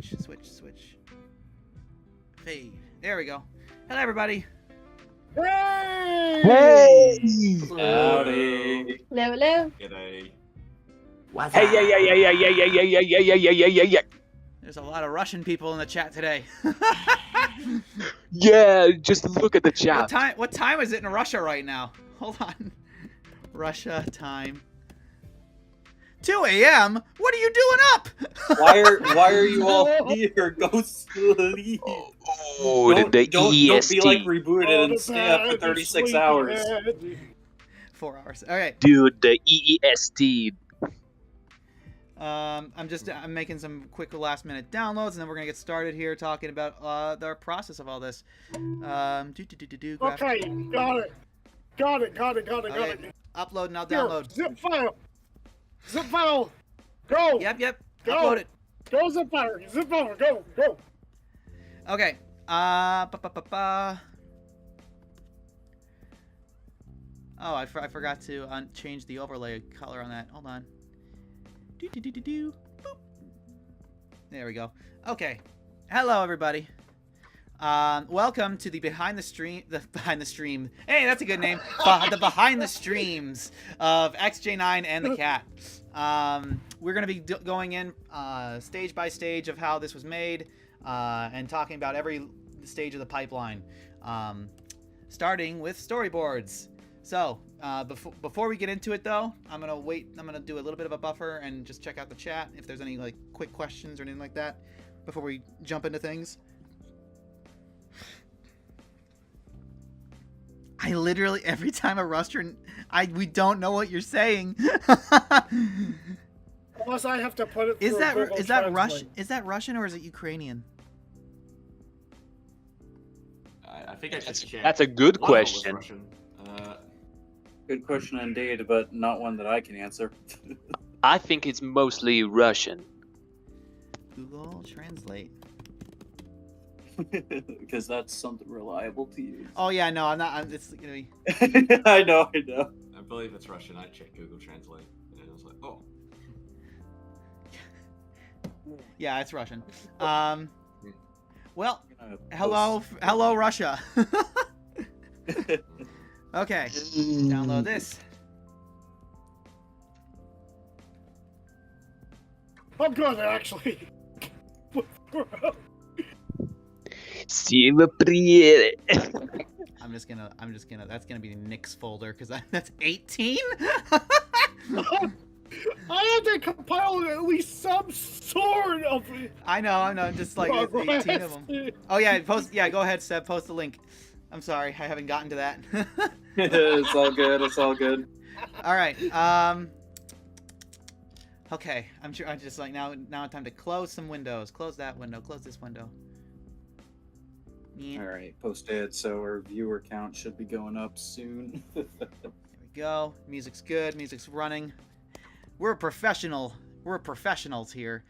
Switch. Fade. There we go. Hello, everybody. Hey! Howdy. Hello. G'day. What's Hey, up? yeah. There's a lot of Russian people in the chat today. Yeah, just look at the chat. What time is it in Russia right now? Hold on. Russia time. 2 a.m. What are you doing up? Why are you all here? Go sleep. Oh, the Don't EST. be like rebooted and stay up for 36 hours. 4 hours. Okay. Dude, the EEST. I'm making some quick last minute downloads, and then we're gonna get started here talking about the process of all this. Okay, got it. Upload and I'll Here, download. zip file. Go. Yep. Go. Upload it. Go zip file. Go. Okay. Oh, I forgot to change the overlay color on that. Hold on. Boop. There we go. Okay. Hello, everybody. Welcome to the behind the stream. Hey, that's a good name. The behind the streams of XJ9 and the Cat. We're gonna be going in stage by stage of how this was made, and talking about every stage of the pipeline, starting with storyboards. So, before we get into it, though, I'm gonna do a little bit of a buffer and just check out the chat if there's any like quick questions or anything like that before we jump into things. I literally every time a Russian, we don't know what you're saying. Unless I have to put it. Is that Translate. Russian? Is that Russian or is it Ukrainian? I think I should check. That's a good One of them was question. Russian. Good question indeed, but not one that I can answer. I think it's mostly Russian. Google Translate. Because that's something reliable to use. Oh yeah, no, I'm not. It's gonna be. I know. I believe it's Russian. I checked Google Translate, and I was like, oh. Yeah, it's Russian. Well, hello, Russia. Okay, download this. I'm good, actually. Siva Priere. I'm just gonna. That's gonna be the Nick's folder because that's 18. I have to compile at least some sort of. I know. Just like 18 of them. Oh yeah, go ahead, Seb. Post the link. I'm sorry, I haven't gotten to that. It's all good. All right. Okay. I'm just like now. Time to close some windows. Close that window. Close this window. Yeah. Alright, posted, so our viewer count should be going up soon. There we go. Music's good. Music's running. We're professionals here.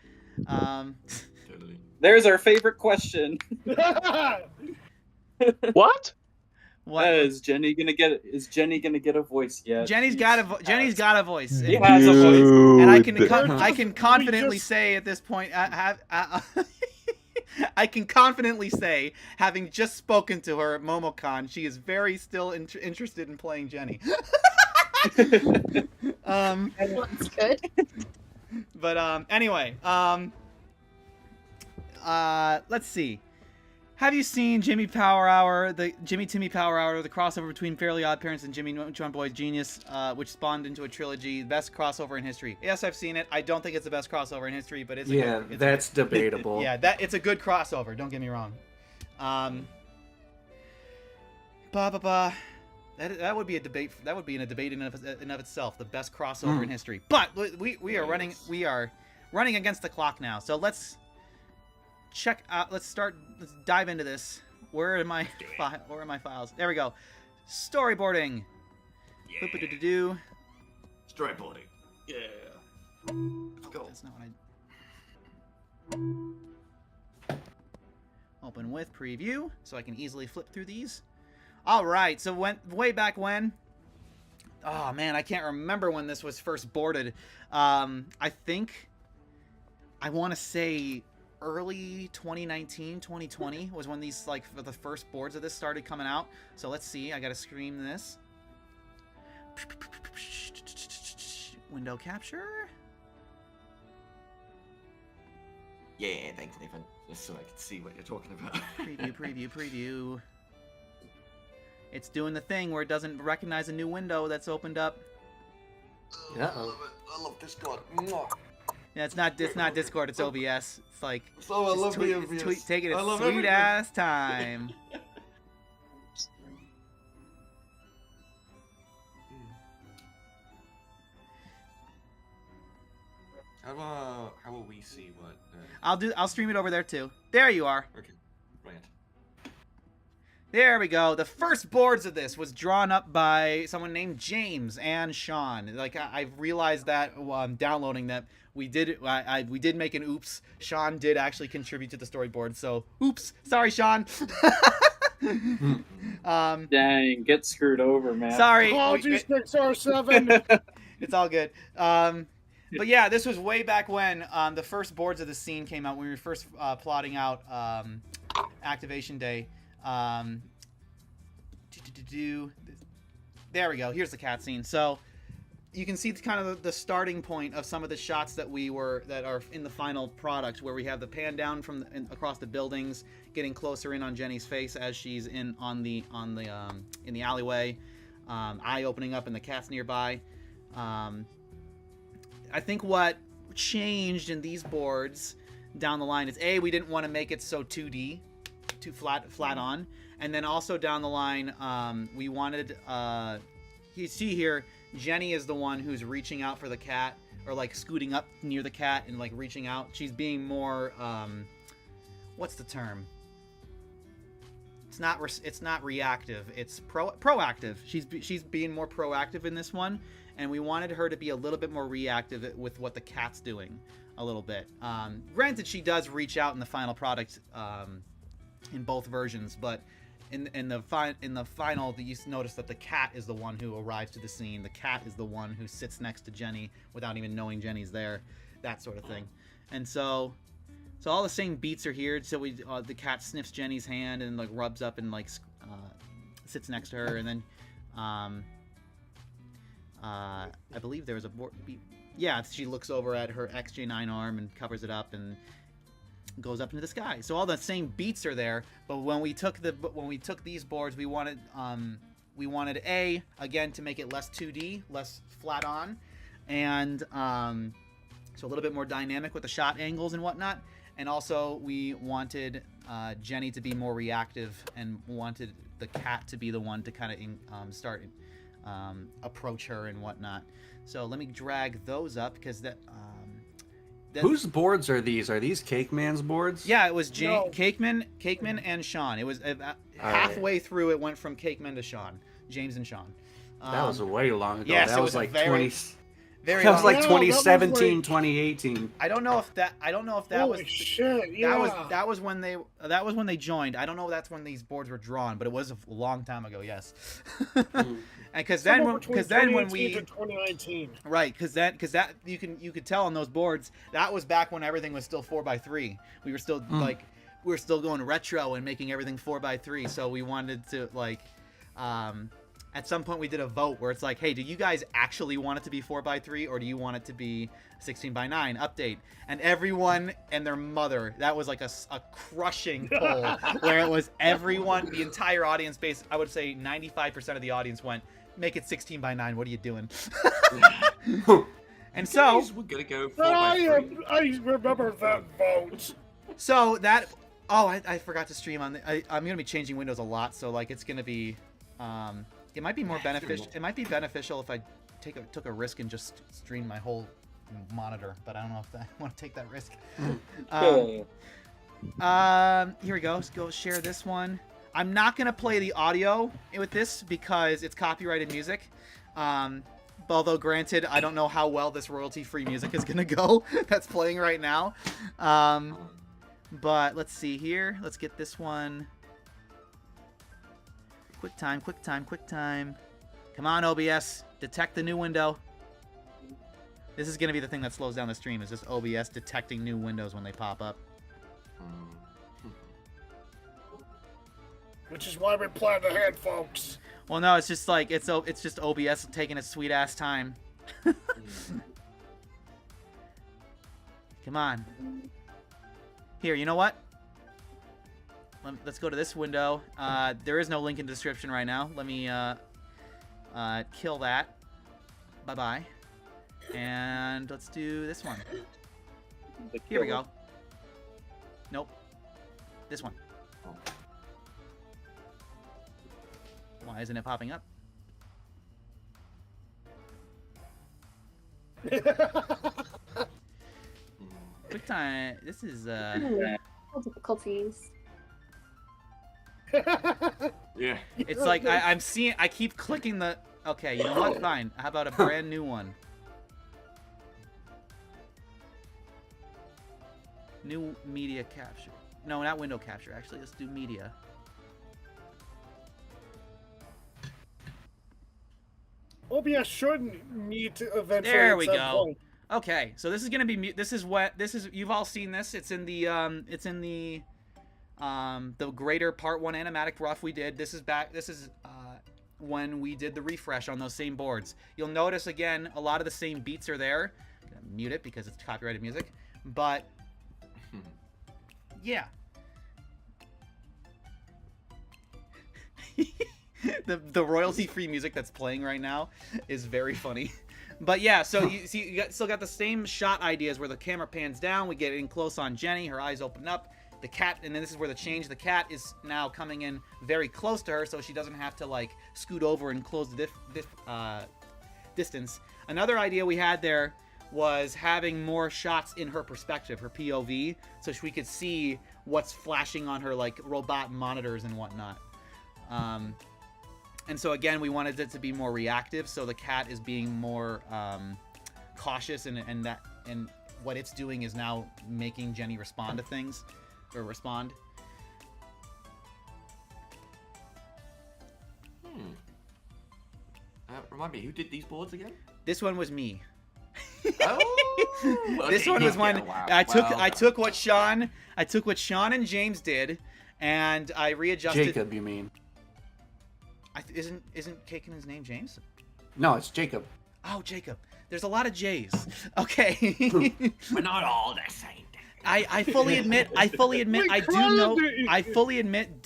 Totally. There's our favorite question. What? What? Is Jenny gonna get a voice yet? Jenny's got a voice. He has a voice. And I can confidently say at this point, I can confidently say, having just spoken to her at MomoCon, she is very still interested in playing Jenny. That's good. But anyway, let's see. Have you seen Jimmy Power Hour, the Jimmy Timmy Power Hour, the crossover between Fairly Odd Parents and Jimmy Neutron Boy Genius, which spawned into a trilogy, best crossover in history? Yes, I've seen it. I don't think it's the best crossover in history, but it's that's debatable. Yeah, it's a good crossover. Don't get me wrong. That would be a debate. That would be a debate in of itself. The best crossover in history. But we are running. We are running against the clock now. So let's check out. Let's dive into this. Where are my files? There we go. Storyboarding. Yeah. Boop-a-doo-doo-doo. Storyboarding. Yeah. Let's go. That's not what Open with preview, so I can easily flip through these. All right. So way back when. Oh man, I can't remember when this was first boarded. I think I want to say early 2019, 2020 was when these, like, the first boards of this started coming out. So let's see. I gotta scream this. Window capture. Yeah, thanks, Nathan. Just so I can see what you're talking about. Preview, preview, preview. It's doing the thing where it doesn't recognize a new window that's opened up. Yeah, I love it. I love Discord. Mwah. Yeah, it's not Discord, it's OBS. It's like, So I love the OBS. taking I its love sweet everything. ass time. How will we see what? I'll stream it over there too. There you are. Okay, brilliant. There we go. The first boards of this was drawn up by someone named James and Sean. Like I realized that while I'm downloading that we did make an oops. Sean did actually contribute to the storyboard, so oops. Sorry, Sean. Dang, get screwed over, man. Sorry. Apologies, 6R7. It's all good. But yeah, this was way back when the first boards of the scene came out, when we were first plotting out Activation Day. There we go. Here's the cat scene. So you can see kind of the starting point of some of the shots that are in the final product, where we have the pan down from across the buildings, getting closer in on Jenny's face as she's in the alleyway, eye opening up and the cat's nearby. I think what changed in these boards down the line is we didn't want to make it so 2D, too flat on, and then also down the line we wanted you see here Jenny is the one who's reaching out for the cat, or like scooting up near the cat and like reaching out. She's being more what's the term? It's not reactive. It's proactive. She's being more proactive in this one, and we wanted her to be a little bit more reactive with what the cat's doing a little bit. Granted, she does reach out in the final product in both versions, but in the final, you notice that the cat is the one who arrives to the scene. The cat is the one who sits next to Jenny without even knowing Jenny's there, that sort of thing. And so all the same beats are here. So the cat sniffs Jenny's hand and like rubs up and like sits next to her, and then I believe there was a beat. Yeah, she looks over at her XJ9 arm and covers it up and goes up into the sky. So all the same beats are there, but when we took these boards, we wanted again to make it less 2D, less flat on, and so a little bit more dynamic with the shot angles and whatnot. And also we wanted Jenny to be more reactive and wanted the cat to be the one to kind of start approach her and whatnot. So let me drag those up because Whose boards are these? Are these Cake Man's boards? Yeah, it was No. Cakeman and Sean. It was halfway through. It went from Cakeman to Sean, James and Sean. That was way long ago. yes, that it was was a like very- 20. Very. That was long. like Yeah, that was 2017, like- 2018. I don't know if that Holy was. shit, yeah. That was when they joined. I don't know if that's when these boards were drawn, but it was a long time ago. Yes. And because then when we 2019. right, because that you could tell on those boards that was back when everything was still 4x3. We were still going retro and making everything 4x3. So we wanted to at some point we did a vote where it's like, hey, do you guys actually want it to be 4x3 or do you want it to be 16:9 update? And everyone and their mother, that was like a crushing poll where it was everyone, the entire audience base, I would say 95% of the audience went, make it 16:9. What are you doing? And so Guys, we're gonna go 4x3. I remember that vote. so that I forgot to stream on I'm gonna be changing windows a lot, so like it's gonna be it might be more beneficial. It might be beneficial if I took a risk and just stream my whole monitor, but I don't know if I want to take that risk. Here we go. Let's go share this one. I'm not gonna play the audio with this because it's copyrighted music. Although granted, I don't know how well this royalty-free music is gonna go that's playing right now. But let's see here. Let's get this one. Quick time. Come on, OBS. Detect the new window. This is going to be the thing that slows down the stream, is just OBS detecting new windows when they pop up. Which is why we plan ahead, folks. Well, no, it's just like it's just OBS taking its sweet ass time. Come on. Here, you know what? Let's go to this window. There is no link in the description right now. Let me kill that. Bye-bye. And let's do this one. Here we go. Nope. This one. Why isn't it popping up? Quick time. This is difficulties. Yeah. It's like I'm seeing. I keep clicking the. Okay, you know what? Fine. How about a brand new one? New media capture. No, not window capture. Actually, let's do media. OBS shouldn't need to eventually. There we at some go. point. Okay, so this is gonna be. This is what. This is. You've all seen this. It's in the. The greater part 1 animatic rough we did. This is back. This is when we did the refresh on those same boards. You'll notice again a lot of the same beats are there. I'm gonna mute it because it's copyrighted music. But yeah. the royalty-free music that's playing right now is very funny. But yeah, so you see, you still got the same shot ideas where the camera pans down, we get in close on Jenny, her eyes open up, the cat, and then this is where the change. The cat is now coming in very close to her, so she doesn't have to like scoot over and close the distance. Another idea we had there was having more shots in her perspective, her POV, so we could see what's flashing on her like robot monitors and whatnot. And so again, we wanted it to be more reactive, so the cat is being more cautious, and what it's doing is now making Jenny respond to things, or respond. Remind me, who did these boards again? This one was me. Oh, This okay, one was yeah, when wow, I took what Sean and James did, and I readjusted. Jacob, you mean? Isn't Kaken his name James? No, it's Jacob. Oh, Jacob. There's a lot of J's. Okay. We're not all the same. I fully admit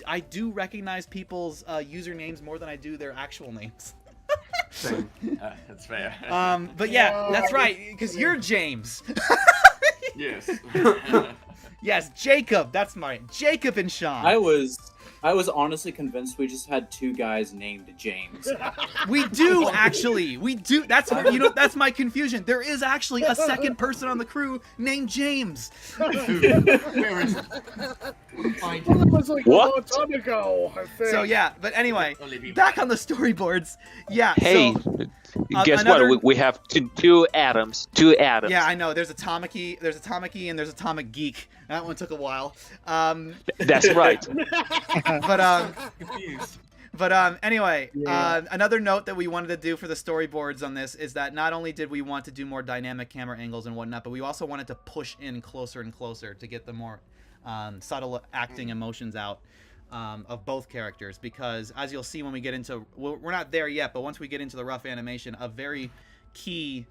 I do recognize people's usernames more than I do their actual names. Same. That's fair. But yeah, that's right, because you're James. Yes. Yes, Jacob. That's mine. Jacob and Sean. I was honestly convinced we just had two guys named James. We do actually. We do. That's that's my confusion. There is actually a second person on the crew named James. Where is it? Find Well, him. that was like What? a long time ago, I think. So yeah, but anyway, Olivia. back on the storyboards. Yeah. Hey, So, guess another- what? We have two atoms. Two atoms. yeah, I know. There's Atomic-y, and there's Atomic Geek. That one took a while. That's right. Confused. But anyway, Yeah. another note that we wanted to do for the storyboards on this is that not only did we want to do more dynamic camera angles and whatnot, but we also wanted to push in closer and closer to get the more subtle acting emotions out of both characters. Because as you'll see when we get into, we're not there yet, but once we get into the rough animation, a very key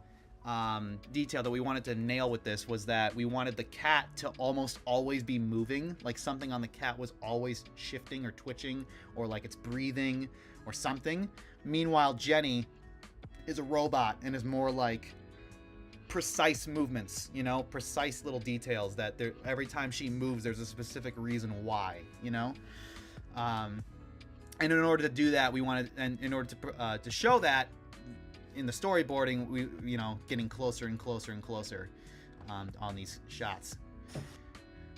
detail that we wanted to nail with this was that we wanted the cat to almost always be moving, like something on the cat was always shifting or twitching, or like it's breathing or something. Meanwhile, Jenny is a robot and is more like precise movements, precise little details that every time she moves there's a specific reason why, and in order to do that, we wanted, and in order to show that in the storyboarding, we getting closer and closer and closer on these shots.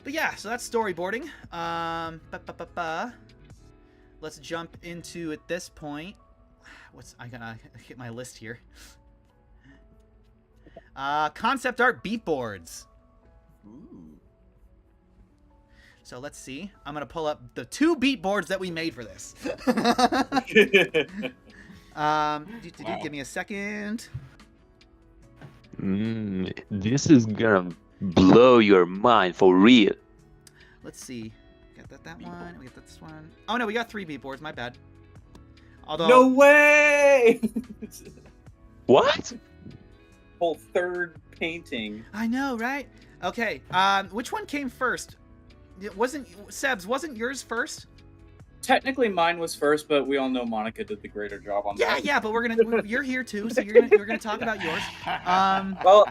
But yeah, so that's storyboarding. Let's jump into, at this point, I gotta hit my list here. Concept art beat boards. Ooh. So let's see. I'm gonna pull up the 2 beat boards that we made for this. Give me a second. This is gonna blow your mind for real. Let's see. Got that one. We got this one. Oh no, we got 3 beat boards. My bad. Although No way! What? Whole third painting. I know, right? Okay. Which one came first? It wasn't Seb's. Wasn't yours first? Technically, mine was first, but we all know Monica did the greater job on that. Yeah. But you're here too, so we're gonna talk about yours. Well,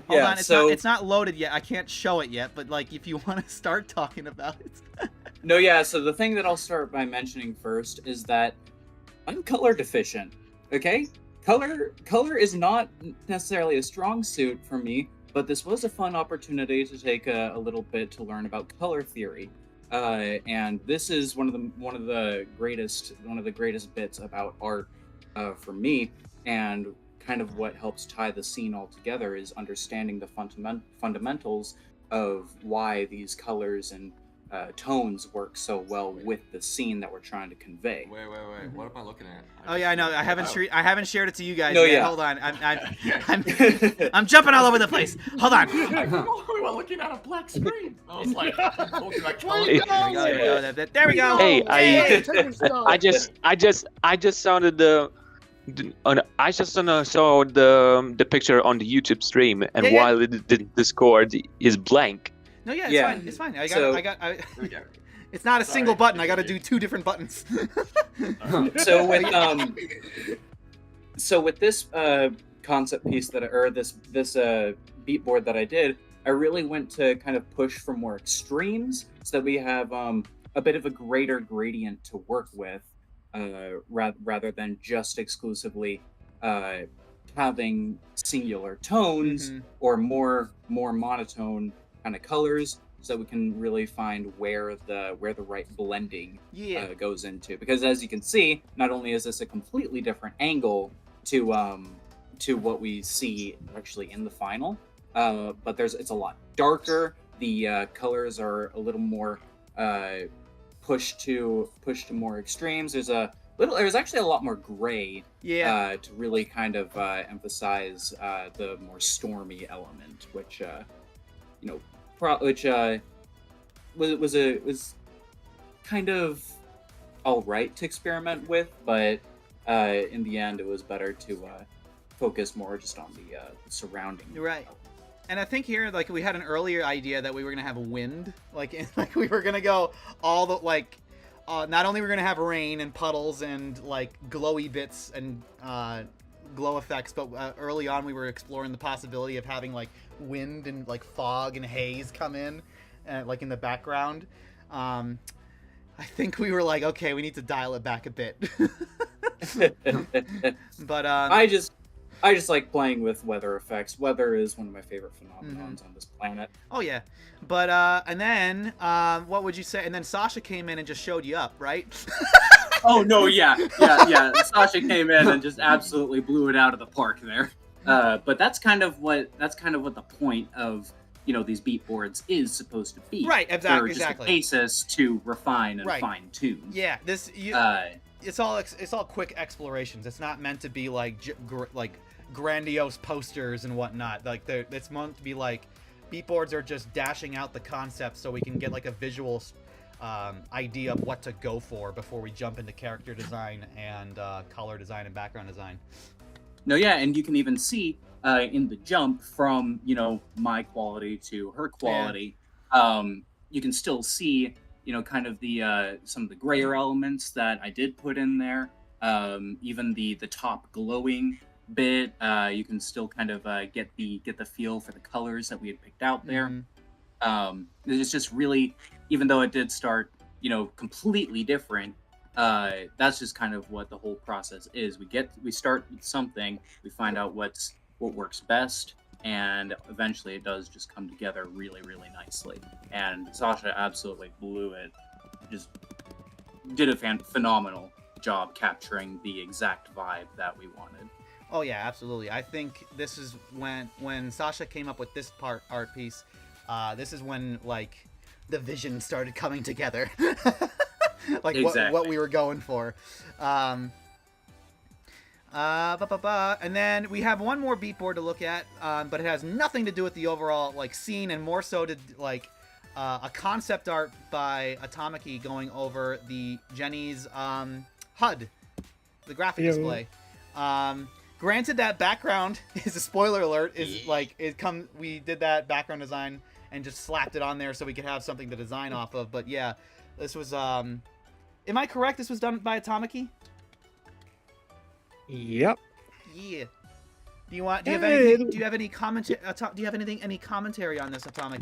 Hold yeah. on, it's not loaded yet. I can't show it yet, but like if you want to start talking about it. No, yeah. So the thing that I'll start by mentioning first is that I'm color deficient. Okay, color is not necessarily a strong suit for me, but this was a fun opportunity to take a little bit to learn about color theory. And this is one of the greatest bits about art for me, and kind of what helps tie the scene all together is understanding the fundamentals of why these colors and tones work so well with the scene that we're trying to convey. Wait. What am I looking at? Oh yeah, I know. I haven't shared it to you guys No, yet. yeah. Hold on. I'm jumping all over the place. Hold on. We were looking at a black screen. I was like, looking like color. There we go. Hey, Hey, take a stop. I just sounded I just saw the picture on the YouTube stream, and Yeah, yeah. while the Discord is blank. No, yeah, it's Yeah. fine. It's fine. So- We go. It's not a single button. I got to do 2 different buttons. So with this concept piece this beat board that I did, I really went to kind of push for more extremes so that we have a bit of a greater gradient to work with, rather than just exclusively having singular tones Mhm. or more monotone kind of colors, so that we can really find where the right blending Yeah. goes into. Because as you can see, not only is this a completely different angle to what we see actually in the final, but it's a lot darker. The colors are a little more pushed to more extremes. There's actually a lot more gray Yeah. to really kind of emphasize the more stormy element, which was kind of all right to experiment with, but in the end, it was better to focus more just on the surrounding. Right. And I think here, like, we had an earlier idea that we were gonna have wind, like we were gonna go all the not only we're gonna have rain and puddles and like glowy bits and glow effects, but early on we were exploring the possibility of having like wind and like fog and haze come in, like in the background. I think we were like, okay, we need to dial it back a bit. But I just like playing with weather effects. Weather is one of my favorite phenomenons on this planet. oh yeah, but and then what would you say? And then Sasha came in and just showed you up, right? Oh no, yeah. Sasha came in and just absolutely blew it out of the park there. But that's kind of what the point of these beat boards is supposed to be. Right, exactly. They're just a basis to refine and Right. fine tune. Yeah, it's all quick explorations. It's not meant to be like grandiose posters and whatnot. Like it's meant to be like beat boards are just dashing out the concept so we can get like a visual idea of what to go for before we jump into character design and color design and background design. No, yeah, and you can even see in the jump from my quality to her quality, you can still see kind of the some of the grayer elements that I did put in there. Even the top glowing bit, you can still kind of get the feel for the colors that we had picked out there. It's just really, even though it did start completely different, that's just kind of what the whole process is. We start with something, we find out what works best, and eventually it does just come together really, really nicely. And Sasha absolutely blew it. Just did a phenomenal job capturing the exact vibe that we wanted. Oh yeah, absolutely. I think this is when Sasha came up with this art piece. This is when like the vision started coming together. Like Exactly. what we were going for. And then we have one more beat board to look at, but it has nothing to do with the overall like scene, and more so to like a concept art by Atomic going over the Jenny's HUD, the graphic display. Granted, that background is a spoiler alert. Is like we did that background design and just slapped it on there so we could have something to design off of. But yeah, this was. Am I correct? This was done by Atomic? Yep. Yeah. Do you have anything? Do you have any commentary? Do you have any commentary on this, Atomic?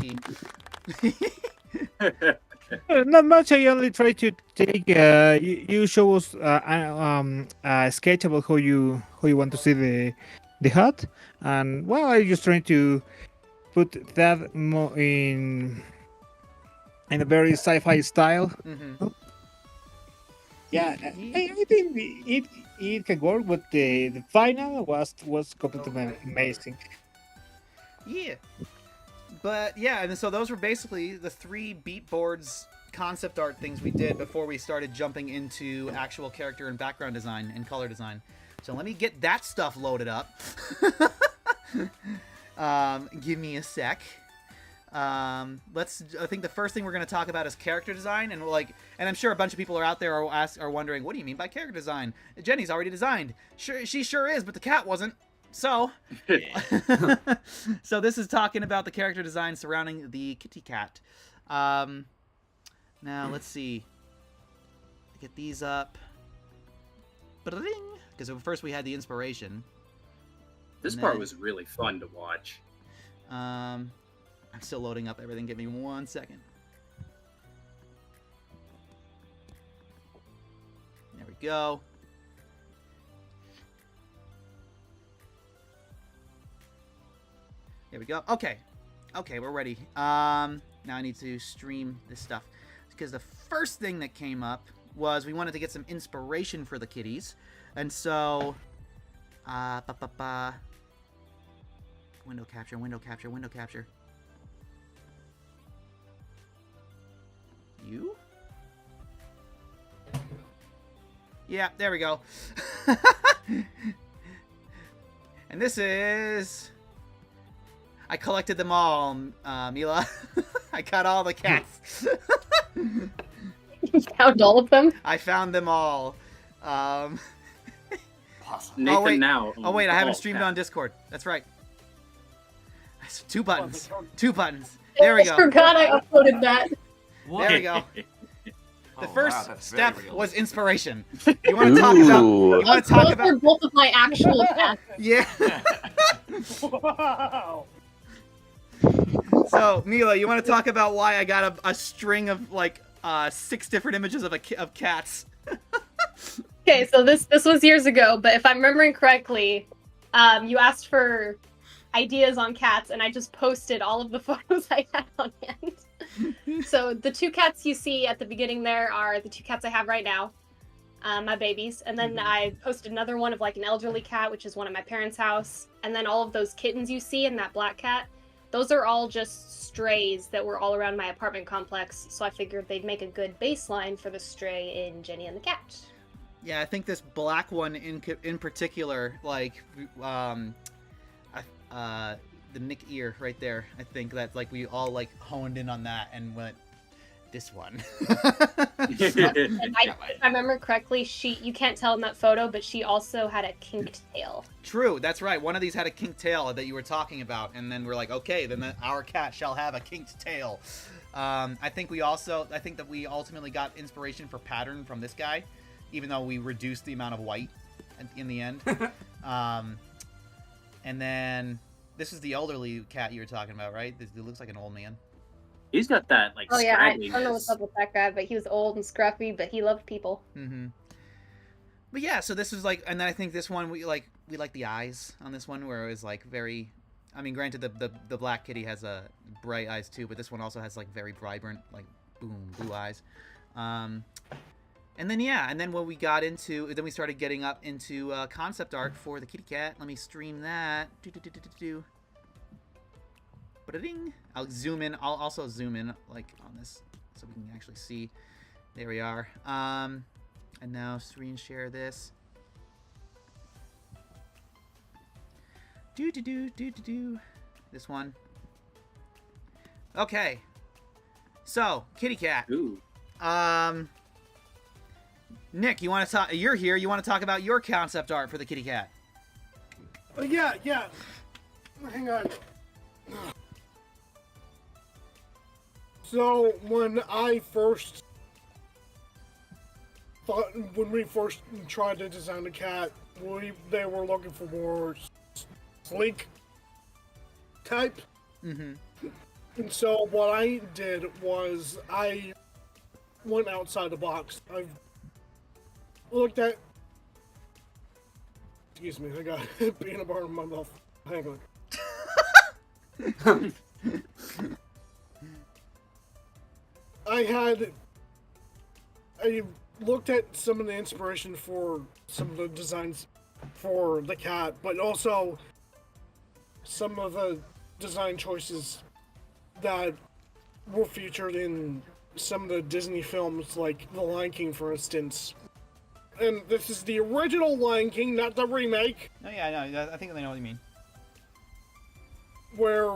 Not much. I only try to take. You show us a sketch about how you want to see the HUD, and well, I just trying to put that more in a very sci-fi style. Mm-hmm. Yeah, I think it can work, but the final was completely amazing. Yeah. But yeah, and so those were basically the 3 beat boards concept art things we did before we started jumping into actual character and background design and color design. So let me get that stuff loaded up. Give me a sec. I think the first thing we're going to talk about is character design, and and I'm sure a bunch of people are out there are wondering, what do you mean by character design? Jenny's already designed. Sure, she sure is, but the cat wasn't. So, so this is talking about the character design surrounding the kitty cat. Now let's see. Get these up. Because first we had the inspiration. This part was really fun to watch. I'm still loading up everything. Give me 1 second. There we go. There we go. Okay, we're ready. Now I need to stream this stuff because the first thing that came up was we wanted to get some inspiration for the kitties, and so window capture. You? Yeah, there we go. And this is... I collected them all, Mila. I got all the cats. You found all of them? I found them all. Awesome. Nathan wait. now. Oh, wait, I haven't streamed on Discord. That's right. That's 2 buttons. 2 buttons. There we I go. forgot I uploaded that. There we go. The first that's step very was realistic. inspiration. You want to talk about? You want to talk Those about? are both of my actual cats. Yeah. Wow. So, Mila, you want to talk about why I got a string of 6 different images of cats? Okay, so this was years ago, but if I'm remembering correctly, you asked for ideas on cats, and I just posted all of the photos I had on hand. So the 2 cats you see at the beginning there are the 2 cats I have right now, my babies, and then I posted another one of an elderly cat, which is one at my parents' house, and then all of those kittens you see and that black cat, those are all just strays that were all around my apartment complex, so I figured they'd make a good baseline for the stray in Jenny and the Cat. Yeah, I think this black one in particular, the Nick ear right there. I think that's we all honed in on that and went, this one. And if I remember correctly, you can't tell in that photo, but she also had a kinked tail. True, that's right. One of these had a kinked tail that you were talking about, and then we're like, okay, then our cat shall have a kinked tail. I think that we ultimately got inspiration for pattern from this guy, even though we reduced the amount of white in the end. And then this is the elderly cat you were talking about, right? It looks like an old man. He's got that Oh yeah, I scraggliness. don't know what's up with that guy, but he was old and scruffy, but he loved people. Mm-hmm. But yeah, so this was and then I think this one we like the eyes on this one where it was very. I mean, granted the black kitty has bright eyes too, but this one also has very vibrant boom blue eyes. And then and then when we got into, then we started getting up into concept art for the kitty cat. Let me stream that. Ba-da-ding. I'll zoom in. I'll also zoom in on this so we can actually see. There we are. And now screen share this. This one. Okay. So, kitty cat. Ooh. Nick, you want to talk? You're here. You want to talk about your concept art for the kitty cat? Yeah. Hang on. So when we first tried to design the cat, they were looking for more sleek type. Mm-hmm. And so what I did was I went outside the box. I've looked at. Excuse me, I got peanut butter in my mouth. Hang on. I looked at some of the inspiration for some of the designs for the cat, but also some of the design choices that were featured in some of the Disney films, like The Lion King, for instance. And this is the original Lion King, not the remake. Oh yeah, no, I think I know what you mean. Where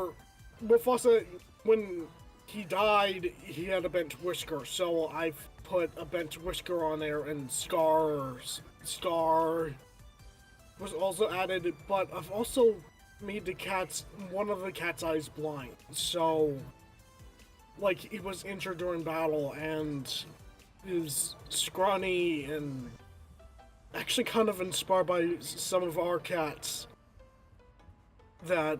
Mufasa, when he died, he had a bent whisker, so I've put a bent whisker on there, and Scar was also added, but I've also made one of the cat's eyes blind, so, like, he was injured during battle, and is scrawny, and actually kind of inspired by some of our cats that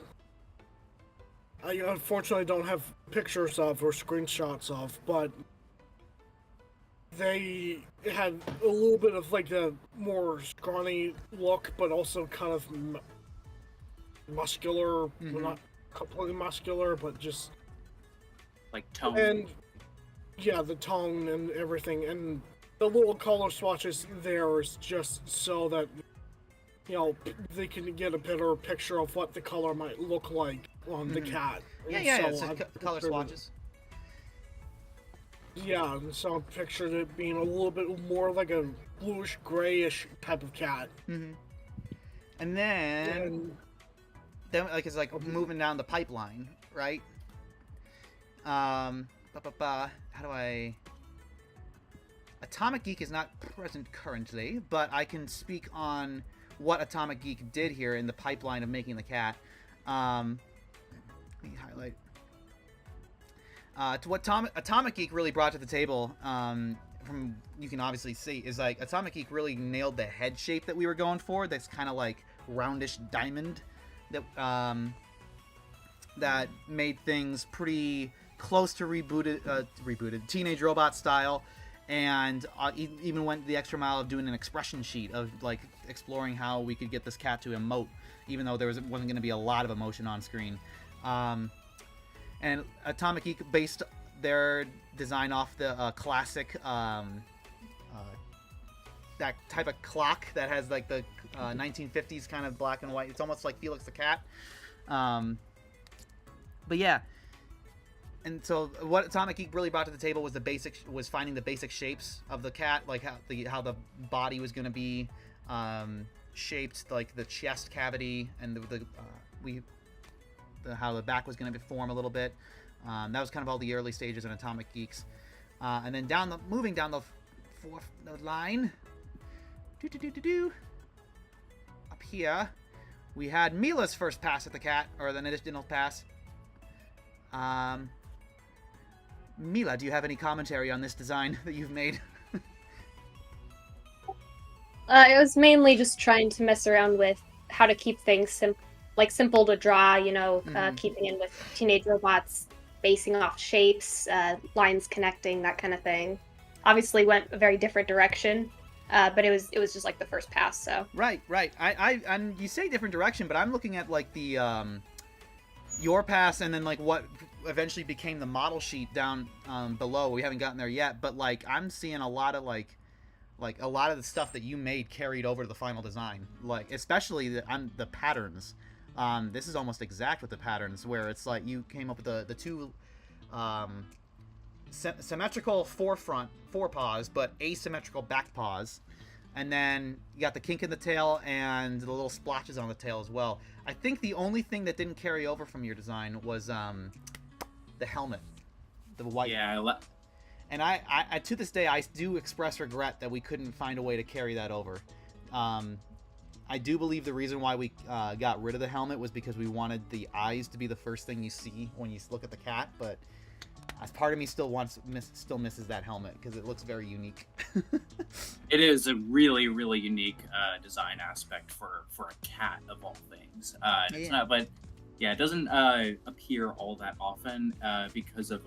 I unfortunately don't have pictures of or screenshots of, but they had a little bit of like a more scrawny look, but also kind of muscular, well, not completely muscular, but just like tone. And yeah, the tone and everything, and the little color swatches there is just so that, you know, they can get a better picture of what the color might look like on the cat. Yeah, And it's so just color swatches. Yeah, and so I pictured it being a little bit more like a bluish, grayish type of cat. Mm-hmm. And then like it's like moving down the pipeline, right? How do I? Atomic Geek is not present currently, but I can speak on what Atomic Geek did here in the pipeline of making the cat. Let me highlight. To what Atomic Geek really brought to the table, from you can obviously see, is like Atomic Geek really nailed the head shape that we were going for. That's kind of like roundish diamond that that made things pretty close to rebooted Teenage Robot style, and even went the extra mile of doing an expression sheet of like exploring how we could get this cat to emote, even though wasn't going to be a lot of emotion on screen. And Atomic Geek based their design off the classic that type of clock that has like the 1950s kind of black and white. It's almost like Felix the Cat. But yeah, and so what Atomic Geek really brought to the table was finding the basic shapes of the cat, like how the body was going to be shaped, like the chest cavity, and how the back was going to form a little bit. That was kind of all the early stages in Atomic Geeks. And then moving down the line, up here, we had Mila's first pass at the cat, or the additional pass. Mila, do you have any commentary on this design that you've made? I was mainly just trying to mess around with how to keep things simple to draw, you know, keeping in with Teenage Robots, basing off shapes, lines connecting, that kind of thing. Obviously went a very different direction, but it was just like the first pass, so. Right. And you say different direction, but I'm looking at like the your pass and then like what eventually became the model sheet down below. We haven't gotten there yet, but like I'm seeing a lot of like a lot of the stuff that you made carried over to the final design, like especially the patterns. This is almost exact with the patterns, where it's like you came up with the two symmetrical forepaws, but asymmetrical back paws, and then you got the kink in the tail and the little splotches on the tail as well. I think the only thing that didn't carry over from your design was the helmet, the white. Yeah. And I to this day I do express regret that we couldn't find a way to carry that over. I do believe the reason why we got rid of the helmet was because we wanted the eyes to be the first thing you see when you look at the cat, but as part of me still misses that helmet because it looks very unique. It is a really, really unique design aspect for a cat of all things. It's not, but yeah, it doesn't appear all that often because of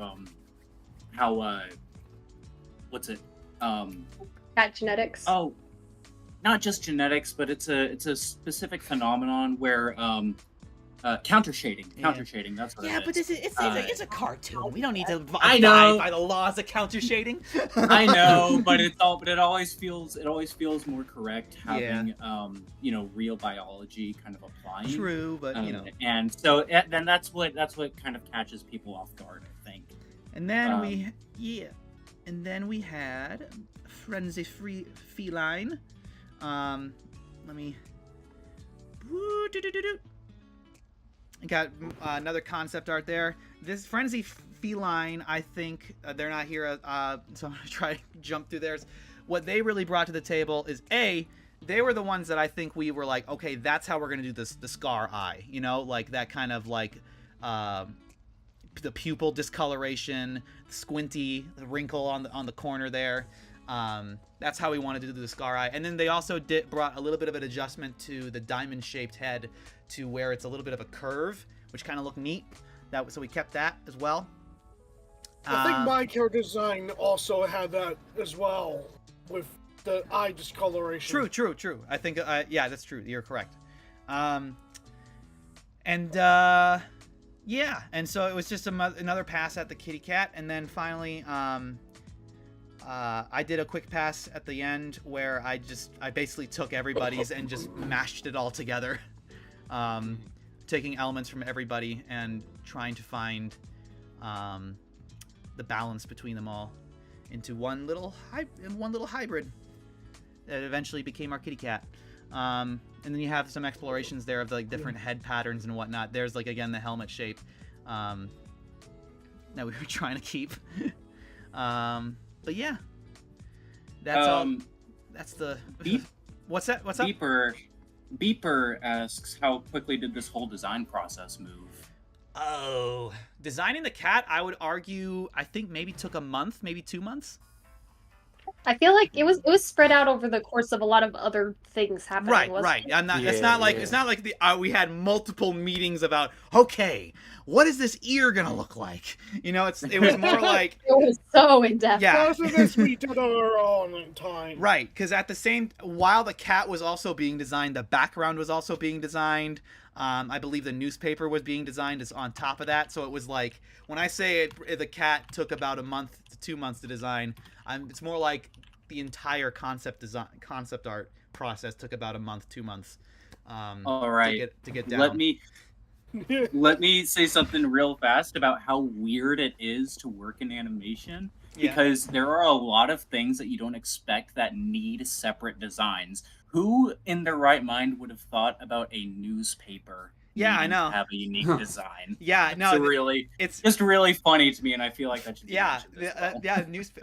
how what's it? Cat genetics. Oh, not just genetics, but it's a specific phenomenon where counter shading. Counter shading. That's what. Yeah, it but is. it's a cartoon. We don't need to I abide know. by the laws of counter shading. I know, but it always feels more correct having real biology kind of applying. True, but and so then that's what kind of catches people off guard, I think. And then we had Frenzy Feline. Let me. I got another concept art there. This Frenzy Feline, I think they're not here, so I'm gonna try to jump through theirs. What they really brought to the table is they were the ones that I think we were like, okay, that's how we're gonna do this, the scar eye, like that kind of like the pupil discoloration, squinty, the wrinkle on the corner there. That's how we wanted to do the scar eye. And then they also brought a little bit of an adjustment to the diamond-shaped head to where it's a little bit of a curve, which kind of looked neat. So we kept that as well. I think my character design also had that as well, with the eye discoloration. True. I think, yeah, that's true. You're correct. Yeah, and so it was just another pass at the kitty cat, and then finally, I did a quick pass at the end where I basically took everybody's and just mashed it all together, taking elements from everybody and trying to find the balance between them all into one little hybrid that eventually became our kitty cat. And then you have some explorations there of the different head patterns and whatnot. There's again the helmet shape that we were trying to keep. But yeah, that's all. That's the. What's that? What's up? Beeper asks, how quickly did this whole design process move? Oh, designing the cat, I would argue, I think maybe took a month, maybe 2 months. I feel like it was spread out over the course of a lot of other things happening. Right. It's not like we had multiple meetings about, okay, what is this ear gonna look like? It was more like it was so in depth. Yeah, Most of this we did our own time. Right, because at the same while the cat was also being designed, the background was also being designed. I believe the newspaper was being designed as on top of that. So it was like, when I say the cat took about a month to 2 months to design, it's more like the entire concept art process took about a month, 2 months. All right, to get down. Let me say something real fast about how weird it is to work in animation. Because there are a lot of things that you don't expect that need separate designs. Who in their right mind would have thought about a newspaper? Yeah, I know. Have a unique design. Yeah, no, it's just really funny to me, and I feel like that should be I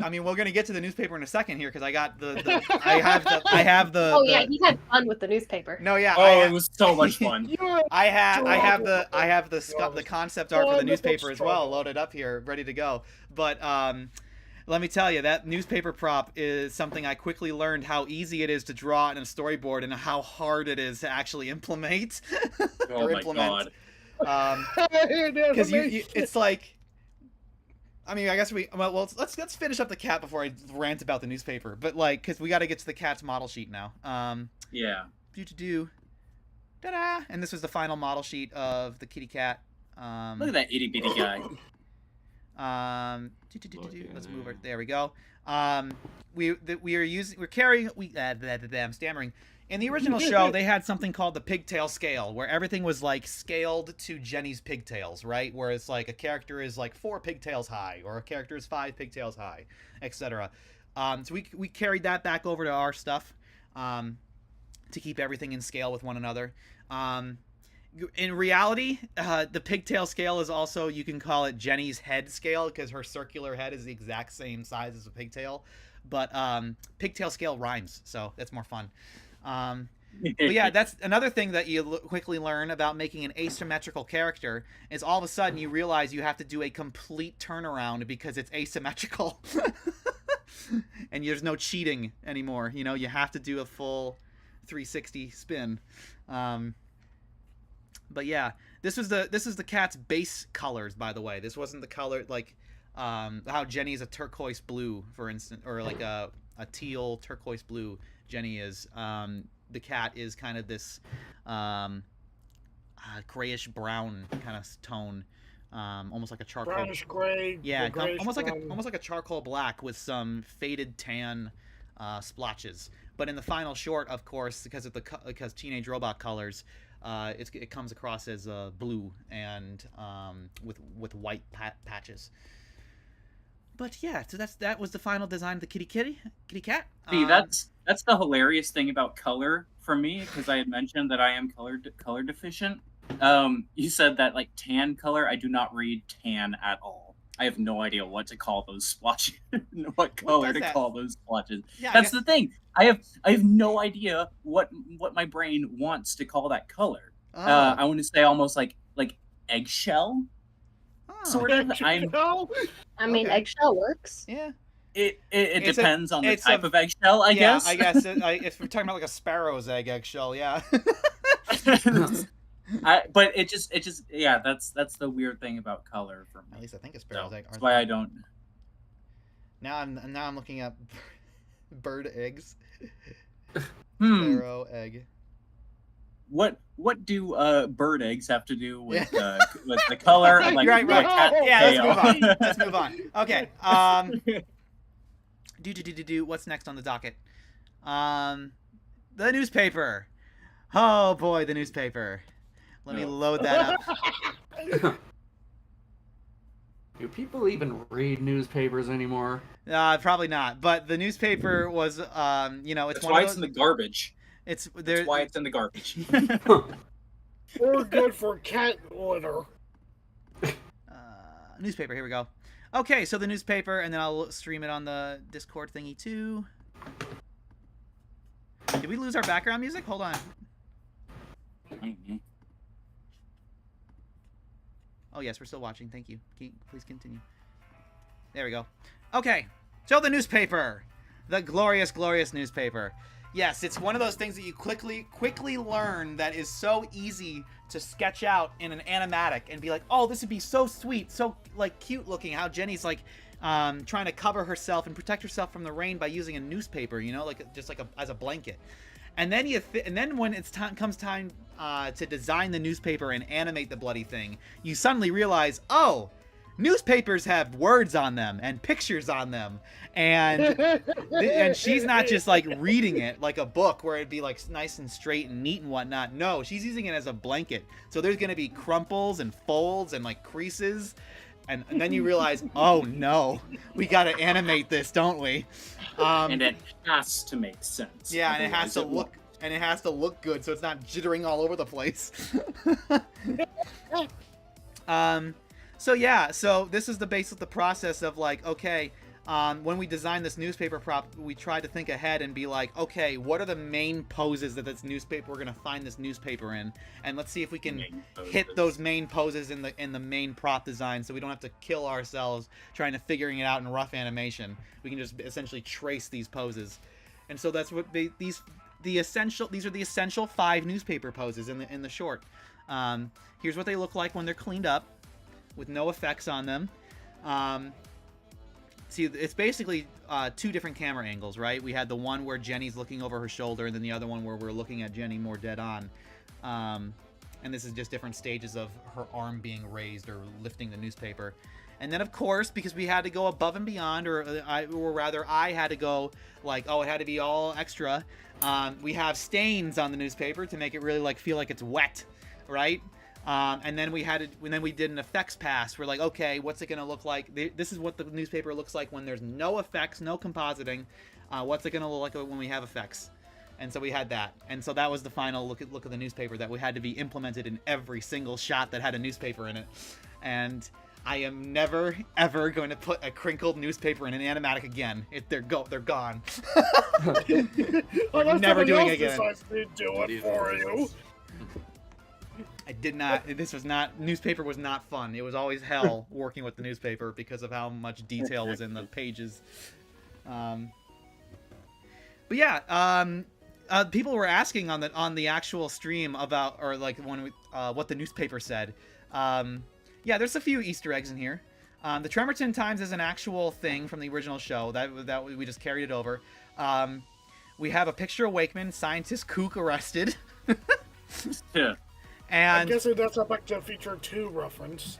mean, we're gonna get to the newspaper in a second here because I got I have the. Oh yeah, he had fun with the newspaper. No, yeah. It was so much fun. I have the concept art for the newspaper as well loaded up here, ready to go. But let me tell you, that newspaper prop is something I quickly learned how easy it is to draw in a storyboard and how hard it is to actually implement. God. Because it's like, I mean, I guess let's finish up the cat before I rant about the newspaper. But because we got to get to the cat's model sheet now. Yeah. Ta-da! And this was the final model sheet of the kitty cat. Look at that itty bitty guy. Let's move it. There we go. I'm stammering. In the original show, they had something called the pigtail scale, where everything was scaled to Jenny's pigtails, right? Where it's a character is 4 pigtails high, or a character is 5 pigtails high, etc. So we carried that back over to our stuff to keep everything in scale with one another. in reality, the pigtail scale is also, you can call it Jenny's head scale, because her circular head is the exact same size as a pigtail. But pigtail scale rhymes, so that's more fun. But yeah, that's another thing that you quickly learn about making an asymmetrical character, is all of a sudden you realize you have to do a complete turnaround because it's asymmetrical. And there's no cheating anymore. You know, you have to do a full 360 spin. But yeah, this is the cat's base colors, by the way. This wasn't the color like how Jenny's a turquoise blue, for instance, or like a teal turquoise blue. Jenny is. The cat is kind of this grayish brown kind of tone, almost like a charcoal. Brownish gray. Yeah, grayish almost brown. like a charcoal black with some faded tan splotches. But in the final short, of course, because Teenage Robot colors, it comes across as blue and with white patches. But yeah, so that was the final design of the kitty cat. See, that's the hilarious thing about color for me, because I had mentioned that I am color deficient. You said that like tan color. I do not read tan at all. I have no idea what to call those splotches, what color to call those splotches. Yeah, that's the thing. I have no idea what my brain wants to call that color. Oh. I want to say almost like eggshell. Oh. Sort of. I mean, Okay. eggshell works. Yeah. It It's depends on the it's type a- of eggshell, I guess. I guess if we're talking about like a sparrow's eggshell, yeah. But it just yeah, that's the weird thing about color for me. At least I think a So, sparrow's egg. that's why I don't. Now I'm looking up bird eggs. Hmm. Sparrow egg. What do bird eggs have to do with the color? Like, Right. cat Yeah, let's tail? move on. Let's move on. Okay. What's next on the docket? The newspaper. Oh boy, the newspaper. Let me load that up. Do people even read newspapers anymore? Probably not. But the newspaper was, it's That's one why of it's those, in the garbage. It's there. That's why it's in the garbage. Or good for cat litter. Newspaper. Here we go. Okay, so the newspaper, and then I'll stream it on the Discord thingy too. Did we lose our background music? Hold on. Oh yes, we're still watching. Thank you. Please continue. There we go. Okay, so the newspaper, the glorious, glorious newspaper. Yes, it's one of those things that you quickly learn that is so easy to sketch out in an animatic and be like, oh, this would be so sweet, so like cute looking. How Jenny's like trying to cover herself and protect herself from the rain by using a newspaper, you know, like just like as a blanket. And then then when it's comes time to design the newspaper and animate the bloody thing, you suddenly realize, oh, newspapers have words on them and pictures on them, and she's not just like reading it like a book where it'd be like nice and straight and neat and whatnot. No, she's using it as a blanket. So there's gonna be crumples and folds and like creases, and then you realize, oh no, we gotta animate this, don't we? And it has to make sense. Yeah, and it has to Otherwise look good, so it's not jittering all over the place. So yeah, so this is the base of the process of like, okay, when we design this newspaper prop, we try to think ahead and be like, okay, what are the main poses that we're gonna find this newspaper in, and let's see if we can hit those main poses in the main prop design, so we don't have to kill ourselves trying to figuring it out in rough animation. We can just essentially trace these poses, and so that's what these are the essential 5 newspaper poses in the short. Here's what they look like when they're cleaned up, with no effects on them. See, it's basically 2 different camera angles, right? We had the one where Jenny's looking over her shoulder, and then the other one where we're looking at Jenny more dead on. And this is just different stages of her arm being raised or lifting the newspaper. And then, of course, because we had to go above and beyond, or rather I had to go like, oh, it had to be all extra. We have stains on the newspaper to make it really like feel like it's wet, right? And then we did an effects pass. We're like, okay, what's it gonna look like? This is what the newspaper looks like when there's no effects, no compositing. What's it gonna look like when we have effects? And so we had that. And so that was the final look at the newspaper that we had to be implemented in every single shot that had a newspaper in it. And I am never, ever going to put a crinkled newspaper in an animatic again. They're gone. We're never doing it again. Do it for you. I did not. This was not. Newspaper was not fun. It was always hell working with the newspaper because of how much detail was in the pages. But yeah, people were asking on the actual stream about, or like when we, what the newspaper said. Yeah, there's a few Easter eggs in here. The Tremerton Times is an actual thing from the original show that we just carried it over. We have a picture of Wakeman, scientist kook arrested. Yeah. And I guess that's a Back to Future 2 reference.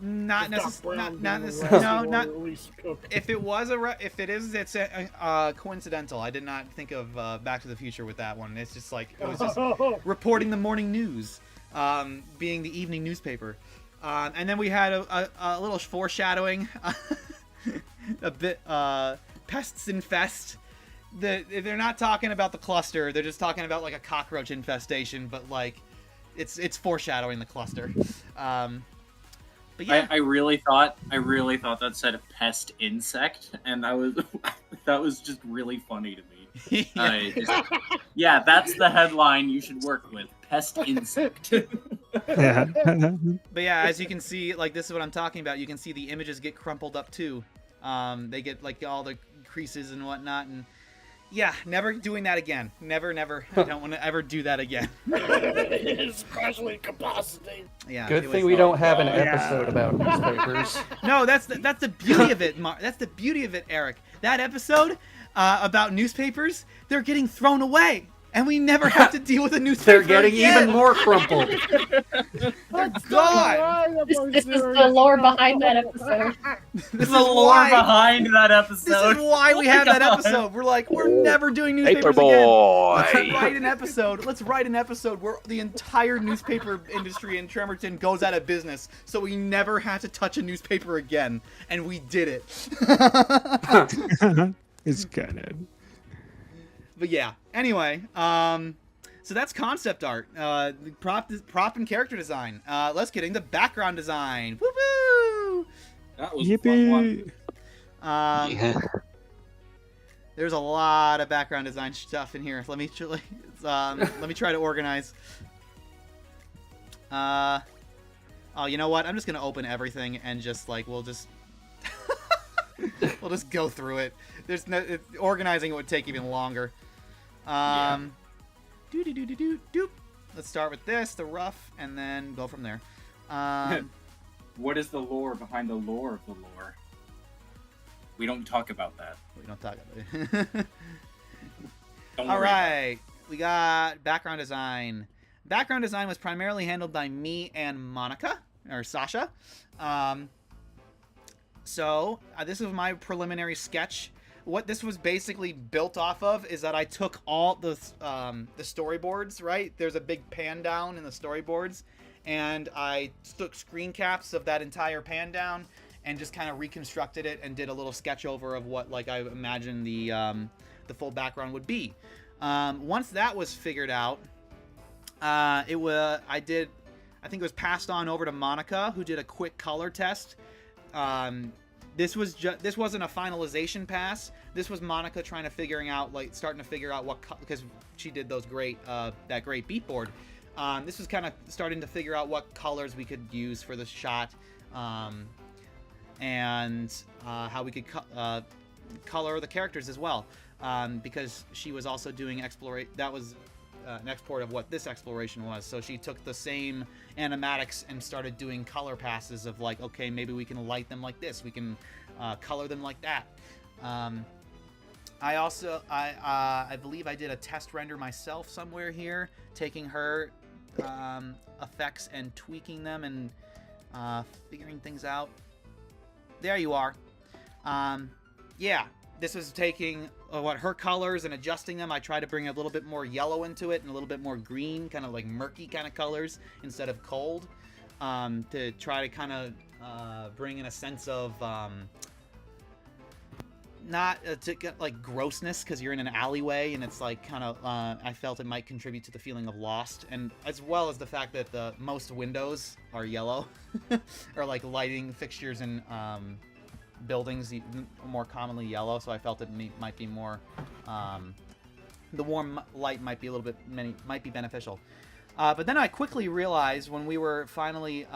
Not necessarily. Not if it was if it is, it's coincidental. I did not think of Back to the Future with that one. It's just like it was just reporting the morning news, being the evening newspaper, and then we had a little foreshadowing, a bit pests infest. They're not talking about the cluster. They're just talking about like a cockroach infestation, but like it's foreshadowing the cluster. But yeah, I really thought that said a pest insect, and that was just really funny to me. Yeah, that's the headline you should work with: pest insect. Yeah. But yeah, as you can see, like this is what I'm talking about. You can see the images get crumpled up too. They get like all the creases and whatnot, and yeah, never doing that again. Never. I don't want to ever do that again. Especially compositing. Yeah. Good thing we don't have an episode about newspapers. No, that's the beauty of it, That's the beauty of it, Eric. That episode about newspapers, they're getting thrown away. And we never have to deal with a newspaper. They're getting again. even more crumpled. God! This is the lore behind that episode. This is the lore behind that episode. This is why we have that episode. We're like, we're never doing newspapers again. Let's write an episode where the entire newspaper industry in Tremerton goes out of business, so we never have to touch a newspaper again. And we did it. It's kind of. But yeah, anyway, so that's concept art, prop and character design. Let's get into background design. Woo-woo! That was a fun one. Yeah. There's a lot of background design stuff in here. Let me try to organize. Oh, you know what? I'm just gonna open everything and just like we'll just go through it. There's no organizing it would take even longer. Doop. Let's start with this, the rough, and then go from there. What is the lore behind the lore of the lore? We don't talk about that. We don't talk about it. Don't All worry right, we got background design. Background design was primarily handled by me and Monica, or Sasha. So this is my preliminary sketch. What this was basically built off of is that I took all the storyboards, right? There's a big pan down in the storyboards, and I took screen caps of that entire pan down and just kind of reconstructed it and did a little sketch over of what like I imagined the full background would be. Once that was figured out, I think it was passed on over to Monica, who did a quick color test. This wasn't a finalization pass. This was Monica starting to figure out what, because she did those that great beat board. This was kind of starting to figure out what colors we could use for the shot, and how we could color the characters as well, because she was also doing exploration. That was an export of what this exploration was. So she took the same animatics and started doing color passes of like, okay, maybe we can light them like this, we can color them like that. I believe I did a test render myself somewhere here, taking her effects and tweaking them and figuring things out. There you are. Yeah, this was taking her colors and adjusting them. I tried to bring a little bit more yellow into it and a little bit more green, kind of like murky kind of colors instead of cold, to try to kind of bring in a sense of not to get like grossness because you're in an alleyway and it's like kind of I felt it might contribute to the feeling of lost, and as well as the fact that the most windows are yellow or like lighting fixtures in buildings more commonly yellow, so I felt it might be more the warm light might be a little bit might be beneficial. But then I quickly realized when we were finally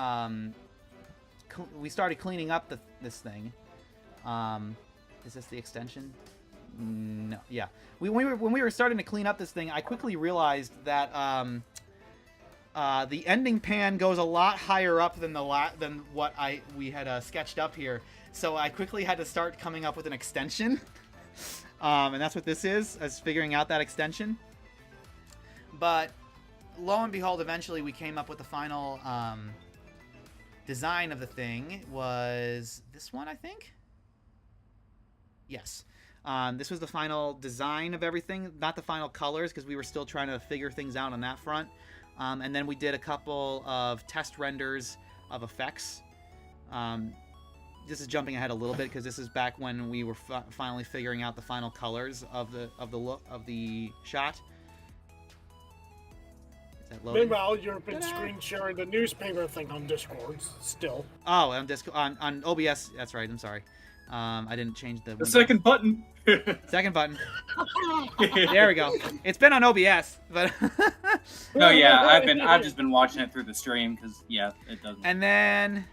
we started cleaning up this thing. Is this the extension? No. Yeah. When we were starting to clean up this thing, I quickly realized that the ending pan goes a lot higher up than than what we had sketched up here. So I quickly had to start coming up with an extension, and that's what this is figuring out that extension. But lo and behold, eventually we came up with the final design of the thing. It was this one, I think. Yes. This was the final design of everything, not the final colors, because we were still trying to figure things out on that front. And then we did a couple of test renders of effects. This is jumping ahead a little bit because this is back when we were finally figuring out the final colors of the look of the shot. Is that loading? Meanwhile, you've been screen sharing the newspaper thing on Discord still. Oh, on Discord, on OBS. That's right. I'm sorry. I didn't change the window. second button. Second button. There we go. It's been on OBS, but No, yeah, I've just been watching it through the stream because yeah, it doesn't. And then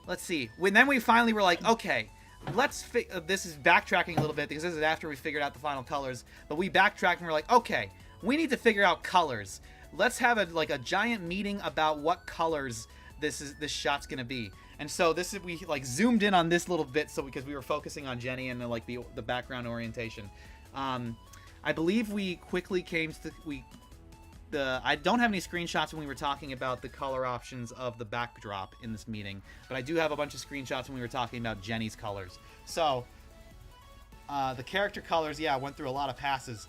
let's see. Then we finally were like, okay, let's this is backtracking a little bit because this is after we figured out the final colors. But we backtracked and we're like, okay, we need to figure out colors. Let's have a giant meeting about what colors this shot's gonna be. And so we like zoomed in on this little bit because we were focusing on Jenny and the background orientation. I believe we quickly came to I don't have any screenshots when we were talking about the color options of the backdrop in this meeting, but I do have a bunch of screenshots when we were talking about Jenny's colors. So the character colors, yeah, went through a lot of passes.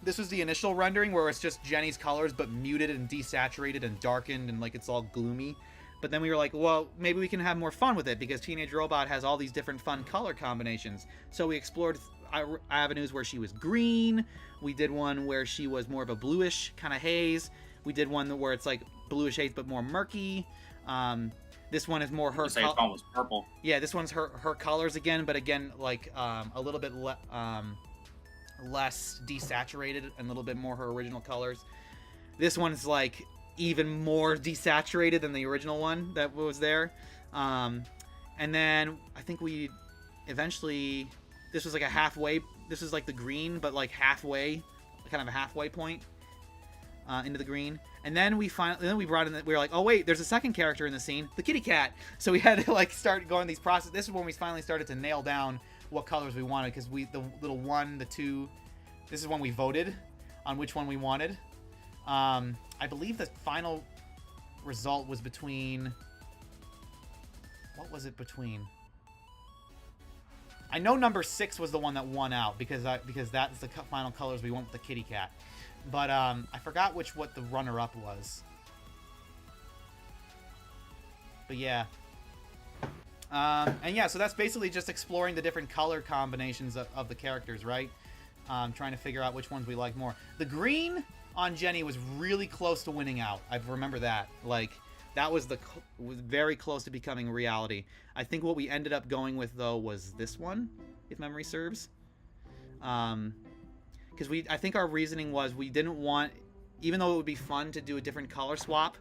This was the initial rendering where it's just Jenny's colors but muted and desaturated and darkened and like it's all gloomy. But then we were like, well, maybe we can have more fun with it because Teenage Robot has all these different fun color combinations. So we explored avenues where she was green. We did one where she was more of a bluish kind of haze. We did one where it's like bluish haze but more murky. This one is more her. Say one was purple. Yeah, this one's her colors again, but again like a little bit less desaturated and a little bit more her original colors. This one's like even more desaturated than the original one that was there. And then I think we eventually, this was like a halfway, this is like the green, but like halfway, kind of a halfway point into the green. And then we brought in, we were like, oh wait, there's a second character in the scene, the kitty cat. So we had to like start going these processes. This is when we finally started to nail down what colors we wanted, because the little 1, the 2, this is when we voted on which one we wanted. I believe the final result was between... What was it between? I know number 6 was the one that won out because that's the final colors we went with the kitty cat. But I forgot what the runner-up was. But yeah. And yeah, so that's basically just exploring the different color combinations of the characters, right? Trying to figure out which ones we like more. The green on Jenny was really close to winning out. I remember that. Like, that was very close to becoming reality. I think what we ended up going with, though, was this one, if memory serves. Because I think our reasoning was we didn't want, even though it would be fun to do a different color swap,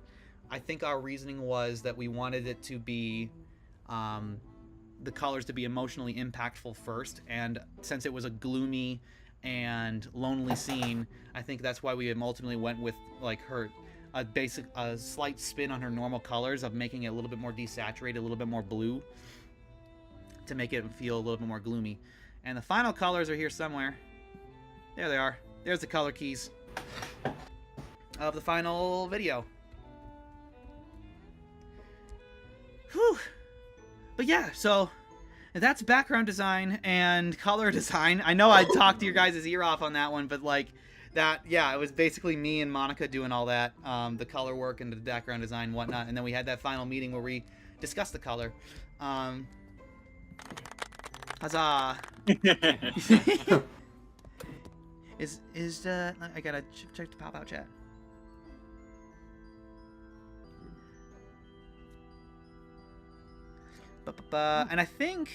I think our reasoning was that we wanted it to be, the colors to be emotionally impactful first. And since it was a gloomy and lonely scene, I think that's why we ultimately went with like a slight spin on her normal colors of making it a little bit more desaturated, a little bit more blue to make it feel a little bit more gloomy. And the final colors are here somewhere. There they are. There's the color keys of the final video. Whew. But yeah, so that's background design and color design. I know I talked to your guys' ear off on that one, but like that, yeah, it was basically me and Monica doing all that, the color work and the background design and whatnot. And then we had that final meeting where we discussed the color. Huzzah! Is I gotta check the pop out chat. And I think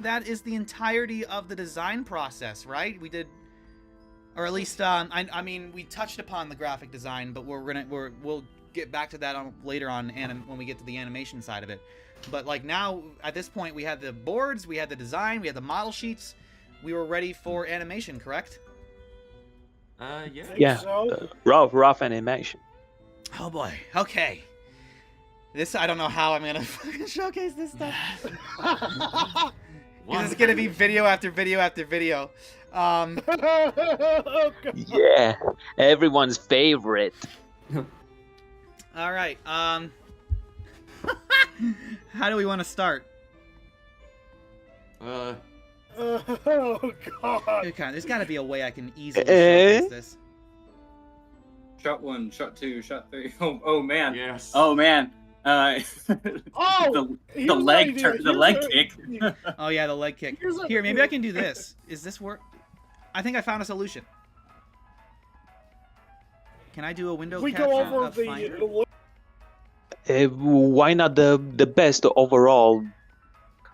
that is the entirety of the design process, right? We did, or at least I mean we touched upon the graphic design, but we'll get back to that later on when we get to the animation side of it. But like now at this point we had the boards, we had the design, we had the model sheets, we were ready for animation, correct? Yeah. Yeah. So, Rough animation. Oh boy. Okay. This, I don't know how I'm gonna fucking showcase this stuff. This is gonna be video after video after video. Yeah, everyone's favorite. All right. How do we want to start? oh god. Okay, there's got to be a way I can easily showcase this. Shot 1, shot 2, shot 3. Oh man. Yes. Oh man. Oh, the leg kick. Oh yeah, the leg kick. Here, maybe I can do this. Is this work? I think I found a solution. Can I do a window We capture go over of Finder? Why not the best overall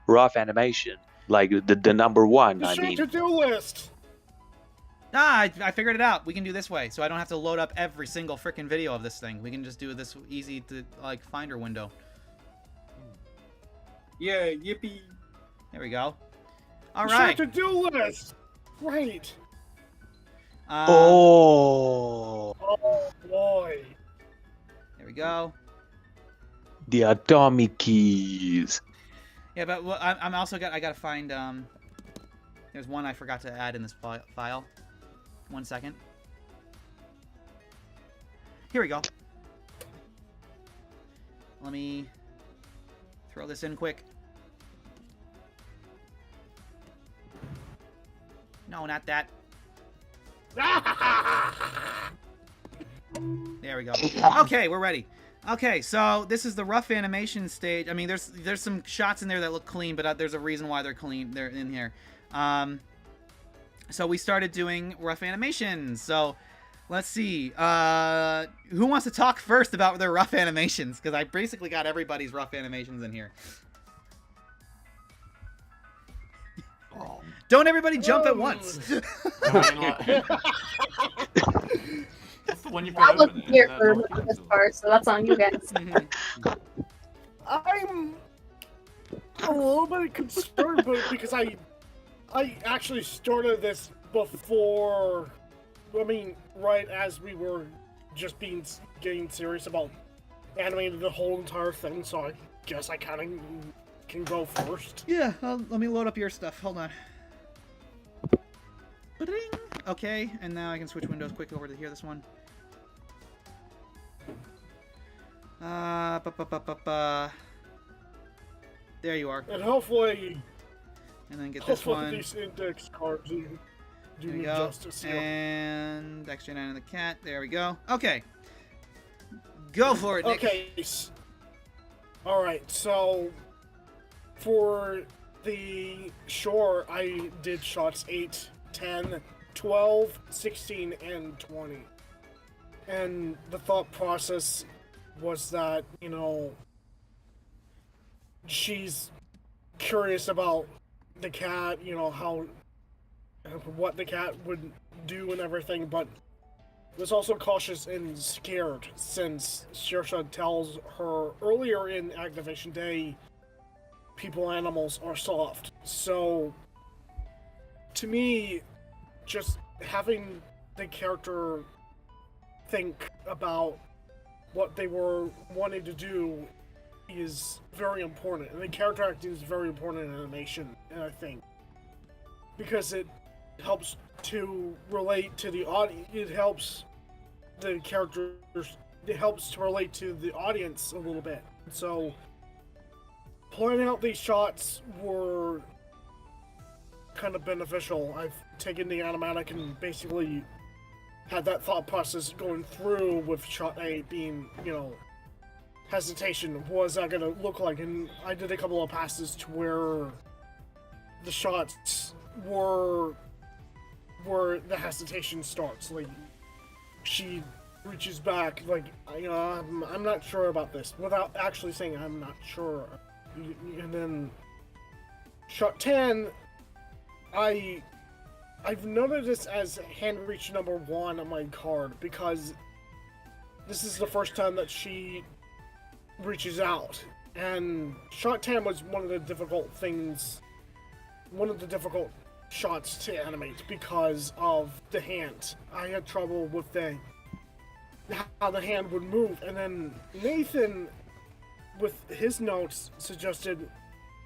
rough animation, like the number one? The I mean, to-do list. Ah, I figured it out. We can do this way, so I don't have to load up every single freaking video of this thing. We can just do this easy to like Finder window. Yeah, yippee. There we go. All The right. to-do list. Right. oh, Oh boy. There we go. the atomic keys. Yeah, but I'm also I gotta find there's one I forgot to add in this file. 1 second. Here we go. Let me throw this in quick. No, not that. There we go. Okay, we're ready. Okay, so this is the rough animation stage. I mean, there's some shots in there that look clean, but there's a reason why they're clean. They're in here. So we started doing rough animations. So let's see. Who wants to talk first about their rough animations? Because I basically got everybody's rough animations in here. Don't everybody jump at once. That's the one you I put wasn't open. here for this part, so that's on you guys. I'm a little bit concerned, but because I actually started this before. I mean, right as we were just getting serious about animating the whole entire thing, so I guess I kind of can go first. Yeah, let me load up your stuff. Hold on. Ba-ding. Okay, and now I can switch windows quick over to here. This one. There you are. And hopefully, And then get this one. these index cards do There we me go. Oh, justice here. And XJ9 and the cat. There we go. Okay. Go for it, Nick. Okay. Alright, so for the shore, I did shots 8, 10, 12, 16, and 20. And the thought process was that, you know, she's curious about the cat, you know, what the cat would do and everything, but was also cautious and scared since Saoirse tells her earlier in Activation Day people animals are soft. So to me, just having the character think about what they were wanting to do is very important, and the character acting is very important in animation, and I think because it helps to relate to the audience. It helps the characters. It helps to relate to the audience a little bit. So planning out these shots were kind of beneficial. I've taken the animatic and basically had that thought process going through with shot 8 being, you know, hesitation. What is that going to look like? And I did a couple of passes to where the shots were where the hesitation starts. Like, she reaches back, like, I'm not sure about this, without actually saying I'm not sure. And then shot 10, I've noted this as hand reach number 1 on my card, because this is the first time that she reaches out. And shot 10 was one of the difficult shots to animate because of the hand. I had trouble with how the hand would move, and then Nathan, with his notes, suggested,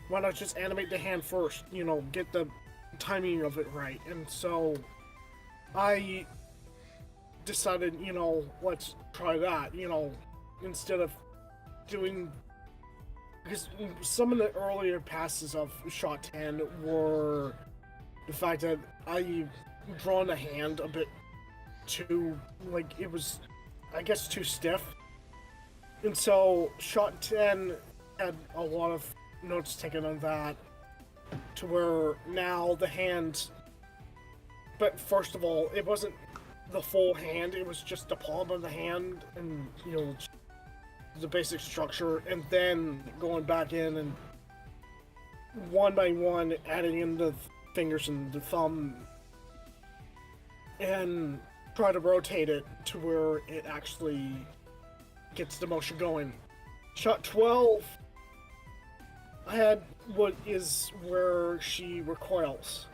why not just animate the hand first, get the timing of it right. And so I decided, let's try that, instead of doing, because some of the earlier passes of shot 10 were the fact that I drawn the hand a bit too, like, it was, I guess, too stiff. And so shot 10 had a lot of notes taken on that, to where now the hand, but first of all, it wasn't the full hand, it was just the palm of the hand, and, the basic structure, and then going back in and one by one adding in the fingers and the thumb, and try to rotate it to where it actually gets the motion going. Shot 12, I had what is where she recoils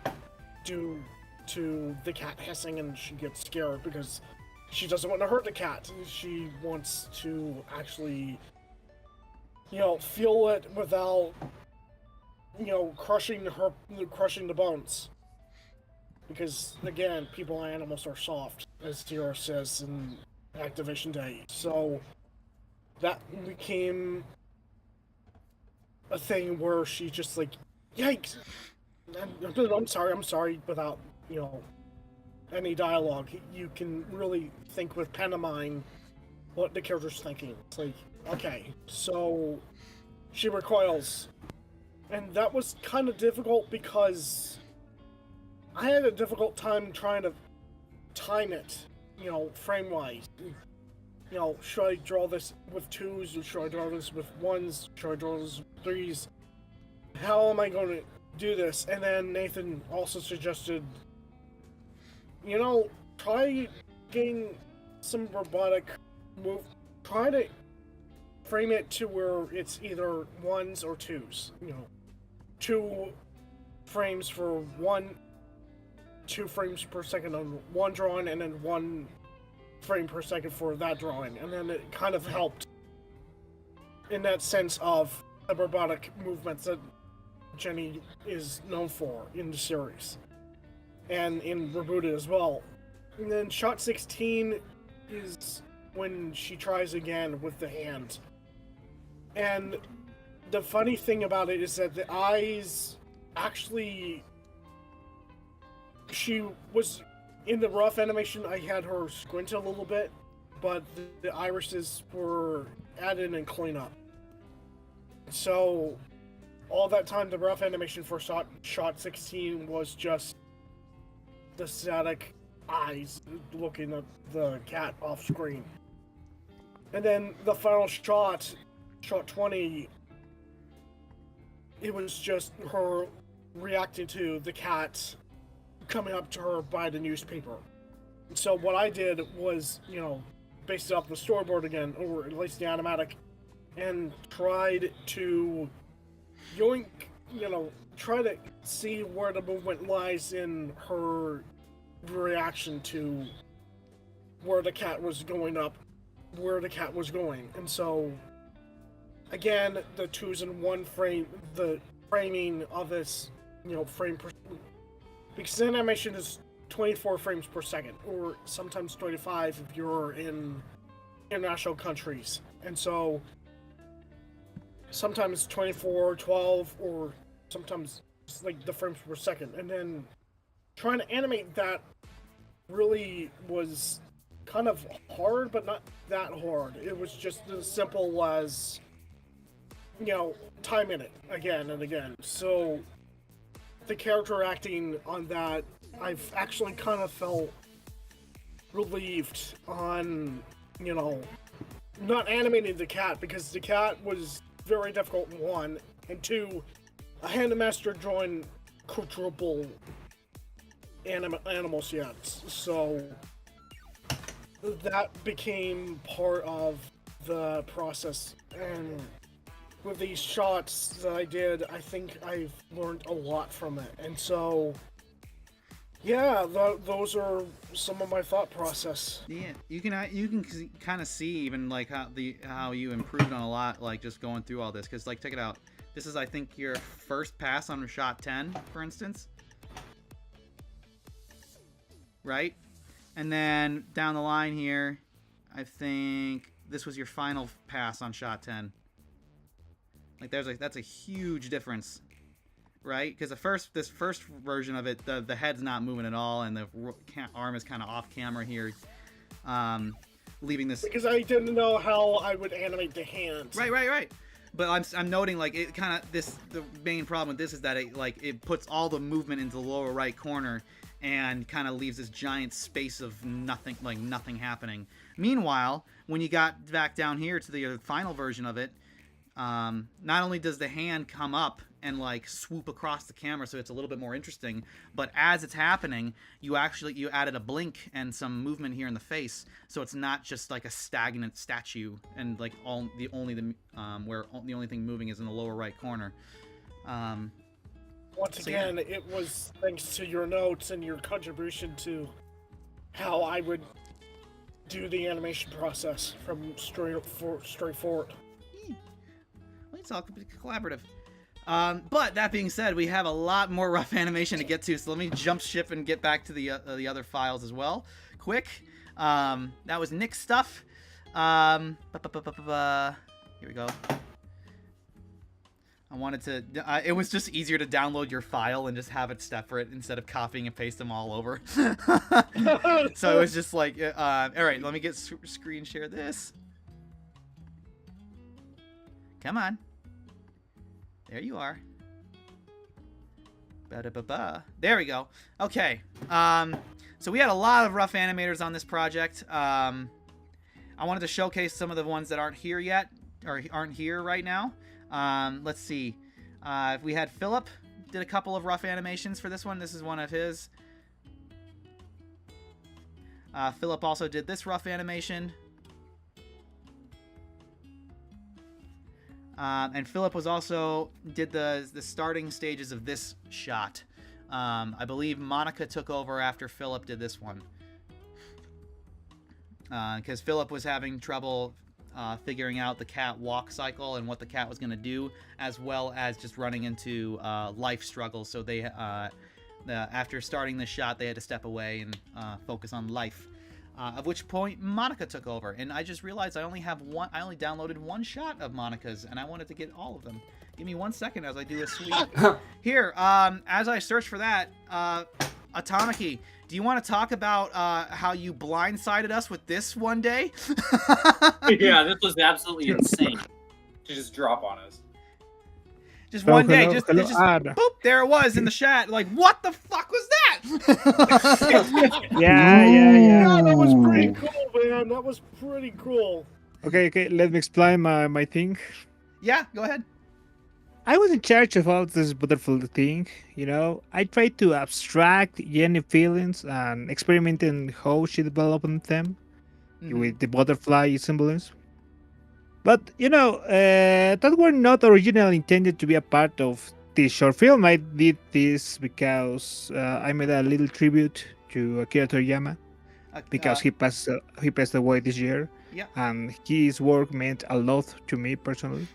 due to the cat hissing, and she gets scared because she doesn't want to hurt the cat. She wants to actually, feel it without, crushing the bones. Because, again, people and animals are soft, as Tira says in Activation Day. So that became a thing where she just like, yikes! I'm sorry, without, any dialogue. You can really think with pantomime what the character's thinking. It's like, okay, so she recoils. And that was kind of difficult because I had a difficult time trying to time it, frame-wise. Should I draw this with 2s, or should I draw this with 1s, should I draw this with 3s? How am I going to do this? And then Nathan also suggested, try getting some robotic move, try to frame it to where it's either 1s or 2s, 2 frames for 2 frames per second on one drawing, and then 1 frame per second for that drawing. And then it kind of helped in that sense of the robotic movements that Jenny is known for in the series, and in Rebooted as well. And then shot 16 is when she tries again with the hand. And the funny thing about it is that the eyes actually, she was, in the rough animation, I had her squint a little bit, but the irises were added and clean up. So all that time, the rough animation for shot 16 was just the static eyes looking at the cat off screen. And then the final shot 20, it was just her reacting to the cat coming up to her by the newspaper. So what I did was, based it off the storyboard again, or at least the animatic, and tried to yoink, try to see where the movement lies in her reaction to where the cat was going up, where the cat was going. And so, again, the 2s and 1 frame, the framing of this, frame per, because the animation is 24 frames per second, or sometimes 25 if you're in international countries. And so sometimes 24, 12, or sometimes it's like the frames per second. And then trying to animate that really was kind of hard, but not that hard. It was just as simple as, timing it again and again. So the character acting on that, I've actually kind of felt relieved on, you know, not animating the cat, because the cat was very difficult in 1, and 2, I hadn't mastered drawing quadruple animals yet, so that became part of the process. And with these shots that I did, I think I've learned a lot from it. And so, yeah, those are some of my thought process. Yeah, you can kind of see even like how you improved on a lot, like just going through all this. Because like, check it out. This is, I think, your first pass on shot 10, for instance. Right? And then down the line here, I think this was your final pass on shot 10. Like that's a huge difference, right? Because this first version of it, the head's not moving at all, and the arm is kind of off camera here, leaving this. Because I didn't know how I would animate the hands. Right. But I'm noting like it kind of the main problem with this is that it puts all the movement into the lower right corner and kind of leaves this giant space of nothing, like nothing happening. Meanwhile, when you got back down here to the final version of it, not only does the hand come up and like swoop across the camera, so it's a little bit more interesting, but as it's happening, you added a blink and some movement here in the face, so it's not just like a stagnant statue and like the only thing moving is in the lower right corner. Once again, it was thanks to your notes and your contribution to how I would do the animation process from story forward. Well, it's all collaborative. But that being said, we have a lot more rough animation to get to, so let me jump ship and get back to the other files as well. Quick. That was Nick's stuff. Here we go. I wanted to... it was just easier to download your file and just have it separate instead of copying and pasting them all over. So it was just like... Alright, let me get screen share this. Come on. There you are. Ba-da-ba-ba. There we go. Okay. So we had a lot of rough animators on this project. I wanted to showcase some of the ones that aren't here yet, or aren't here right now. Let's see. We had Philip did a couple of rough animations for this one. This is one of his. Philip also did this rough animation. And Philip was also did the starting stages of this shot. I believe Monica took over after Philip did this one. Because Philip was having trouble figuring out the cat walk cycle and what the cat was going to do, as well as just running into life struggles. So they, after starting the shot, they had to step away and focus on life. At which point Monica took over, and I just realized I only downloaded one shot of Monica's, and I wanted to get all of them. Give me 1 second as I do a sweep. Here, as I search for that, Atomiki, do you want to talk about how you blindsided us with this one day? Yeah, this was absolutely insane to just drop on us. Just one day, just boop, there it was in the chat. Like, what the fuck was that? Yeah. That was pretty cool, man. That was pretty cool. Okay, let me explain my thing. Yeah, go ahead. I was in charge of all this butterfly thing, you know. I tried to abstract Jenny feelings and experimenting how she developed them with the butterfly symbols. But, you know, that were not originally intended to be a part of this short film. I did this because I made a little tribute to Akira Toriyama because he passed away this year. Yeah. And his work meant a lot to me personally.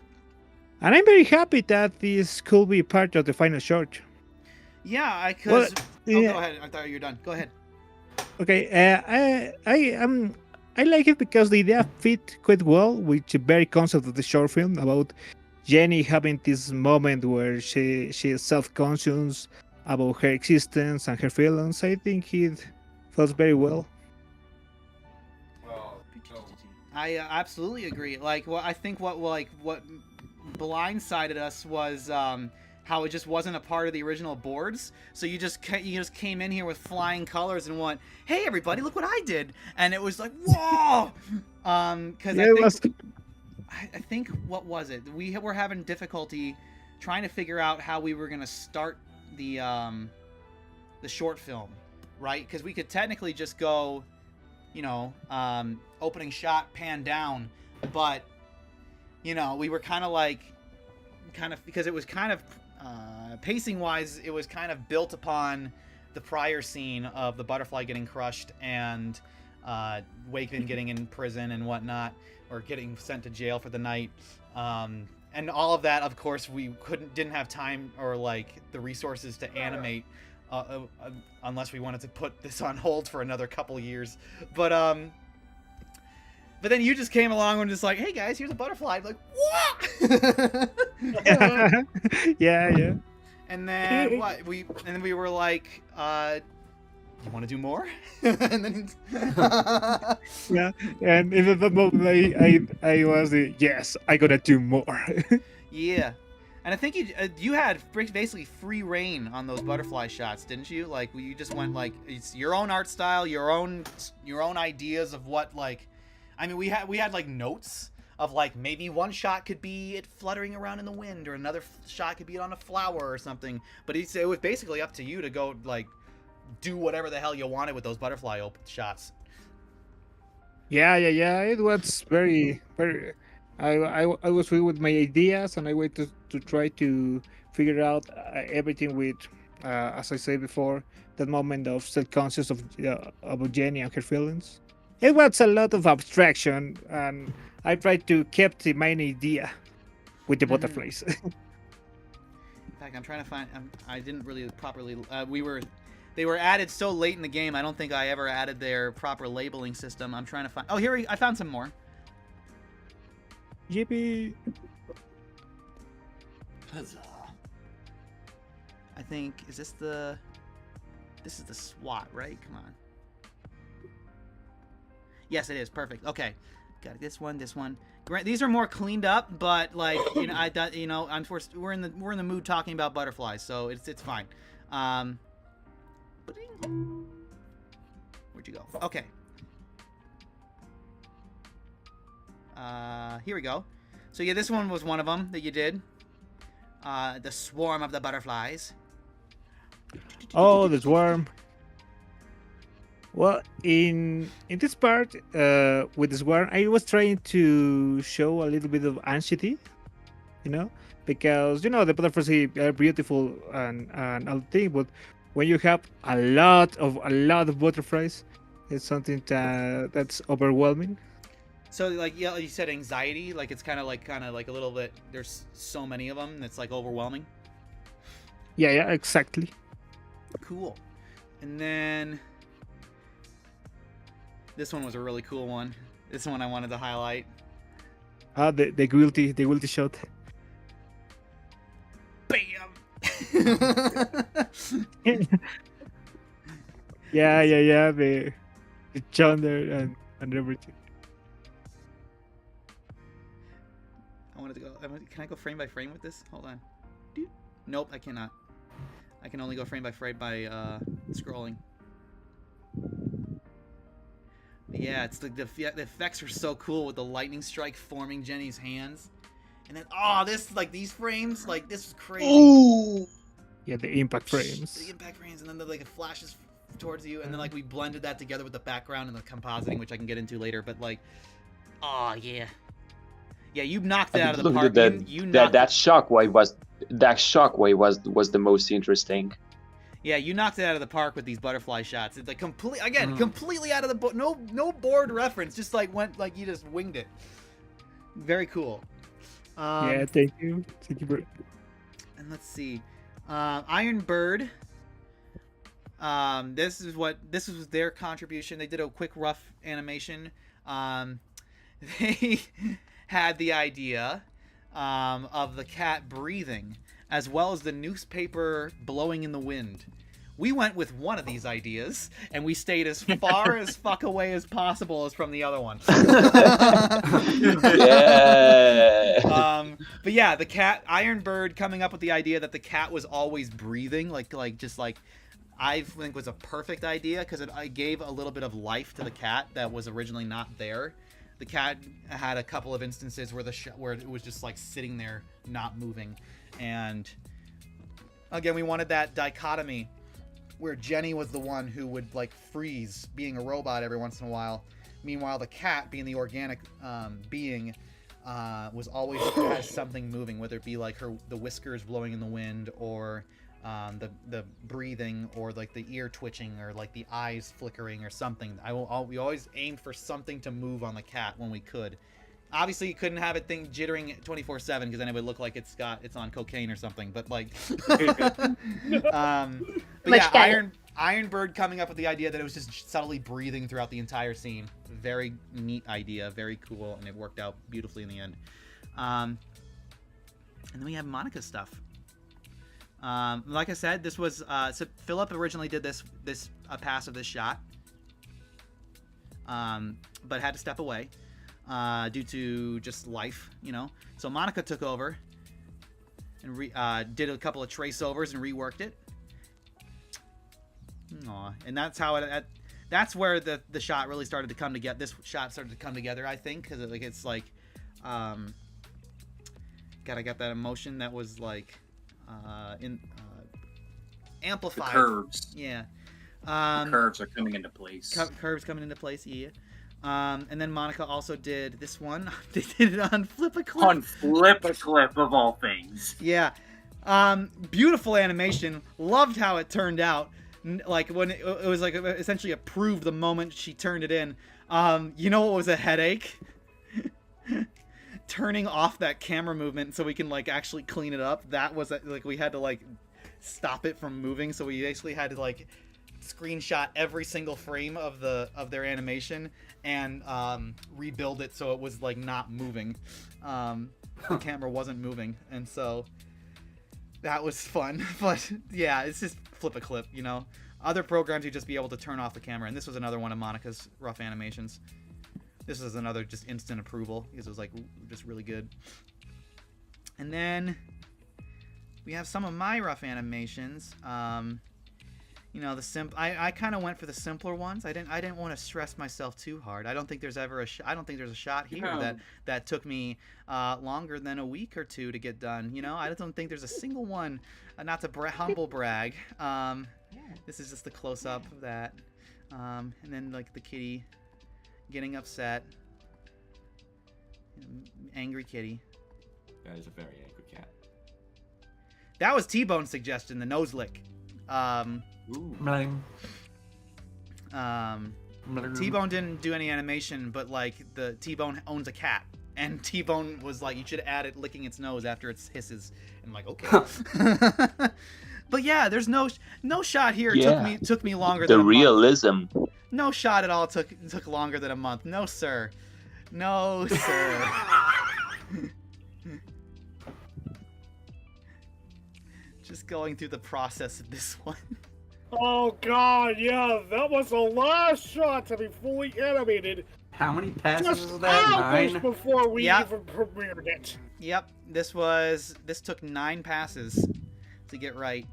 And I'm very happy that this could be part of the final short. Yeah, go ahead. I thought you were done. Go ahead. Okay, I like it because the idea fit quite well with the very concept of the short film about Jenny having this moment where she is self-conscious about her existence and her feelings. I think it feels very well. I absolutely agree. Like, I think what blindsided us was how it just wasn't a part of the original boards. So you just came in here with flying colors and went, "Hey everybody, look what I did!" And it was like, "Whoa!" Because I think what was it? We were having difficulty trying to figure out how we were gonna start the short film, right? Because we could technically just go, you know, opening shot, pan down, but you know, we were kind of because it was kind of pacing wise, it was kind of built upon the prior scene of the butterfly getting crushed and Wakeman getting in prison and whatnot, or getting sent to jail for the night, and all of that. Of course, we didn't have time or like the resources to animate, unless we wanted to put this on hold for another couple years. But then you just came along and just like, "Hey guys, here's a butterfly." I'm like, what? Yeah. And then we were like, "You want to do more?" And then Yeah, and in that moment, I was yes, I gotta do more. yeah. And I think you had basically free reign on those butterfly shots, didn't you? Like you just went like, it's your own art style, your own ideas of what, like, I mean, we had like notes of like maybe one shot could be it fluttering around in the wind, or another shot could be it on a flower or something. But it was basically up to you to go like do whatever the hell you wanted with those butterfly shots. Yeah. It was very. I was free with my ideas, and I waited to try to figure out everything with, as I said before, that moment of self-conscious of Jenny and her feelings. It was a lot of abstraction, and I tried to keep the main idea with the butterflies. In fact, I'm trying to find. I didn't really properly. They were added so late in the game. I don't think I ever added their proper labeling system. I'm trying to find. Oh, here I found some more. Yippee! Huzzah. I think this is the SWAT, right? Come on. Yes, it is. Perfect. Okay. Got it. This one. These are more cleaned up, but like, you know, we're in the mood talking about butterflies, so it's fine. Where'd you go? Okay. Here we go. So yeah, this one was one of them that you did. The swarm of the butterflies. Oh, the swarm. Well, in this part, with the swarm, I was trying to show a little bit of anxiety, you know, because you know the butterflies are beautiful and all thing, but when you have a lot of butterflies, it's something that's overwhelming. So like, yeah, you said anxiety, like it's kind of like a little bit. There's so many of them, it's like overwhelming. Yeah, exactly. Cool. And then this one was a really cool one. This one I wanted to highlight. The guilty shot. Bam. Yeah. The thunder and everything. I wanted to go. Can I go frame by frame with this? Hold on. Nope, I cannot. I can only go frame by frame by scrolling. Yeah, it's the effects are so cool with the lightning strike forming Jenny's hands, and then these frames, like this is crazy. Ooh. Yeah, the impact frames. The impact frames, and then like it flashes towards you, and then like we blended that together with the background and the compositing, which I can get into later. But like, oh yeah. Yeah, you knocked it out of the park. That shockwave was the most interesting. Yeah, you knocked it out of the park with these butterfly shots. It's like completely out of the board. No board reference. Just like went like you just winged it. Very cool. Yeah, thank you, bro. And let's see, Iron Bird. This was their contribution. They did a quick rough animation. They had the idea of the cat breathing, as well as the newspaper blowing in the wind, We went with one of these ideas, and we stayed as far as fuck away as possible as from the other one. Yeah. But yeah, the cat, Ironbird coming up with the idea that the cat was always breathing, just like I think was a perfect idea because it gave a little bit of life to the cat that was originally not there. The cat had a couple of instances where where it was just like sitting there, not moving, and again, we wanted that dichotomy where Jenny was the one who would like freeze, being a robot every once in a while. Meanwhile, the cat, being the organic being, was always has something moving, whether it be like the whiskers blowing in the wind, or the breathing, or like the ear twitching, or like the eyes flickering, or something. We always aimed for something to move on the cat when we could. Obviously, you couldn't have it jittering 24/7 because then it would look like it's on cocaine or something. But like, but yeah, Ironbird coming up with the idea that it was just subtly breathing throughout the entire scene. Very neat idea, very cool, and it worked out beautifully in the end. And then we have Monica's stuff. Like I said, this was so Philip originally did this pass of this shot, but had to step away due to just life, you know. So Monica took over and did a couple of trace overs and reworked it. Aw, and that's how that's where the shot really started to come together. This shot started to come together, I think, because it's like, gotta get that emotion that was like amplified. The curves. Yeah. The curves are coming into place. Curves coming into place, yeah. And then Monica also did this one. They did it on Flip-A-Clip. On Flip-A-Clip, of all things. Yeah. Beautiful animation. Loved how it turned out. Like when it was like essentially approved the moment she turned it in. You know what was a headache? Turning off that camera movement so we can like actually clean it up. That was like we had to like stop it from moving, so we basically had to like screenshot every single frame of their animation and rebuild it so it was like not moving. The camera wasn't moving, and so that was fun. But yeah, it's just Flip-A-Clip, you know. Other programs you'd just be able to turn off the camera, and this was another one of Monica's rough animations. This is another just instant approval because it was like just really good. And then we have some of my rough animations. You know, I kind of went for the simpler ones. I didn't want to stress myself too hard. I don't think there's ever I don't think there's a shot here that took me longer than a week or two to get done. You know, I don't think there's a single one. Not to humble brag. This is just the close up of that, and then like the kitty getting upset, angry kitty. That is a very angry cat. That was T-Bone's suggestion, the nose lick. T-Bone didn't do any animation, but like the T-Bone owns a cat, and T-Bone was like, you should add it licking its nose after it hisses. And I'm like, okay. But yeah, there's no shot here. Yeah. Took me longer The than a realism. month. No shot at all took longer than a month. No sir. No sir. Just going through the process of this one. Oh god, yeah, that was the last shot to be fully animated. How many passes Just was that? hours 9? before we Yep. even premiered it. Yep, this took 9 passes to get right.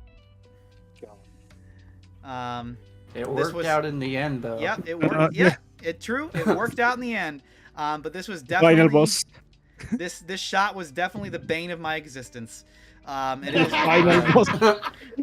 It worked out in the end, though. Yep, it worked. Yeah, it worked out in the end. But this was definitely Final boss. This shot was definitely the bane of my existence. And it is Final boss.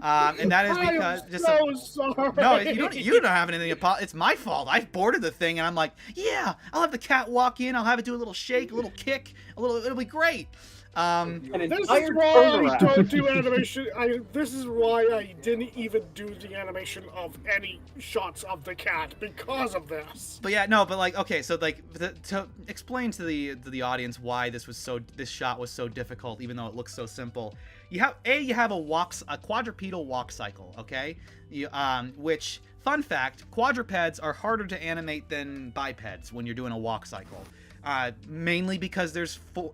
and that is because I am so sorry. no, you don't have anything to it's my fault. I boarded the thing and I'm like, yeah, I'll have the cat walk in, I'll have it do a little shake, a little kick, it'll be great. This is why I don't do animation. This is why I didn't even do the animation of any shots of the cat because of this. But yeah, no, but like, okay, so like to explain to the audience why this shot was so difficult, even though it looks so simple. You have a quadrupedal walk cycle, okay? Which, fun fact, quadrupeds are harder to animate than bipeds when you're doing a walk cycle. Mainly because there's 4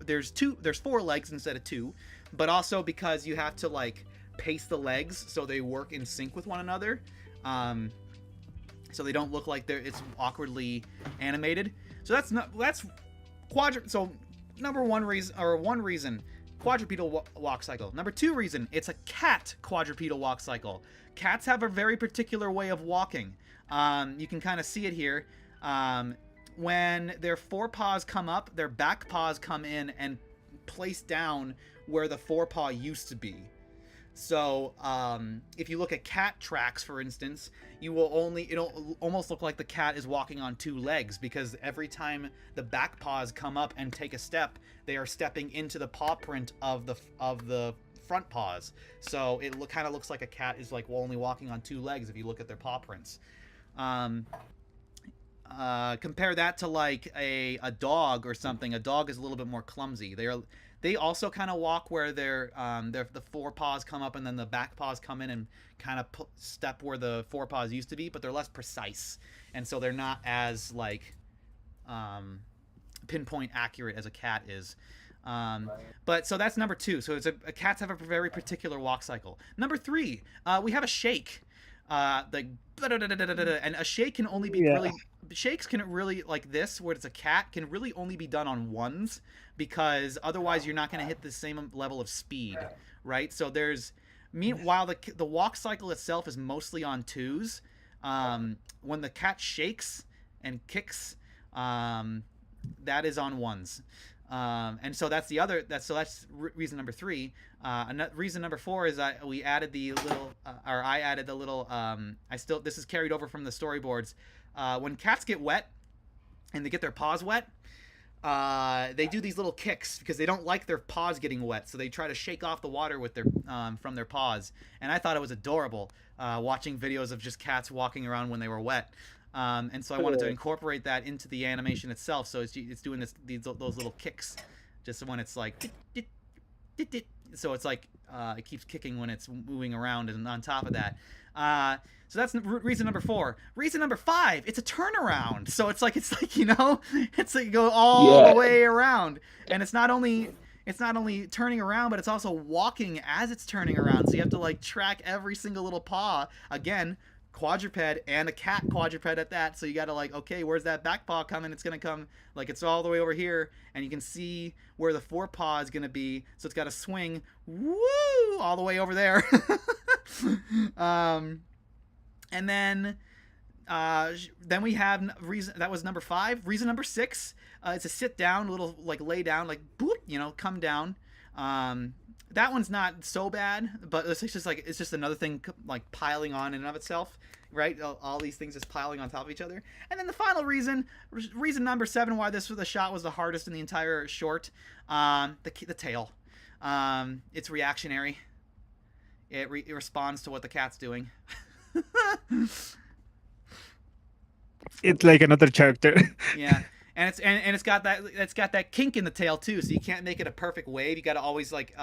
legs instead of 2, but also because you have to like paste the legs so they work in sync with one another, so they don't look like it's awkwardly animated. So that's so number one reason quadrupedal walk cycle. Number 2 reason, it's a cat quadrupedal walk cycle. Cats have a very particular way of walking. You can kind of see it here. When their forepaws come up, their back paws come in and place down where the forepaw used to be. So if you look at cat tracks, for instance, it'll almost look like the cat is walking on 2 legs, because every time the back paws come up and take a step, they are stepping into the paw print of the front paws. So it kind of looks like a cat is like only walking on 2 legs if you look at their paw prints. Compare that to like a dog or something. A dog is a little bit more clumsy. They also kind of walk where the forepaws come up and then the back paws come in and kind of step where the forepaws used to be, but they're less precise, and so they're not as like pinpoint accurate as a cat is. But so that's number 2. So cats have a very particular walk cycle. Number 3, we have a shake. And a shake can only be shakes can really, like this, where it's a cat, can really only be done on 1s, because otherwise you're not going to hit the same level of speed, right? So while the walk cycle itself is mostly on 2s, when the cat shakes and kicks, that is on 1s. And so that's reason number 3. Reason number 4 is we added the little, I added the little, this is carried over from the storyboards. When cats get wet and they get their paws wet, they do these little kicks because they don't like their paws getting wet. So they try to shake off the water with from their paws. And I thought it was adorable, watching videos of just cats walking around when they were wet. And so I wanted to incorporate that into the animation itself. So it's doing those little kicks, just when it's like, so it's like it keeps kicking when it's moving around. And on top of that, so that's reason number 4. Reason number 5, it's a turnaround. So it's like it's like go all the way around, and it's not only turning around, but it's also walking as it's turning around. So you have to like track every single little paw. Again, quadruped, and a cat quadruped at that. So you got to like, okay, where's that back paw coming? It's going to come like it's all the way over here, and you can see where the forepaw is going to be. So it's got to swing all the way over there. And then we have reason, that was number 5. Reason number 6, it's a sit down, little like lay down, like boop, come down. That one's not so bad, but it's just another thing like piling on in and of itself, right? All these things just piling on top of each other. And then the final reason number 7, why the shot was the hardest in the entire short, the tail. It's reactionary. It responds to what the cat's doing. It's like another character. Yeah. And it's got that kink in the tail too, so you can't make it a perfect wave. You got to always like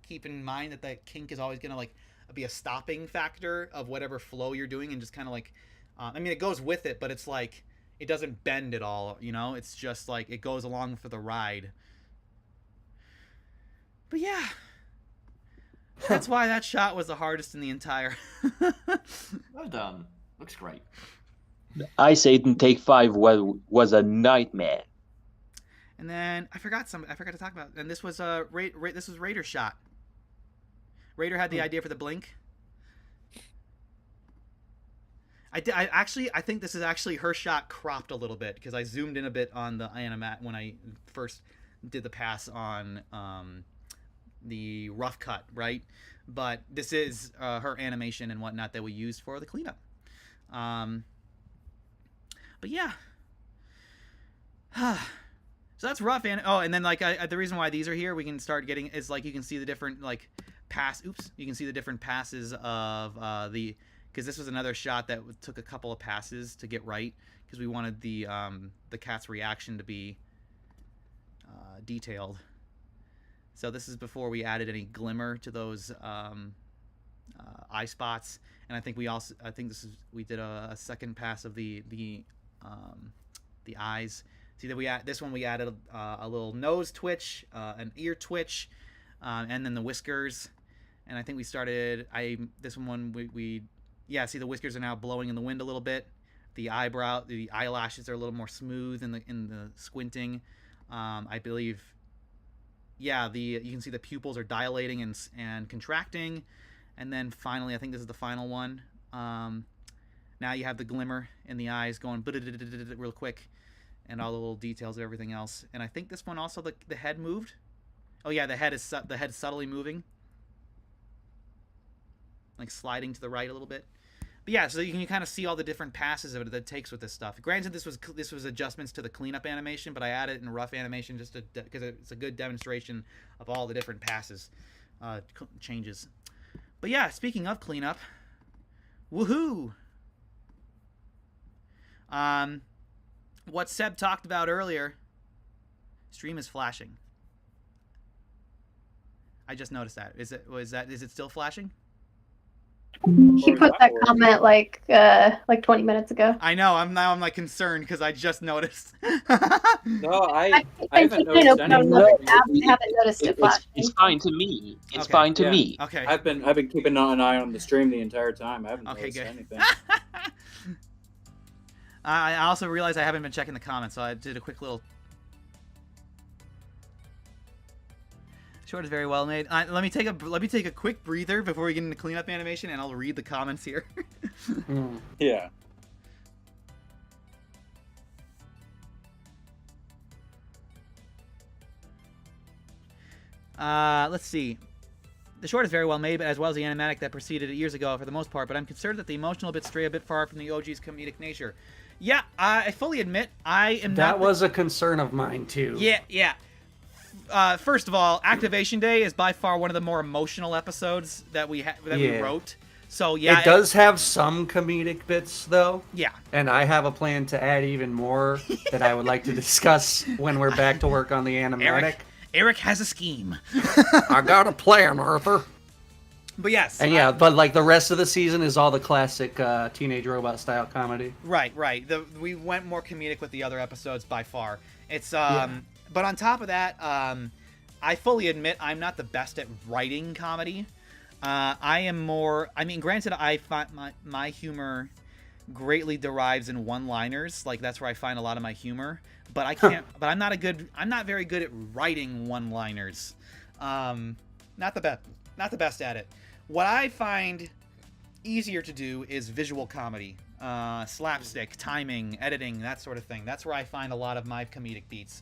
keep in mind that kink is always gonna like be a stopping factor of whatever flow you're doing, and just kind of like, I mean, it goes with it, but it's like it doesn't bend at all. It's just like it goes along for the ride. But yeah, that's why that shot was the hardest in the entire. Well done. Looks great. I say it in take 5 was a nightmare. And then I forgot to talk about. And this was this was Raider's shot. Raider had the idea for the blink. I think this is actually her shot cropped a little bit, because I zoomed in a bit on the animat when I first did the pass on the rough cut, right? But this is her animation and whatnot that we used for the cleanup. But yeah. So that's rough. And then like the reason why these are here, we can start getting, is like you can see the different like you can see the different passes of because this was another shot that took a couple of passes to get right, because we wanted the cat's reaction to be detailed. So this is before we added any glimmer to those eye spots. And I think we did a second pass of the eyes. See that this one we added a little nose twitch, an ear twitch, and then the whiskers, And I think we started. This one we yeah. See, the whiskers are now blowing in the wind a little bit. The eyelashes are a little more smooth in the squinting. I believe. Yeah, you can see the pupils are dilating and contracting, and then finally, I think this is the final one. Now you have the glimmer in the eyes going real quick, and all the little details of everything else. And I think this one also the head moved. Oh yeah, the head is subtly moving, like sliding to the right a little bit. But yeah, so you can kind of see all the different passes of it that it takes with this stuff. Granted, this was adjustments to the cleanup animation, but I added it in rough animation just because it's a good demonstration of all the different passes changes. But yeah, speaking of cleanup, woohoo! What Seb talked about earlier, stream is flashing. I just noticed that. Is it still flashing? She put that comment like 20 minutes ago. I know. I'm like concerned because I just noticed. No, I haven't I noticed anything. haven't noticed it flashing. It's fine to me. It's Okay. fine to Yeah. me. Okay. I've been keeping an eye on the stream the entire time. I haven't Okay, noticed good. anything. I also realized I haven't been checking the comments, so I did a quick little. Short is very well made. Let me take a quick breather before we get into cleanup animation, and I'll read the comments here. Yeah. Let's see. The short is very well made, but as well as the animatic that preceded it years ago for the most part, but I'm concerned that the emotional bits stray a bit far from the OG's comedic nature. Yeah, I fully admit I am That not... was a concern of mine, too. Yeah. First of all, Activation Day is by far one of the more emotional episodes that we wrote. So yeah, it does have some comedic bits, though. Yeah. And I have a plan to add even more that I would like to discuss when we're back to work on the animatic. Eric has a scheme. I got a plan, Arthur. But yes. And yeah, but like the rest of the season is all the classic teenage robot style comedy. Right. We went more comedic with the other episodes by far. It's But on top of that, I fully admit I'm not the best at writing comedy. I am more. I mean, granted, I find my humor greatly derives in one-liners. Like that's where I find a lot of my humor. But I can't. But I'm not very good at writing one-liners. Not the best at it. What I find easier to do is visual comedy, slapstick, timing, editing, that sort of thing. That's where I find a lot of my comedic beats.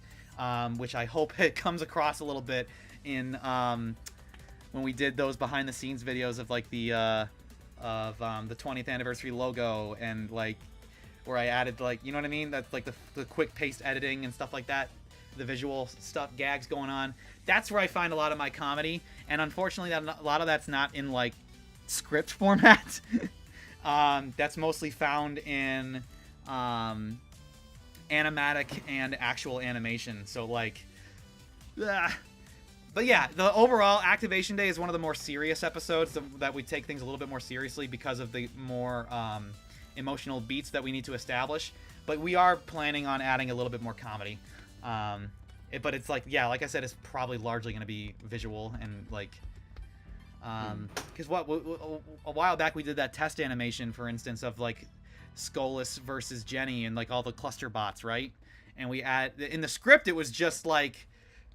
Which I hope it comes across a little bit in when we did those behind the scenes videos of like the 20th anniversary logo and like where I added like, you know what I mean? That's like the quick paste editing and stuff like that, the visual stuff, gags going on. That's where I find a lot of my comedy, and unfortunately a lot of that's not in like script format. That's mostly found in animatic and actual animation. So like but yeah, the overall Activation Day is one of the more serious episodes that we take things a little bit more seriously because of the more emotional beats that we need to establish. But we are planning on adding a little bit more comedy. But it's like, yeah, like I said, it's probably largely going to be visual and like because a while back we did that test animation, for instance, of like Skolas versus Jenny and like all the cluster bots, right? And we in the script it was just like,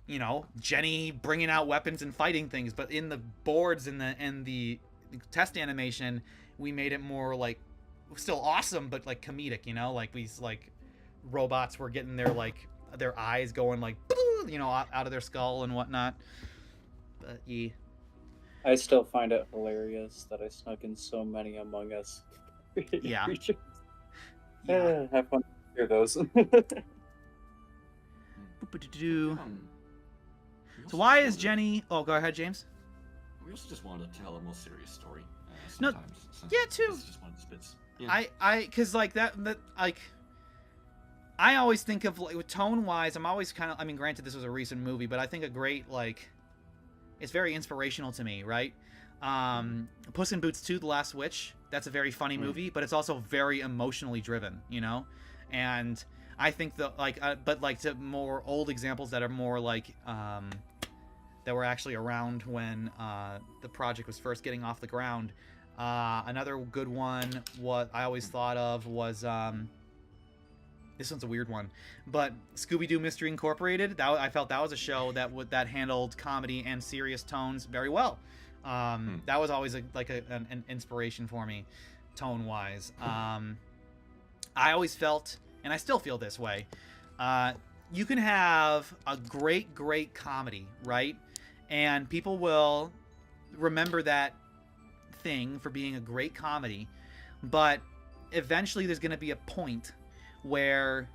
you know, Jenny bringing out weapons and fighting things, but in the boards and the test animation we made it more like still awesome but like comedic, you know, like these like robots were getting their eyes going like, you know, out of their skull and whatnot. But yeah, I still find it hilarious that I snuck in so many Among Us. Yeah. Have fun to hear those. So why is Jenny... Oh, go ahead, James. We also just wanted to tell a more serious story. No, Sometimes. yeah, too. It's just one of the bits. Yeah. Because like that like... I always think of, like, tone-wise, I'm always kind of... I mean, granted, this was a recent movie, but I think a great, like... It's very inspirational to me, right? Puss in Boots 2, The Last Witch, that's a very funny movie, but it's also very emotionally driven, you know? And I think but like to more old examples that are more like that were actually around when the project was first getting off the ground. Another good one, what I always thought of was this one's a weird one, but Scooby-Doo Mystery Incorporated. I felt that was a show that handled comedy and serious tones very well. That was always an inspiration for me, tone-wise. I always felt, and I still feel this way, you can have a great comedy, right? And people will remember that thing for being a great comedy, but eventually there's going to be a point where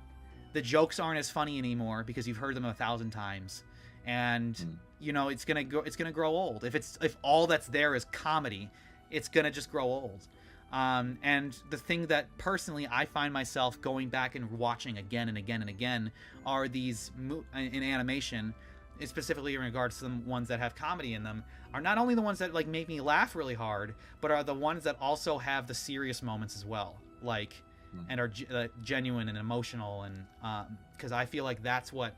the jokes aren't as funny anymore because you've heard them 1,000 times, and you know it's gonna grow old. If all that's there is comedy, it's gonna just grow old. And the thing that personally I find myself going back and watching again and again and again are these in animation, specifically in regards to the ones that have comedy in them, are not only the ones that like make me laugh really hard, but are the ones that also have the serious moments as well, like, and are genuine and emotional, and because I feel like that's what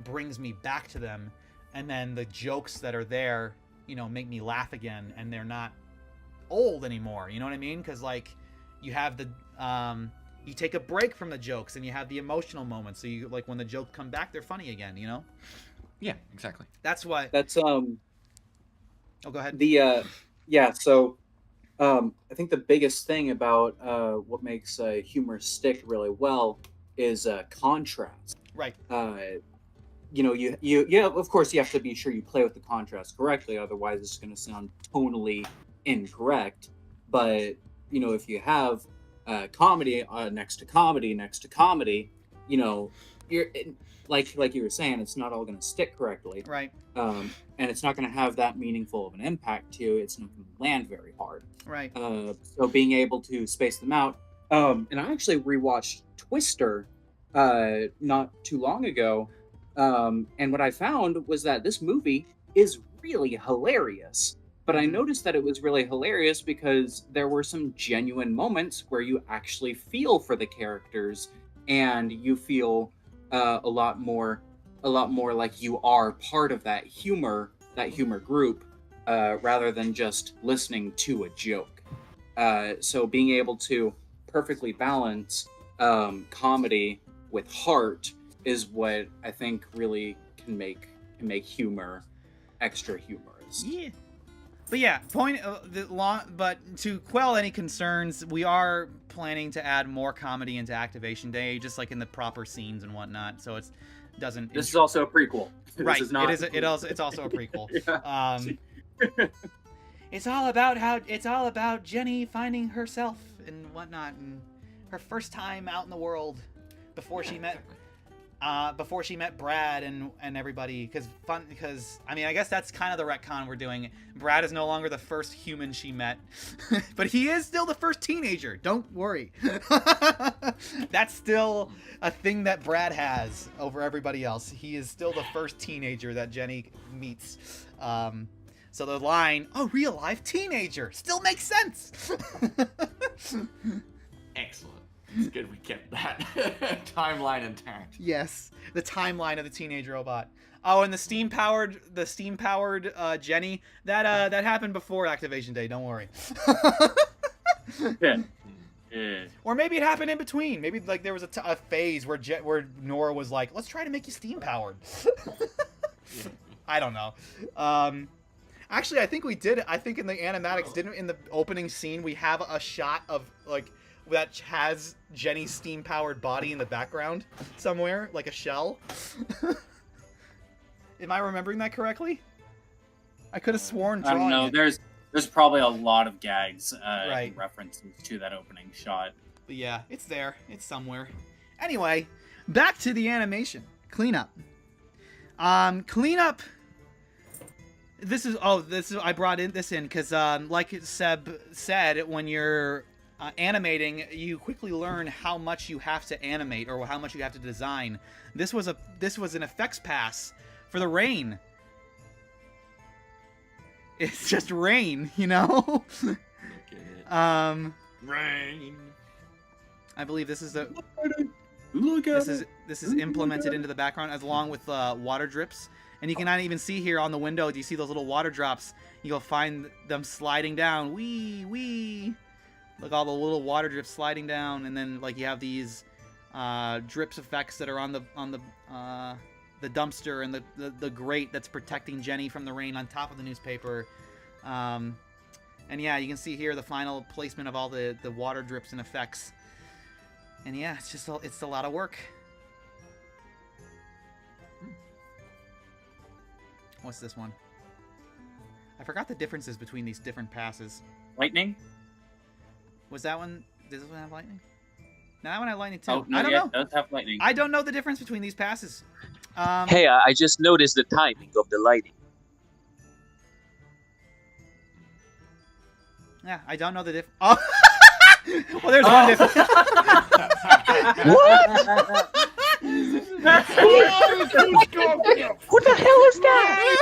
brings me back to them. And then the jokes that are there, you know, make me laugh again, and they're not old anymore, you know what I mean? Because like you have the you take a break from the jokes and you have the emotional moments, so you like when the jokes come back, they're funny again, you know? Yeah, exactly. That's why. That's Oh, go ahead. the yeah. So I think the biggest thing about what makes humor stick really well is contrast. Right. You know, yeah, of course you have to be sure you play with the contrast correctly, otherwise it's going to sound tonally incorrect. But you know, if you have comedy next to comedy next to comedy, you know, like you were saying, it's not all going to stick correctly, Right. and it's not going to have that meaningful of an impact to you. It's not going to land very hard. Right. So being able to space them out, and I actually rewatched Twister not too long ago, and what I found was that this movie is really hilarious. But I noticed that it was really hilarious because there were some genuine moments where you actually feel for the characters, and you feel a lot more like you are part of that humor group, rather than just listening to a joke. So being able to perfectly balance comedy with heart is what I think really can make humor extra humorous. Yeah. But yeah, but to quell any concerns, we are planning to add more comedy into Activation Day, just like in the proper scenes and whatnot. So it doesn't. This is also a prequel. Right. This is not It's also a prequel. Yeah. It's all about Jenny finding herself and whatnot, and her first time out in the world before she met Brad and everybody. Because I mean, I guess that's kind of the retcon we're doing. Brad is no longer the first human she met, but he is still the first teenager. Don't worry. That's still a thing that Brad has over everybody else. He is still the first teenager that Jenny meets. So the line, "a real life teenager," still makes sense. Excellent. It's good we kept that timeline intact. Yes, the timeline of the teenage robot. Oh, and the steam powered Jenny, that happened before Activation Day. Don't worry. Yeah. Yeah. Or maybe it happened in between. Maybe like there was a phase where Nora was like, "Let's try to make you steam powered." I don't know. Actually, I think we did. I think in the animatics, in the opening scene, we have a shot of like that has Jenny's steam-powered body in the background somewhere, like a shell. Am I remembering that correctly? I could have sworn I drawing don't know. it. There's probably a lot of gags Right. and references to that opening shot. But yeah, it's there. It's somewhere. Anyway, back to the animation. Cleanup. Cleanup. I brought this in because, like Seb said, when you're animating, you quickly learn how much you have to animate or how much you have to design. This was an effects pass for the rain. It's just rain, you know. Look at it. Rain. I believe this is Look at this is implemented into the background along with water drips And you can even see here on the window, do you see those little water drops? You'll find them sliding down. Wee, wee. Look, all the little water drips sliding down. And then, like, you have these drips effects that are on the dumpster and the grate that's protecting Jenny from the rain on top of the newspaper. And yeah, you can see here the final placement of all the water drips and effects. And yeah, it's a lot of work. What's this one? I forgot the differences between these different passes. Lightning? Was that one? Does this one have lightning? No, that one had lightning too. Oh, no, I don't yeah, know. it does have lightning. I don't know the difference between these passes. Hey, I just noticed the timing of the lighting. Yeah, I don't know the difference. Oh! Well, there's one difference. What? What the hell is that?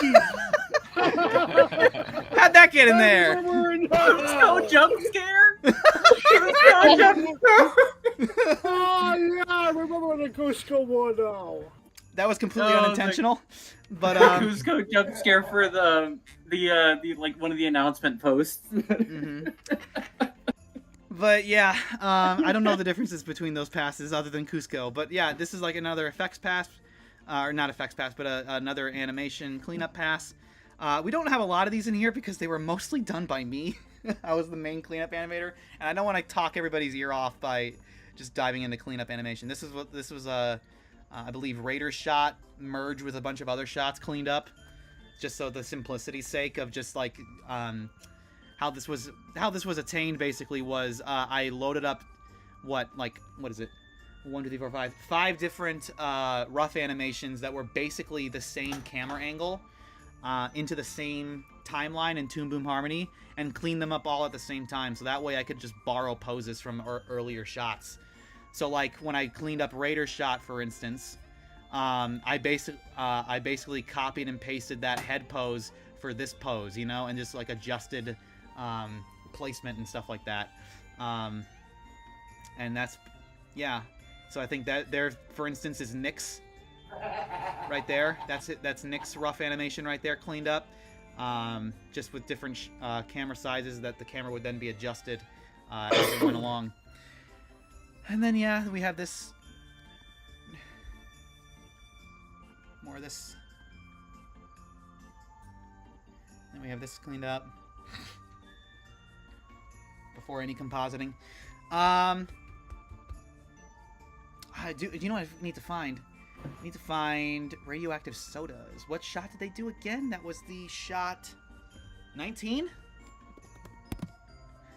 How'd that get in there? No jump scare! Oh yeah, I remember the Cusco one now. That was completely unintentional. But Cusco jump scare for the like one of the announcement posts. Mm-hmm. But yeah, I don't know the differences between those passes other than Cusco. But yeah, this is like another effects pass, or not effects pass, but another animation cleanup pass. We don't have a lot of these in here because they were mostly done by me. I was the main cleanup animator, and I don't want to talk everybody's ear off by just diving into cleanup animation. This was I believe Raider's shot merged with a bunch of other shots cleaned up, just so the simplicity's sake of just like how this was attained. Basically was I loaded up what is it, 1 2 3 4 5 different rough animations that were basically the same camera angle into the same timeline in Toon Boom Harmony and clean them up all at the same time, so that way I could just borrow poses from earlier shots. So like when I cleaned up Raider's shot, for instance, I basically copied and pasted that head pose for this pose, you know, and just like adjusted placement and stuff like that. And that's, yeah. So I think that there, for instance, is Nick's right there. That's it. That's Nick's rough animation right there, cleaned up, just with different camera sizes that the camera would then be adjusted as we went along. And then yeah, we have this, more of this. Then we have this cleaned up before any compositing. Do you know what I need to find? I need to find radioactive sodas. What shot did they do again? That was the shot 19?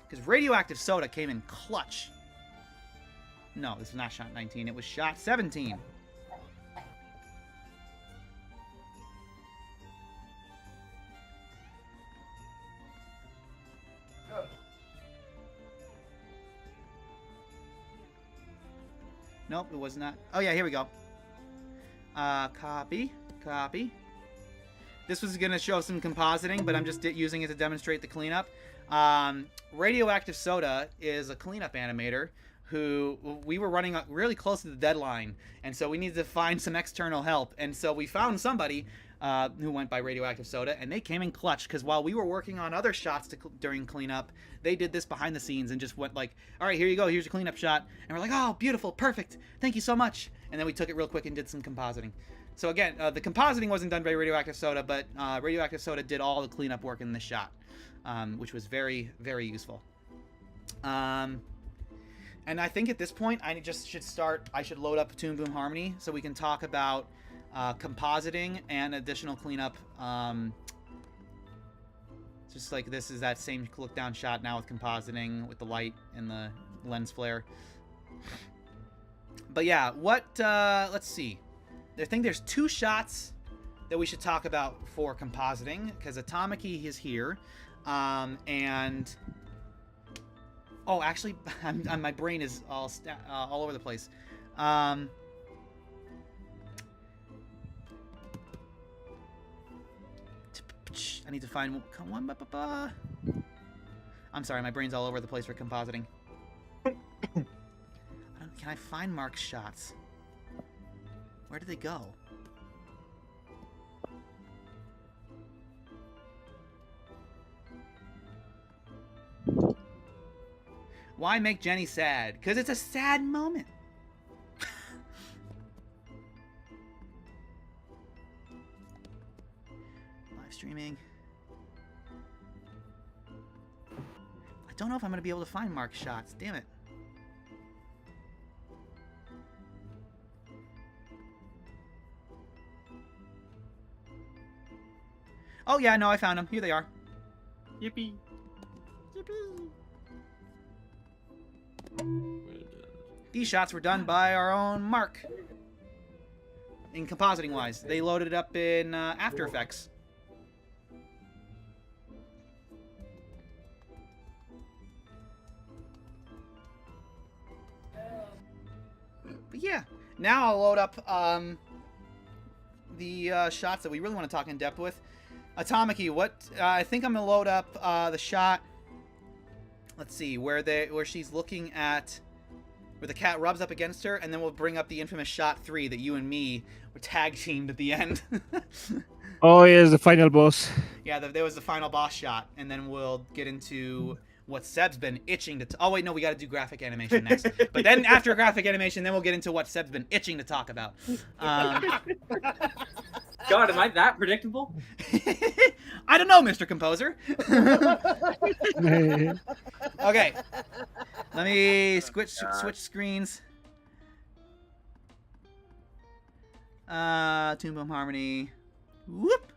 Because radioactive soda came in clutch. No, this is not shot 19. It was shot 17. Nope, it was not. Oh yeah, here we go. Copy. This was going to show some compositing, but I'm just using it to demonstrate the cleanup. Radioactive Soda is a cleanup animator who we were running really close to the deadline, and so we needed to find some external help. And so we found somebody who went by Radioactive Soda, and they came in clutch, because while we were working on other shots during cleanup, they did this behind the scenes and just went like, all right, here you go, here's your cleanup shot. And we're like, oh, beautiful, perfect, thank you so much. And then we took it real quick and did some compositing. So again, the compositing wasn't done by Radioactive Soda, but Radioactive Soda did all the cleanup work in the shot, which was very, very useful. And I think at this point, I should load up Toon Boom Harmony so we can talk about compositing and additional cleanup. Just like this is that same look down shot now with compositing with the light and the lens flare. But yeah, let's see. I think there's 2 shots that we should talk about for compositing, because Atomic-y is here. And oh, actually, my brain is all over the place. I need to find. Come on, I'm sorry, my brain's all over the place for compositing. Can I find Mark's shots? Where did they go? Why make Jenny sad? Because it's a sad moment. Live streaming. I don't know if I'm going to be able to find Mark's shots. Damn it. Oh, yeah, no, I found them. Here they are. Yippee. Yippee. These shots were done by our own Mark. In compositing wise, they loaded it up in After Effects. But yeah, now I'll load up the shots that we really want to talk in depth with. Atomic-y, what? I think I'm gonna load up the shot. Let's see where she's looking at, where the cat rubs up against her, and then we'll bring up the infamous shot 3 that you and me were tag teamed at the end. Oh yes, the final boss. Yeah, there was the final boss shot, and then we'll get into what Seb's been itching to. Oh wait, no, we got to do graphic animation next. But then after graphic animation, then we'll get into what Seb's been itching to talk about. God, am I that predictable? I don't know, Mr. Composer. Okay, let me switch screens. Toon Boom Harmony. Whoop.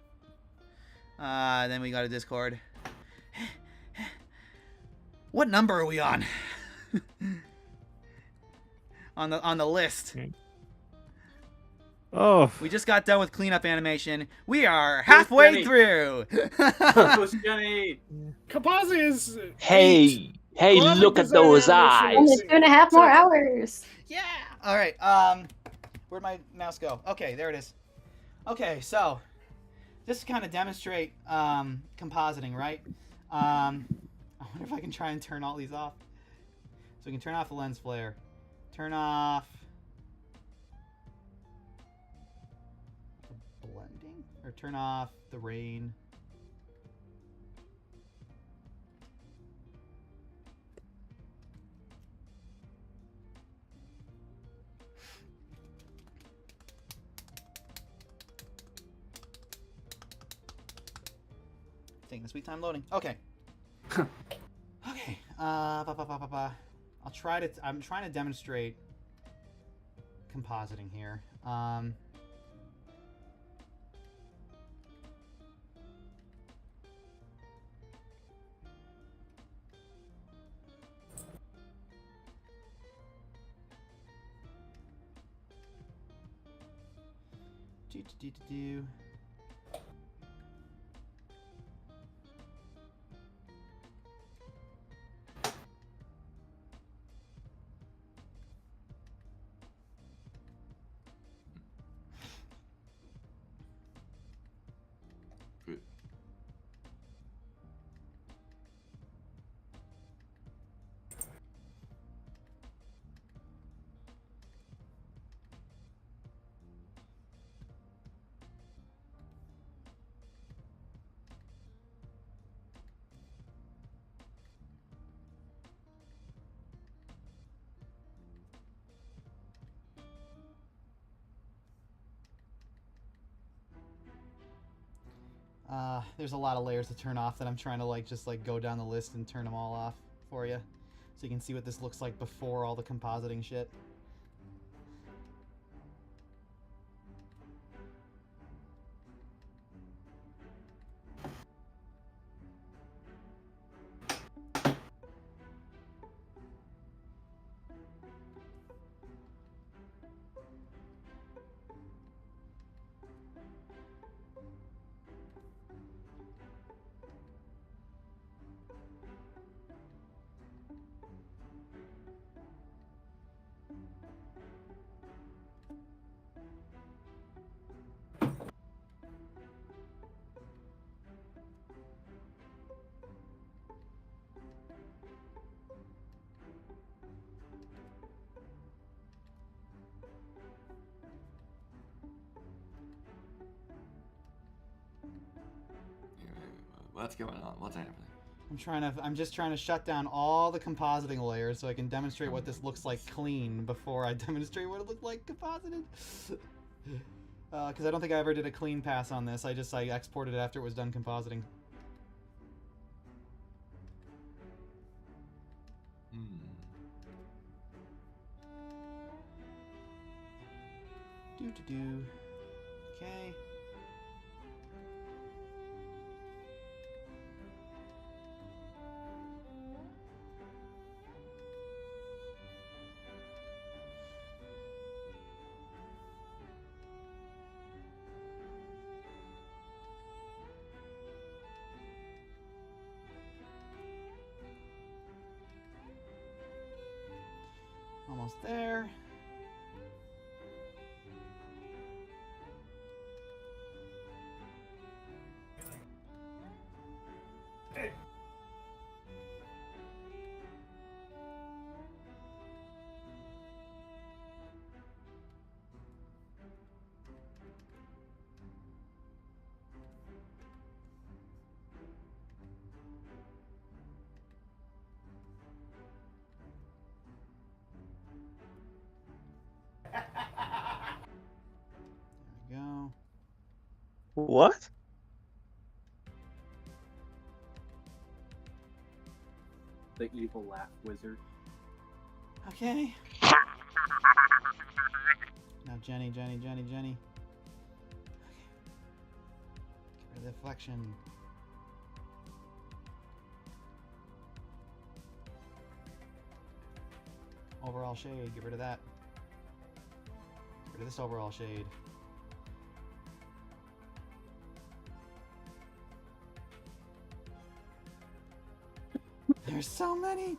Then we got a Discord. What number are we on? on the list. Oh. We just got done with cleanup animation. We are halfway through. Jenny. Composite is. Hey, look at those eyes. Only 2.5 more hours. Yeah. All right. Where'd my mouse go? Okay, there it is. Okay, so just to kind of demonstrate compositing, right? I wonder if I can try and turn all these off. So we can turn off the lens flare. Turn off the blending, or turn off the rain. Taking the sweet time loading. Okay. Okay. I'll try to. I'm trying to demonstrate compositing here. Do. There's a lot of layers to turn off that I'm trying to just go down the list and turn them all off for you, so you can see what this looks like before all the compositing shit. What's going on? What's happening? I'm just trying to shut down all the compositing layers so I can demonstrate what this looks like clean before I demonstrate what it looked like composited. Because I don't think I ever did a clean pass on this. I exported it after it was done compositing. Do. Okay. Almost there. There we go. What? The evil laugh wizard. Okay. Now Jenny. Okay. Get rid of the deflection. Overall shade, get rid of that. Get rid of this overall shade. There's so many.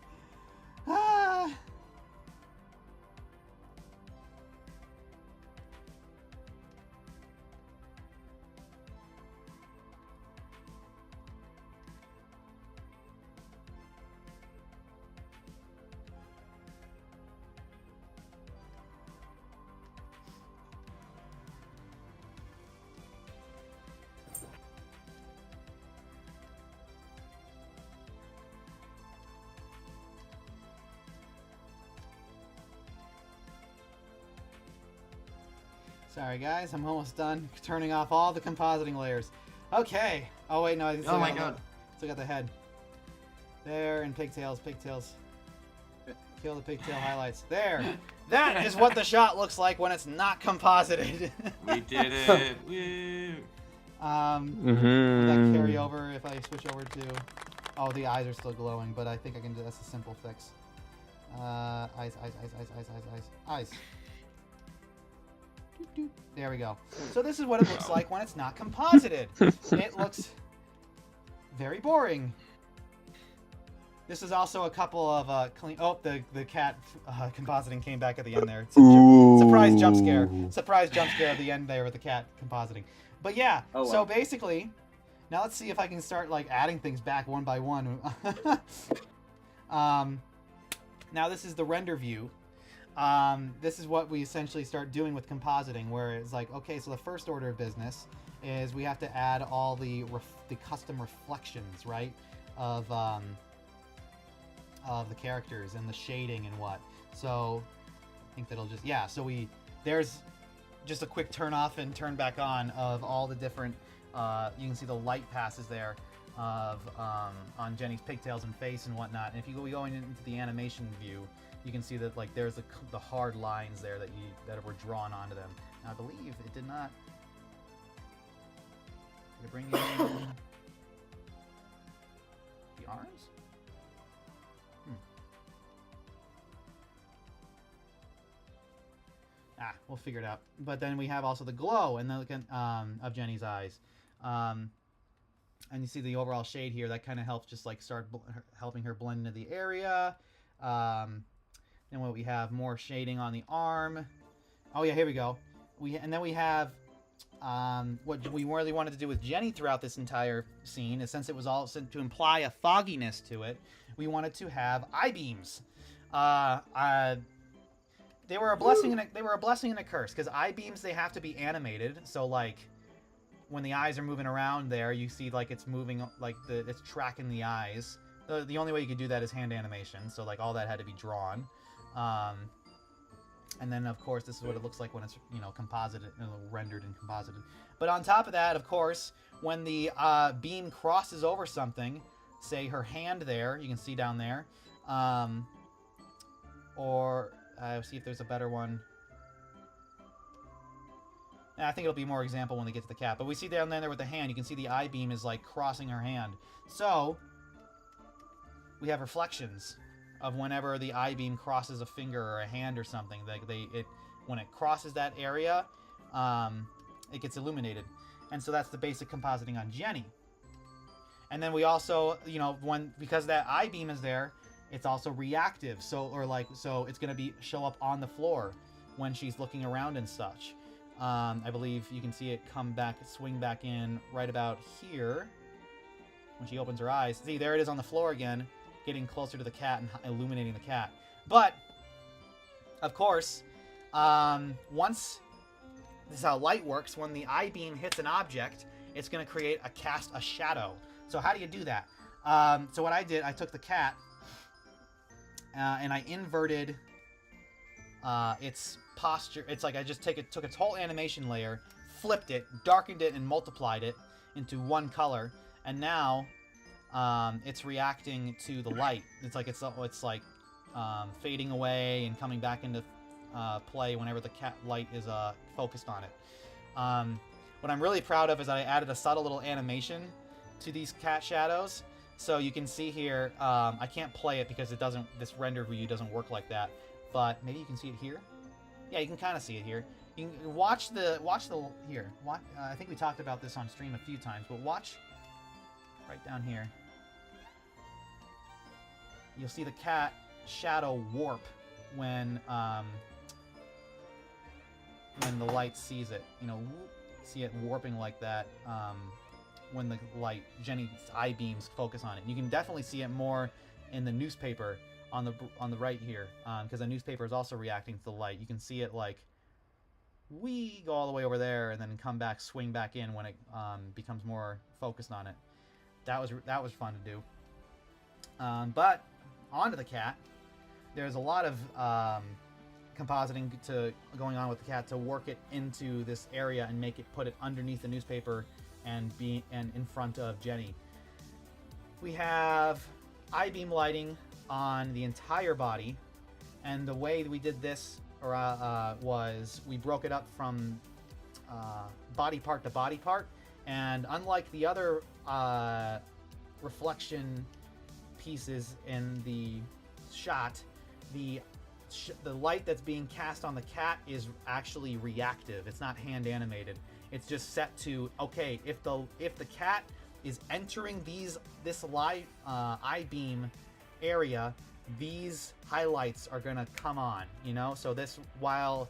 Ah. Sorry guys, I'm almost done turning off all the compositing layers. Okay. Oh wait, no, I still Oh my got god. Still got the head. There, and pigtails. Kill the pigtail highlights. There. That is what the shot looks like when it's not composited. We did it. Woo. Would that carry over if I switch over to... Oh, the eyes are still glowing, but I think I can do... That's a simple fix. Eyes. There we go. So this is what it looks like when it's not composited. It looks very boring. This is also a couple of clean... Oh, the cat compositing came back at the end there. It's a surprise jump scare. Surprise jump scare at the end there with the cat compositing. But yeah, Oh, so wow. basically, now let's see if I can start like adding things back one by one. Now this is the render view. This is what we essentially start doing with compositing, where it's like, okay, so the first order of business is we have to add all the custom reflections, right, of the characters and the shading and what. So I think that'll just, yeah, so there's just a quick turn off and turn back on of all the different, you can see the light passes there of on Jenny's pigtails and face and whatnot. And if you go into the animation view, you can see that like there's the hard lines there that were drawn onto them. Now, I believe it did not. Did it bring in the arms? We'll figure it out. But then we have also the glow and of Jenny's eyes. And you see the overall shade here. That kind of helps just like start helping her blend into the area. Then what we have, more shading on the arm. Oh yeah, here we go. And then we have what we really wanted to do with Jenny throughout this entire scene is, since it was all to imply a fogginess to it, we wanted to have eye beams. They were a blessing and a curse, because eye beams, they have to be animated. So like when the eyes are moving around there, you see like it's moving, like it's tracking the eyes the only way you could do that is hand animation. So like all that had to be drawn. And then of course this is what it looks like when it's composited, rendered and composited. But on top of that, of course, when the beam crosses over something, say her hand there, you can see down there, or see if there's a better one. I think it'll be more example when they get to the cat. But we see down there with the hand, you can see the I-beam is like crossing her hand. So we have reflections of whenever the I-beam crosses a finger or a hand or something. When it crosses that area, it gets illuminated. And so that's the basic compositing on Jenny. And then we also, because that I-beam is there, it's also reactive. So it's going to show up on the floor when she's looking around and such. I believe you can see it swing back in right about here when she opens her eyes. See, there it is on the floor again, getting closer to the cat and illuminating the cat. But, of course, this is how light works. When the I-beam hits an object, it's going to create a shadow. So how do you do that? So what I did, I took the cat and I inverted its posture. It's like I just took its whole animation layer, flipped it, darkened it, and multiplied it into one color, and now it's reacting to the light. It's like fading away and coming back into play whenever the cat light is focused on it. What I'm really proud of is that I added a subtle little animation to these cat shadows. So you can see here, I can't play it because this render view doesn't work like that. But maybe you can see it here. Yeah, you can kind of see it here. You can watch here. I think we talked about this on stream a few times, but watch right down here. You'll see the cat shadow warp when the light sees it. See it warping like that when the Jenny's I-beams focus on it. You can definitely see it more in the newspaper on the right here, because the newspaper is also reacting to the light. You can see it go all the way over there and then come back, swing back in when it becomes more focused on it. That was fun to do. But onto the cat. There's a lot of compositing going on with the cat to work it into this area and put it underneath the newspaper and in front of Jenny. We have I-beam lighting on the entire body, and the way we did this was we broke it up from body part to body part, and unlike the other reflection pieces in the shot, the light that's being cast on the cat is actually reactive. It's not hand animated. It's just set to, okay, if the cat is entering this light I-beam area, these highlights are gonna come on, so this, while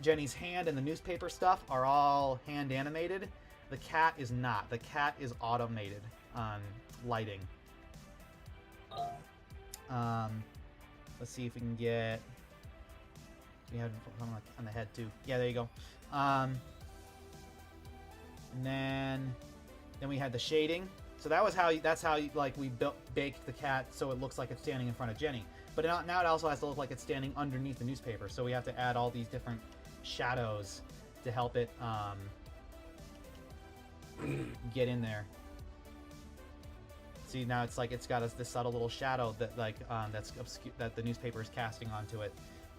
Jenny's hand and the newspaper stuff are all hand animated, the cat is not. The cat is automated lighting. Let's see if we can get, we have on the head too. Yeah, there you go. And then we had the shading. So that's how we baked the cat so it looks like it's standing in front of Jenny. But now it also has to look like it's standing underneath the newspaper. So we have to add all these different shadows to help it get in there. See, now it's got this subtle little shadow that that the newspaper is casting onto it.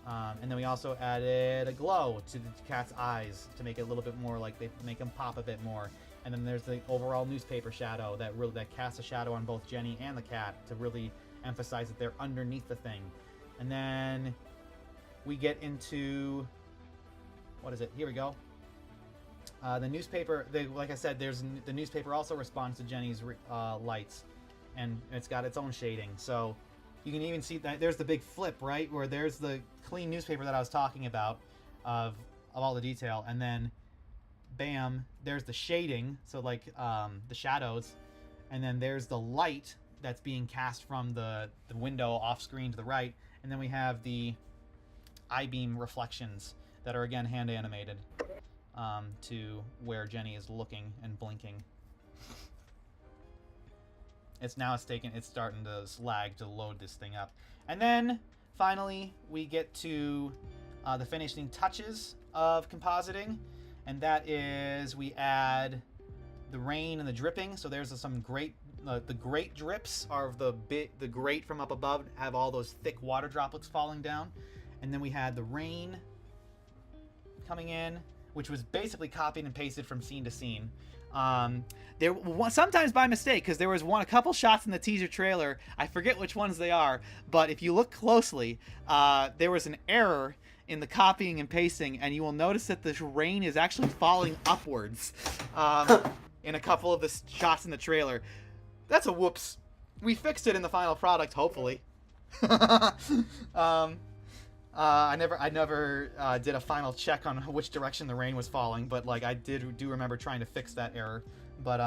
And then we also added a glow to the cat's eyes to make it a little bit more they make them pop a bit more. And then there's the overall newspaper shadow that casts a shadow on both Jenny and the cat to really emphasize that they're underneath the thing. And then we get into, what is it? Here we go. The newspaper, like I said, the newspaper also responds to Jenny's lights, and it's got its own shading. So you can even see that there's the big flip, right? Where there's the clean newspaper that I was talking about of all the detail, and then bam, there's the shading, so the shadows, and then there's the light that's being cast from the window off screen to the right, and then we have the I-beam reflections that are again hand animated to where Jenny is looking and blinking. It's starting to lag to load this thing up. And then finally we get to the finishing touches of compositing, and that is we add the rain and the dripping. So there's some great the great drips are the grate from up above have all those thick water droplets falling down, and then we had the rain coming in, which was basically copied and pasted from scene to scene. Sometimes by mistake, because there was a couple shots in the teaser trailer. I forget which ones they are, but if you look closely, there was an error in the copying and pasting, and you will notice that the rain is actually falling upwards in a couple of the shots in the trailer. That's a whoops. We fixed it in the final product, hopefully. I never did a final check on which direction the rain was falling, but like I do remember trying to fix that error. But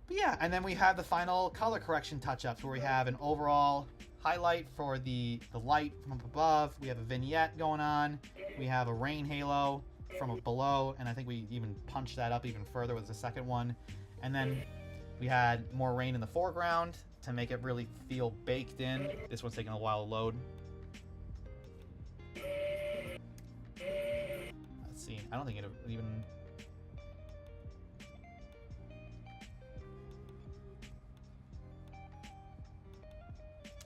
yeah, and then we have the final color correction touch-ups where we have an overall highlight for the light from up above. We have a vignette going on. We have a rain halo from up below, and I think we even punched that up even further with the second one. And then we had more rain in the foreground to make it really feel baked in. This one's taking a while to load. Let's see. I don't think it even...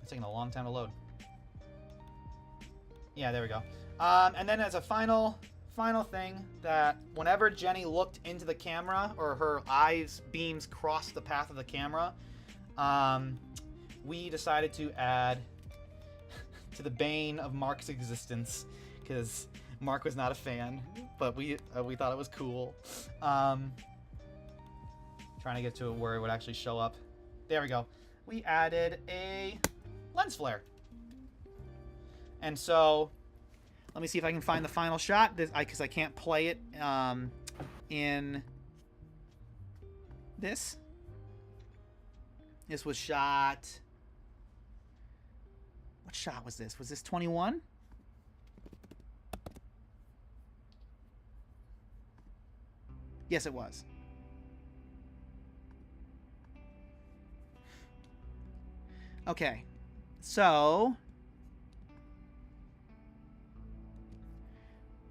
It's taking a long time to load. Yeah, there we go. And then as a final thing, that whenever Jenny looked into the camera, or her eyes beams crossed the path of the camera, we decided to add to the bane of Mark's existence, because Mark was not a fan, but we thought it was cool. Trying to get to it where it would actually show up. There we go. We added a lens flare. And so, let me see if I can find the final shot, because I can't play it in this. This was shot... What shot was this? Was this 21? Yes, it was. Okay. So...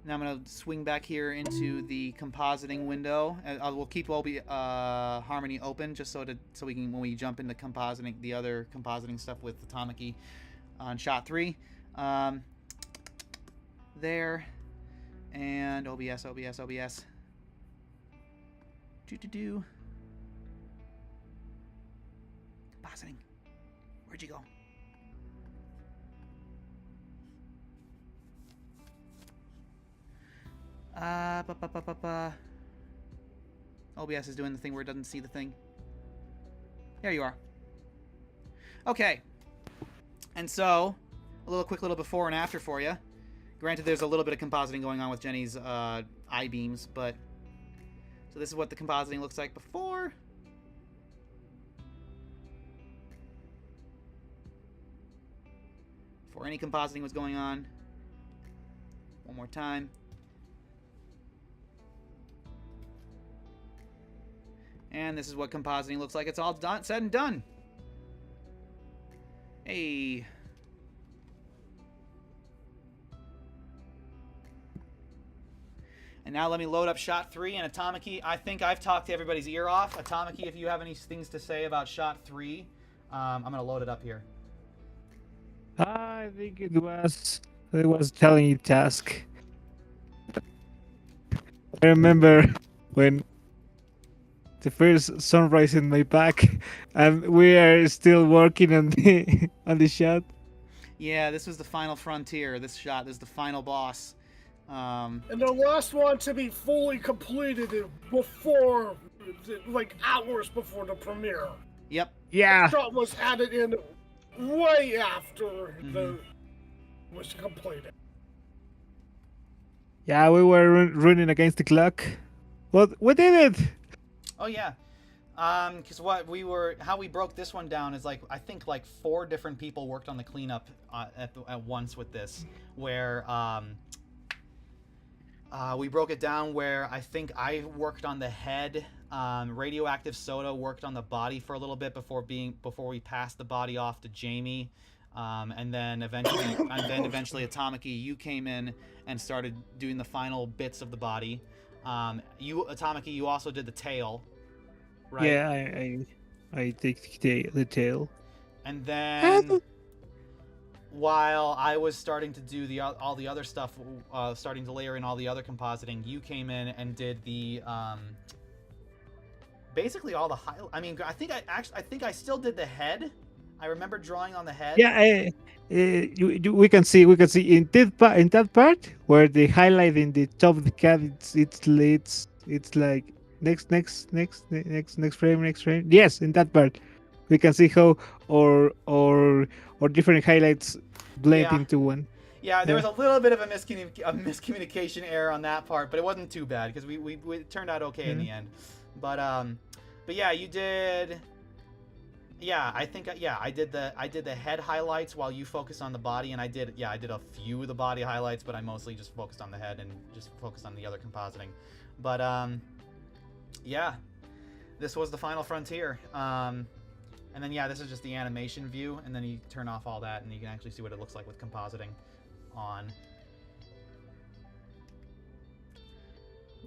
Now I'm going to swing back here into the compositing window. We'll keep Harmony open just so we can, when we jump into compositing, the other compositing stuff with Atomic on shot 3. There. And OBS. Compositing. Where'd you go? OBS is doing the thing where it doesn't see the thing. There you are. Okay. And so, a quick little before and after for you. Granted, there's a little bit of compositing going on with Jenny's I-beams, but... So this is what the compositing looks like before. Before any compositing was going on. One more time. And this is what compositing looks like. It's all said and done. Hey. And now let me load up shot 3 and Atomic. I think I've talked to everybody's ear off. Atomic, if you have any things to say about shot 3, I'm going to load it up here. I think it was telling you task. I remember when the first sunrise in my back, and we are still working on the shot. Yeah, this was the final frontier. This is the final boss. And the last one to be fully completed before, like hours before the premiere. Yep. Yeah. The shot was added in way after the was completed. Yeah, we were running against the clock. But we did it. Oh yeah, because how we broke this one down is I think 4 different people worked on the cleanup at once with this, where we broke it down where I think I worked on the head. Radioactive Soda worked on the body for a little bit before we passed the body off to Jamie, and then eventually Atomic-y, you came in and started doing the final bits of the body. Atomic-y, you also did the tail, right? Yeah, I take the tail. And then while I was starting to do all the other stuff, starting to layer in all the other compositing, you came in and did the basically all the I mean, I think I still did the head. I remember drawing on the head. Yeah, we can see in that part where they highlight in the top of the cat. It's like next frame. Yes, in that part, we can see how or different highlights blend into one. Yeah, there was a little bit of a miscommunication error on that part, but it wasn't too bad because we it turned out okay in the end. But yeah, you did. Yeah, I think I did the head highlights while you focused on the body, and I did a few of the body highlights, but I mostly just focused on the head and just focused on the other compositing. But yeah, this was the final frontier. And then yeah, this is just the animation view, and then you turn off all that, and you can actually see what it looks like with compositing on.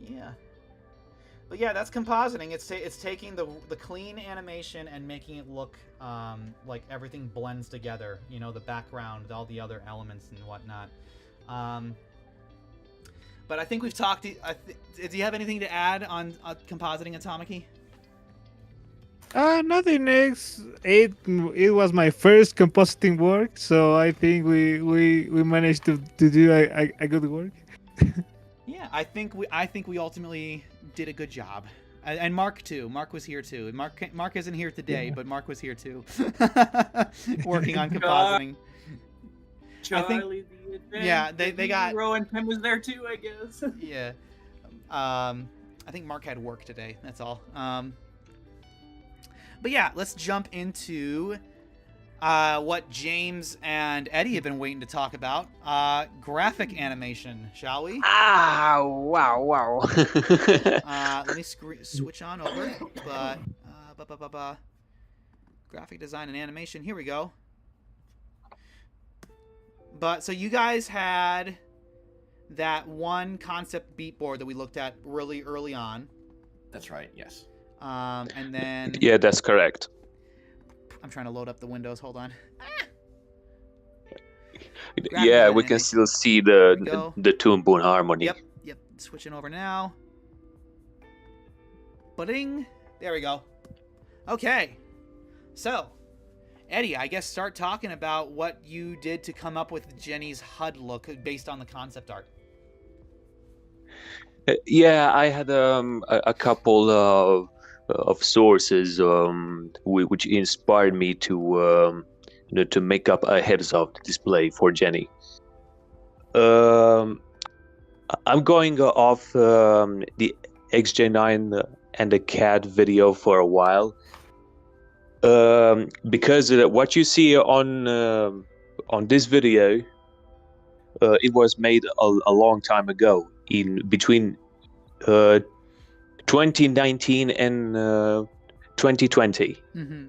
Yeah. But yeah, that's compositing. It's taking the clean animation and making it look like everything blends together. You know, the background, all the other elements and whatnot. But I think we've talked. Do you have anything to add on compositing Atomic-y? Nothing next. It was my first compositing work, so I think we managed to do a good work. Yeah, I think we ultimately did a good job, and Mark too. Mark was here too. Mark isn't here today, but Mark was here too, working on compositing. Charlie, yeah, they got. Rowan Pym was there too, I guess. Yeah, I think Mark had work today. That's all. But yeah, let's jump into what James and Eddie have been waiting to talk about. Graphic animation, shall we? Wow. Let me switch on over. But graphic design and animation. Here we go. But so you guys had that one concept beat board that we looked at really early on. That's right. Yes. And then Yeah, that's correct. I'm trying to load up the windows. Hold on. Yeah, we can still see the Toon Boom harmony. Yep. Switching over now. Budding. There we go. Okay. So, Eddie, I guess start talking about what you did to come up with Jenny's HUD look based on the concept art. Yeah, I had a couple of sources which inspired me to make up a heads-up display for Jenny. I'm going off the XJ9 and the CAT video for a while, because what you see on this video, it was made a long time ago, in between 2019 and 2020. Mm-hmm.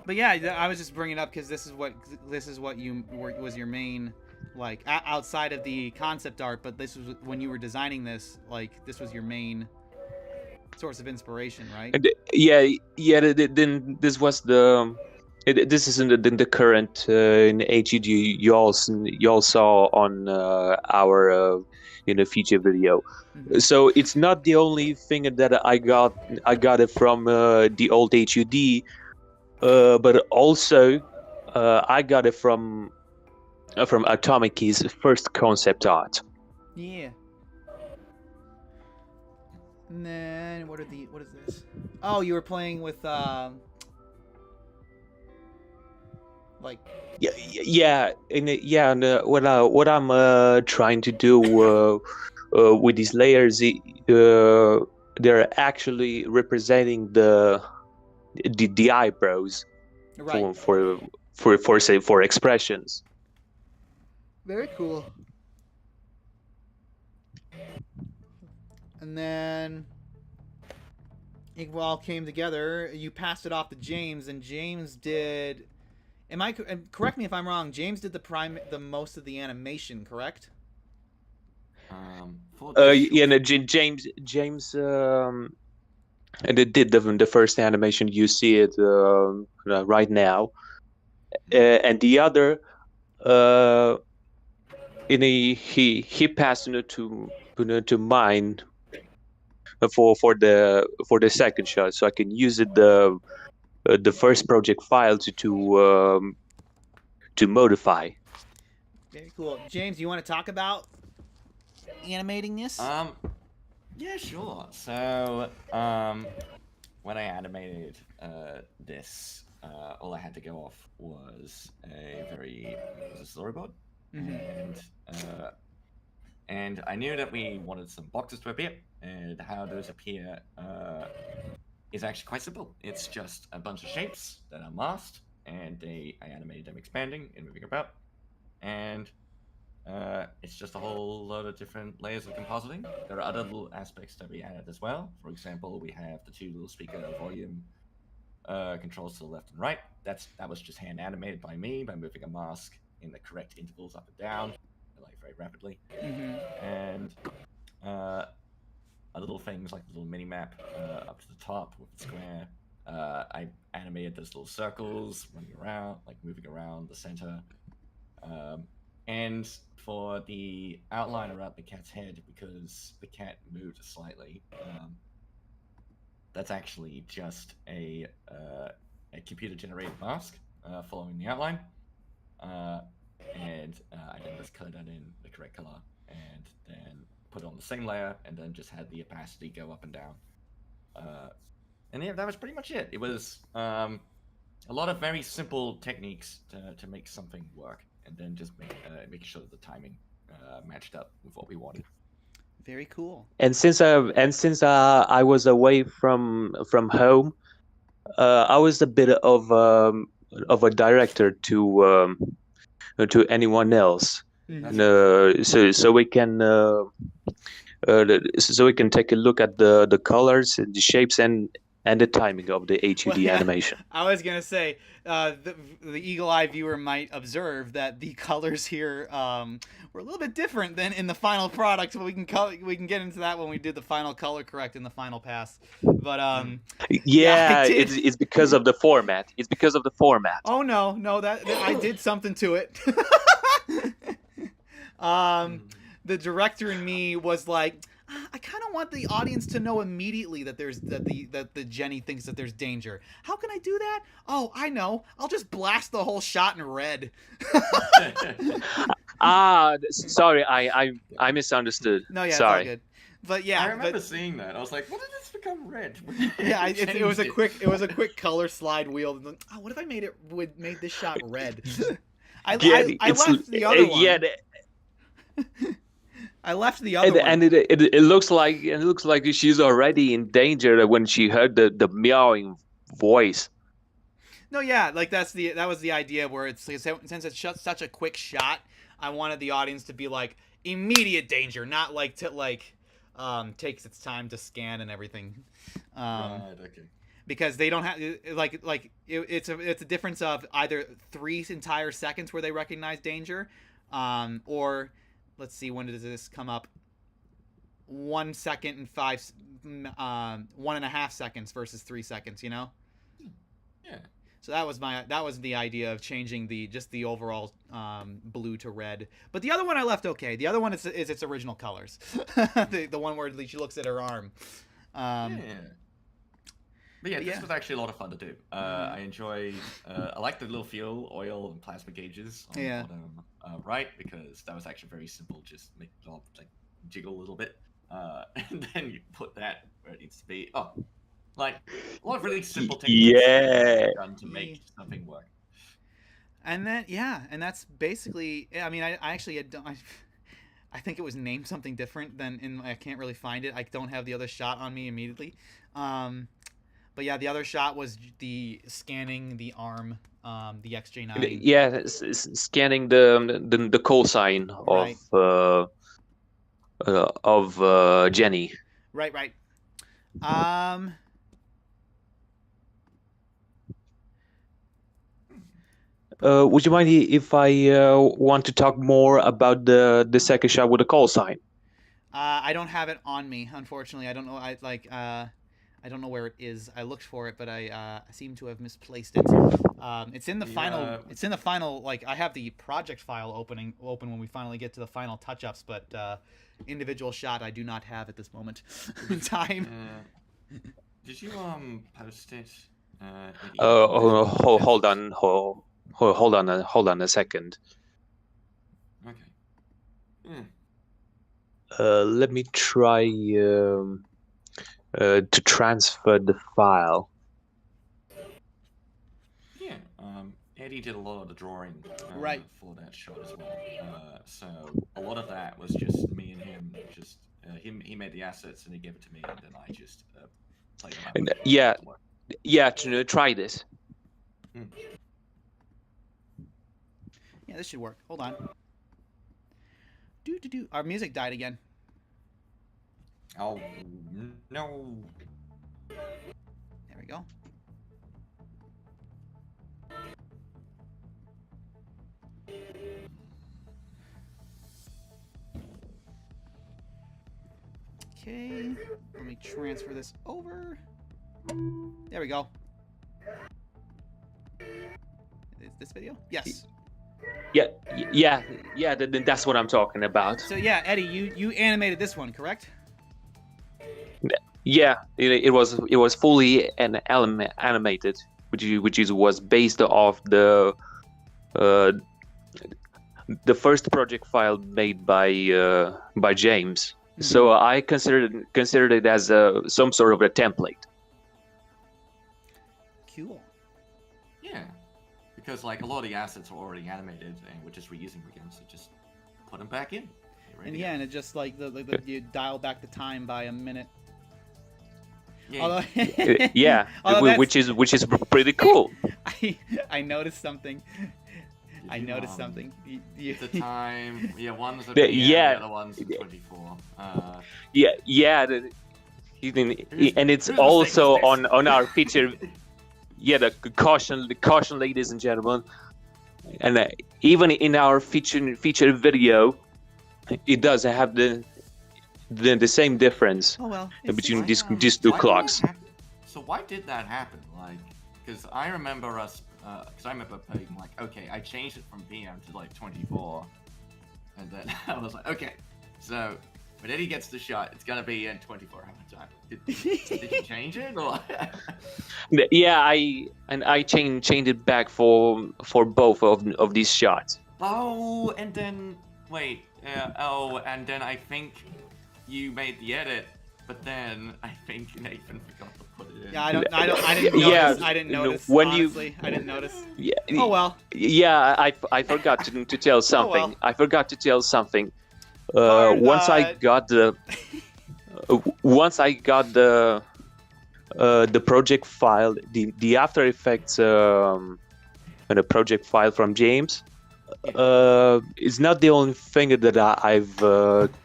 But yeah, I was just bringing it up because this is what was your main, like, outside of the concept art. But this was when you were designing this, like, this was your main source of inspiration, right? Then this was the. This isn't the current in HUD you all saw on our feature video. Mm-hmm. So it's not the only thing that I got it from the old HUD, but also I got it from Atomic-y's first concept art. Yeah. And then what is this? Oh, you were playing with like. And what I'm trying to do with these layers, they're actually representing the eyebrows, Right. for expressions. Very cool. And then it all came together. You passed it off to James, and James did. Correct me if I'm wrong. James did the most of the animation, correct? Yeah, no, James and it did the first animation. You see it right now, and the other, he passed to mine for the second shot, so I can use it the first project file to modify. Very cool. James, you want to talk about animating this? Yeah, sure. So, when I animated this, all I had to go off was a storyboard, and I knew that we wanted some boxes to appear, and how those appear is actually quite simple. It's just a bunch of shapes that are masked, and I animated them expanding and moving about, and it's just a whole load of different layers of compositing. There are other little aspects that we added as well. For example, we have the two little speaker volume controls to the left and right. That was just hand animated by me by moving a mask in the correct intervals up and down, like very rapidly. And little things like the little mini map up to the top with the square. I animated those little circles running around, like moving around the center. And for the outline around the cat's head, because the cat moved slightly, that's actually just a computer-generated mask following the outline. And I then just color that in the correct color, and then put it on the same layer, and then just had the opacity go up and down. And yeah, that was pretty much it. It was a lot of very simple techniques to make something work, and then just making sure that the timing matched up with what we wanted. Very cool. And since I was away from home, I was a bit of a director to anyone else. So we can take a look at the colors, the shapes, and the timing of the HUD animation. I was gonna say the eagle-eye viewer might observe that the colors here were a little bit different than in the final product. But we can get into that when we did the final color correct in the final pass. But yeah, it's because of the format. It's because of the format. Oh no, that I did something to it. The director in me was like, I kind of want the audience to know immediately that the Jenny thinks that there's danger. How can I do that? Oh, I know. I'll just blast the whole shot in red. Sorry, I misunderstood. No, yeah, sorry. it's all good. But yeah, I remember seeing that. I was like, "When did this become red?" Yeah, it was a quick color slide wheel. Oh, what if I made this shot red? I left the other one. Yeah. I left the other one. And it looks like she's already in danger when she heard the meowing voice. No, yeah, like that was the idea where it's since it's such a quick shot, I wanted the audience to be like immediate danger, not like takes its time to scan and everything. Right, okay. Because they don't have it's a difference of either 3 entire seconds where they recognize danger, or let's see, when does this come up? 1 second and 1.5 seconds versus 3 seconds. You know. Yeah. So that was the idea of changing the overall blue to red. But the other one I left okay. The other one is its original colors. the one where she looks at her arm. Yeah. But yeah, this was actually a lot of fun to do. I enjoy. I like the little fuel, oil, and plasma gauges on the bottom right, because that was actually very simple. Just make it all like jiggle a little bit, and then you put that where it needs to be. Oh, like a lot of really simple techniques done to make something work. And then and that's basically. I mean, I actually I think it was named something different than I can't really find it. I don't have the other shot on me immediately. But yeah, the other shot was the scanning the arm, the XJ9. Yeah, scanning the call sign right. Jenny. Right. Would you mind if I want to talk more about the second shot with the call sign? I don't have it on me, unfortunately. I don't know. I don't know where it is. I looked for it, but I seem to have misplaced it. It's in the final. It's in the final. Like, I have the project file open when we finally get to the final touch-ups, but individual shot I do not have at this moment in time. Did you post it? Hold on a second. Okay. Let me try to transfer the file. Yeah. Eddie did a lot of the drawing Right. for that shot as well. So a lot of that was just me and him. Just he made the assets and he gave it to me, and then I just played them out. Try this. Yeah, this should work. Hold on. Do. Our music died again. Oh no! There we go. Okay, let me transfer this over. There we go. Is this video? Yes. Yeah. That's what I'm talking about. So yeah, Eddie, you animated this one, correct? Yeah, it was fully animated, which was based off the first project file made by James. Mm-hmm. So I considered it as some sort of a template. Cool. Yeah, because like a lot of the assets are already animated, and we're just reusing them again. So just put them back in. And yeah, and it just like you dial back the time by a minute. Yeah. Although which is pretty cool. I noticed something. I noticed something. The time, one's at the other one's at 24. And it's also on our feature. Yeah, the caution, ladies and gentlemen, and even in our feature video, it does have the same difference between these two clocks. So why did that happen? Like, because I remember us, because I remember being like, okay, I changed it from PM to like 24, and then I was like, okay, so when Eddie gets the shot, it's gonna be in 24 hour time. Did you change it or? Yeah, I changed it back for both of these shots. Oh, and then wait, and then I think you made the edit, but then I think Nathan forgot to put it in. Yeah, I didn't notice. Yeah, I didn't notice. When honestly, I didn't notice. Yeah. Oh well. Yeah, I forgot to tell something. Oh, well. I forgot to tell something. Once I got the project file, the After Effects and the project file from James. It's not the only thing that I've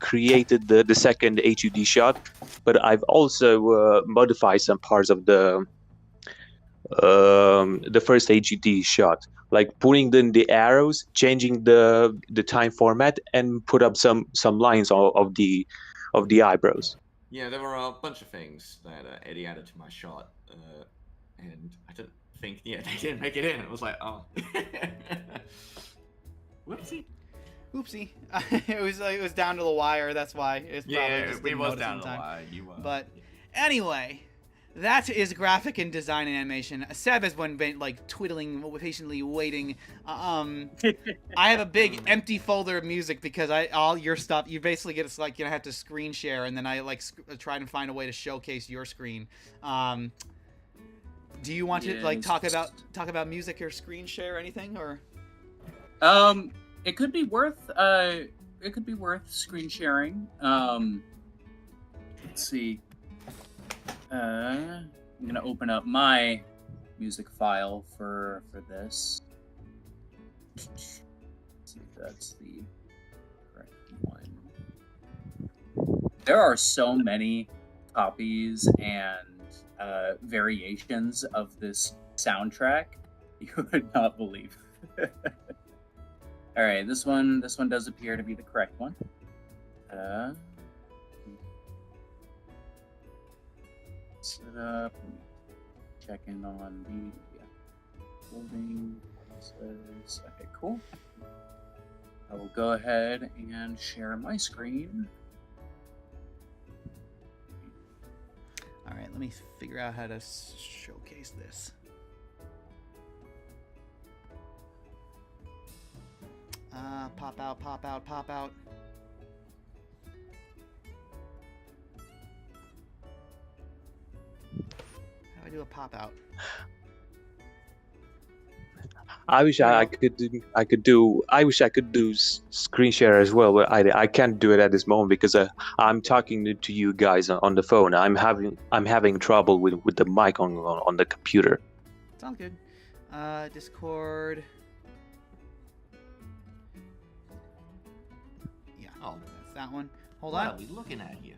created the second HUD shot, but I've also modified some parts of the first HUD shot, like putting in the arrows, changing the time format, and put up some lines of the eyebrows. Yeah, there were a bunch of things that Eddie added to my shot, and I didn't think, they didn't make it in. It was like, oh. Whoopsie. It was down to the wire. That's why. It was down to the wire. But anyway, that is graphic and design and animation. Seb has been like twiddling, patiently waiting. I have a big empty folder of music because all your stuff. You basically get it's like have to screen share, and then I like try to find a way to showcase your screen. Do you want to like talk about music or screen share or anything or? It could be worth screen sharing. Let's see. I'm gonna open up my music file for this. Let's see if that's the correct one. There are so many copies and variations of this soundtrack you would not believe. All right, this one does appear to be the correct one. Set up, checking on the holding. Okay, cool. I will go ahead and share my screen. All right, let me figure out how to showcase this. Pop out, pop out, pop out. How do I do a pop out? I wish I could do screen share as well, but I can't do it at this moment because I'm talking to you guys on the phone. I'm having trouble with the mic on the computer. Sounds good. Discord. Yeah, Oh, that's that one. Hold what on. are we looking at here?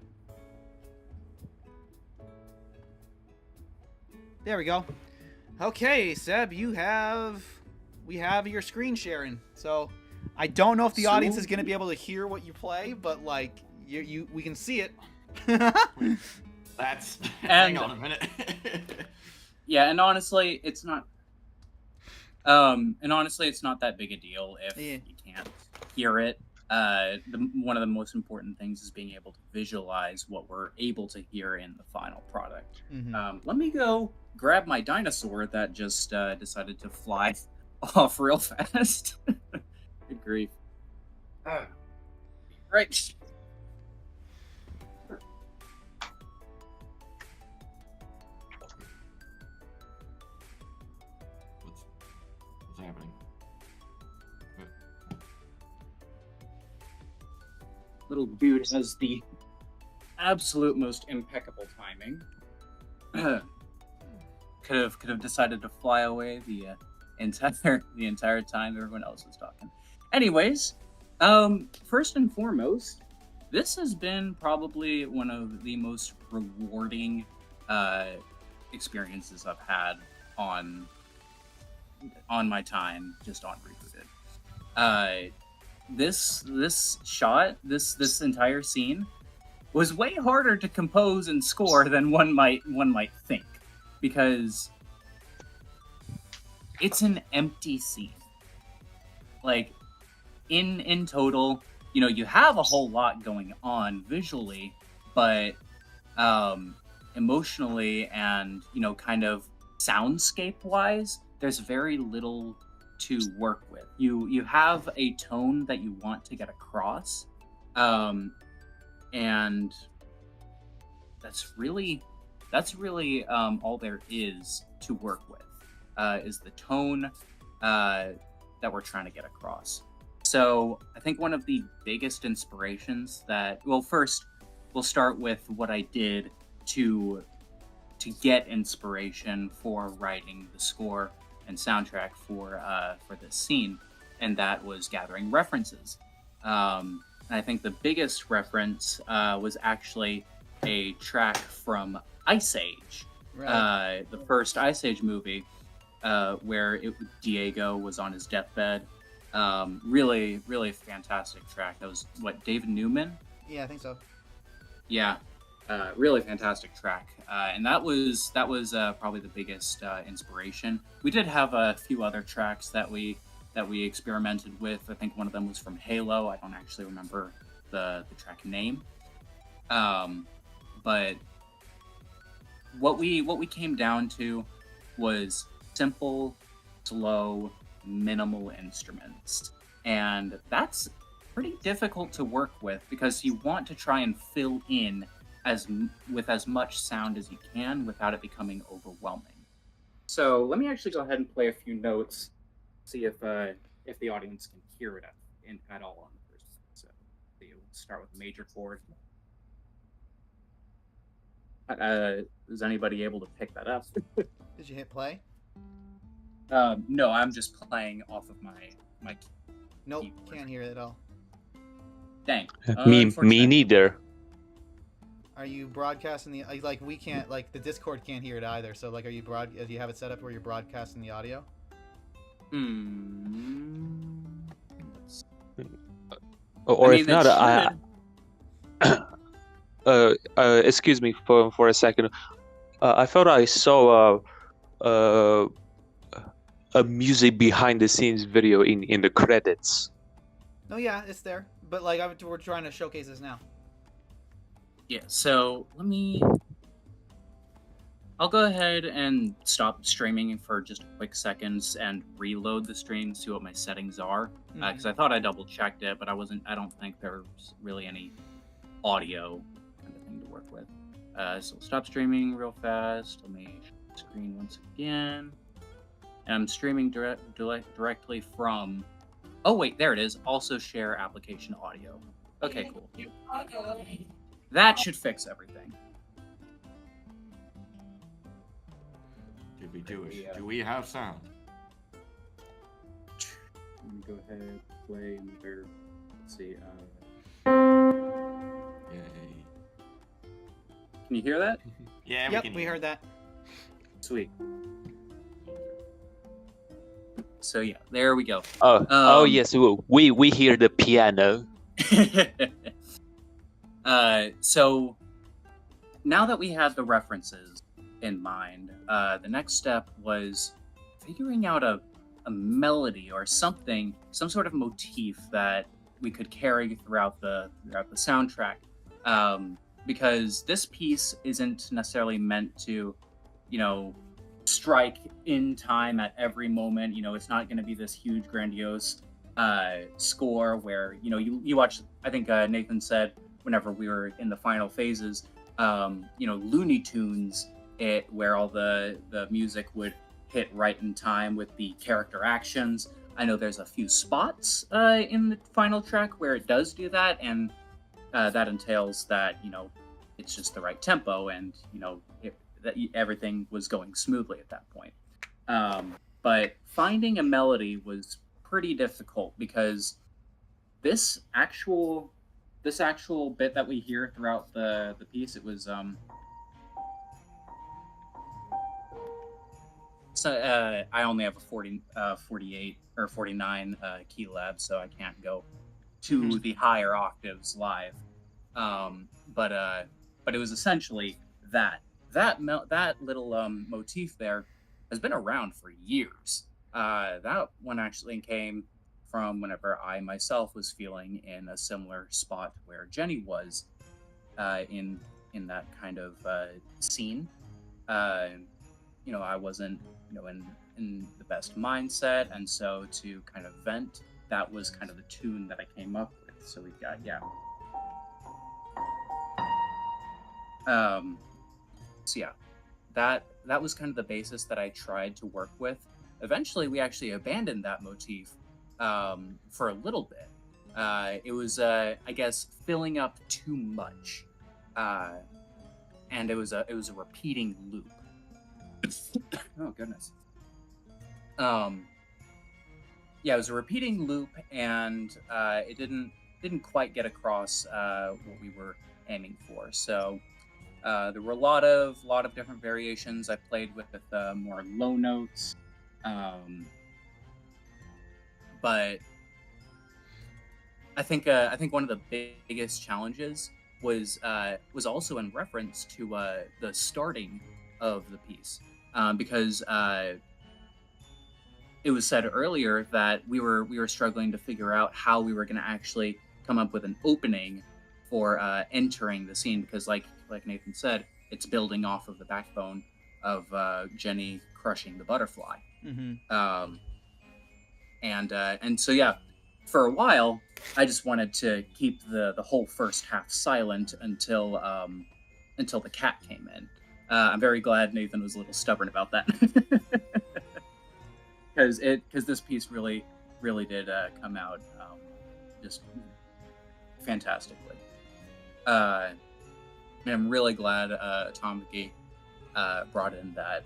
There we go. Okay, Seb, we have your screen sharing. So I don't know if the audience is going to be able to hear what you play, but like we can see it. That's And- hang on a minute. Yeah, and honestly, it's not. It's not that big a deal if Yeah. you can't hear it. One of the most important things is being able to visualize what we're able to hear in the final product. Mhm. Let me go grab my dinosaur that just decided to fly off real fast. Good grief. Right. What's happening? Little dude has the absolute most impeccable timing. could have decided to fly away the entire time everyone else was talking. Anyways, first and foremost, this has been probably one of the most rewarding experiences I've had on my time just on Rebooted. This shot, this entire scene was way harder to compose and score than one might think, because it's an empty scene. Like in total, you have a whole lot going on visually, but emotionally and kind of soundscape wise, there's very little to work with. You have a tone that you want to get across, and that's really all there is to work with, is the tone that we're trying to get across. So I think one of the biggest inspirations first we'll start with what I did to get inspiration for writing the score and soundtrack for this scene, and that was gathering references. I think the biggest reference was actually a track from Ice Age, Right. the first Ice Age movie, where Diego was on his deathbed. Really, really fantastic track. That was David Newman? Yeah, I think so. Yeah, really fantastic track, and that was probably the biggest inspiration. We did have a few other tracks that we experimented with. I think one of them was from Halo. I don't actually remember the track name, but what we came down to was simple, slow, minimal instruments, and that's pretty difficult to work with because you want to try and fill in with as much sound as you can without it becoming overwhelming. So let me actually go ahead and play a few notes, see if the audience can hear it at all on the first. So we'll start with the major chord. Is anybody able to pick that up? Did you hit play? No, I'm just playing off of my. Nope, Keyboard. can't hear it at all. Dang. Me Unfortunate. neither. Are you broadcasting the like? We can't like the Discord can't hear it either. So like, are you do you have it set up where you're broadcasting the audio? Or I mean, if not, excuse me for a second. I thought I saw a music behind the scenes video in the credits. No, yeah, it's there. But like, we're trying to showcase this now. Yeah, so I'll go ahead and stop streaming for just a quick seconds and reload the stream, see what my settings are. Because I thought I double checked it, but I don't think there's really any audio kind of thing to work with. So stop streaming real fast. Let me share the screen once again. And I'm streaming directly from... Oh, wait, there it is. Also share application audio. Okay, cool. That should fix everything. Did we do it? Do we have sound? Let me go ahead, play another... Let's see. Yay. Can you hear that? Yeah, Yep, we heard that. Sweet. So yeah, there we go. Oh yes, we hear the piano. So now that we had the references in mind, the next step was figuring out a melody or something, some sort of motif that we could carry throughout the soundtrack. Because this piece isn't necessarily meant to, strike in time at every moment. It's not going to be this huge, grandiose score where, you watch, I think Nathan said whenever we were in the final phases, Looney Tunes, where all the music would hit right in time with the character actions. I know there's a few spots in the final track where it does do that, and that entails that, it's just the right tempo, and, that everything was going smoothly at that point. But finding a melody was pretty difficult because this actual bit that we hear throughout the piece, it was so I only have a 48 or 49 key lab, so I can't go to the higher octaves live. But it was essentially that little motif there has been around for years. That one actually came from whenever I myself was feeling in a similar spot where Jenny was in that kind of scene. I wasn't in the best mindset, and so to kind of vent, that was kind of the tune that I came up with. So we got so yeah, that was kind of the basis that I tried to work with. Eventually, we actually abandoned that motif for a little bit. It was, I guess, filling up too much, and it was a repeating loop. Oh goodness. Yeah, it was a repeating loop, and it didn't quite get across what we were aiming for. So. There were a lot of different variations. I played with more low notes, but I think one of the biggest challenges was also in reference to the starting of the piece, because it was said earlier that we were struggling to figure out how we were going to actually come up with an opening for entering the scene, because like Nathan said, it's building off of the backbone of Jenny crushing the butterfly. And so yeah, for a while I just wanted to keep the whole first half silent until the cat came in. I'm very glad Nathan was a little stubborn about that, because this piece really did come out just fantastically. And I'm really glad Atomic brought in that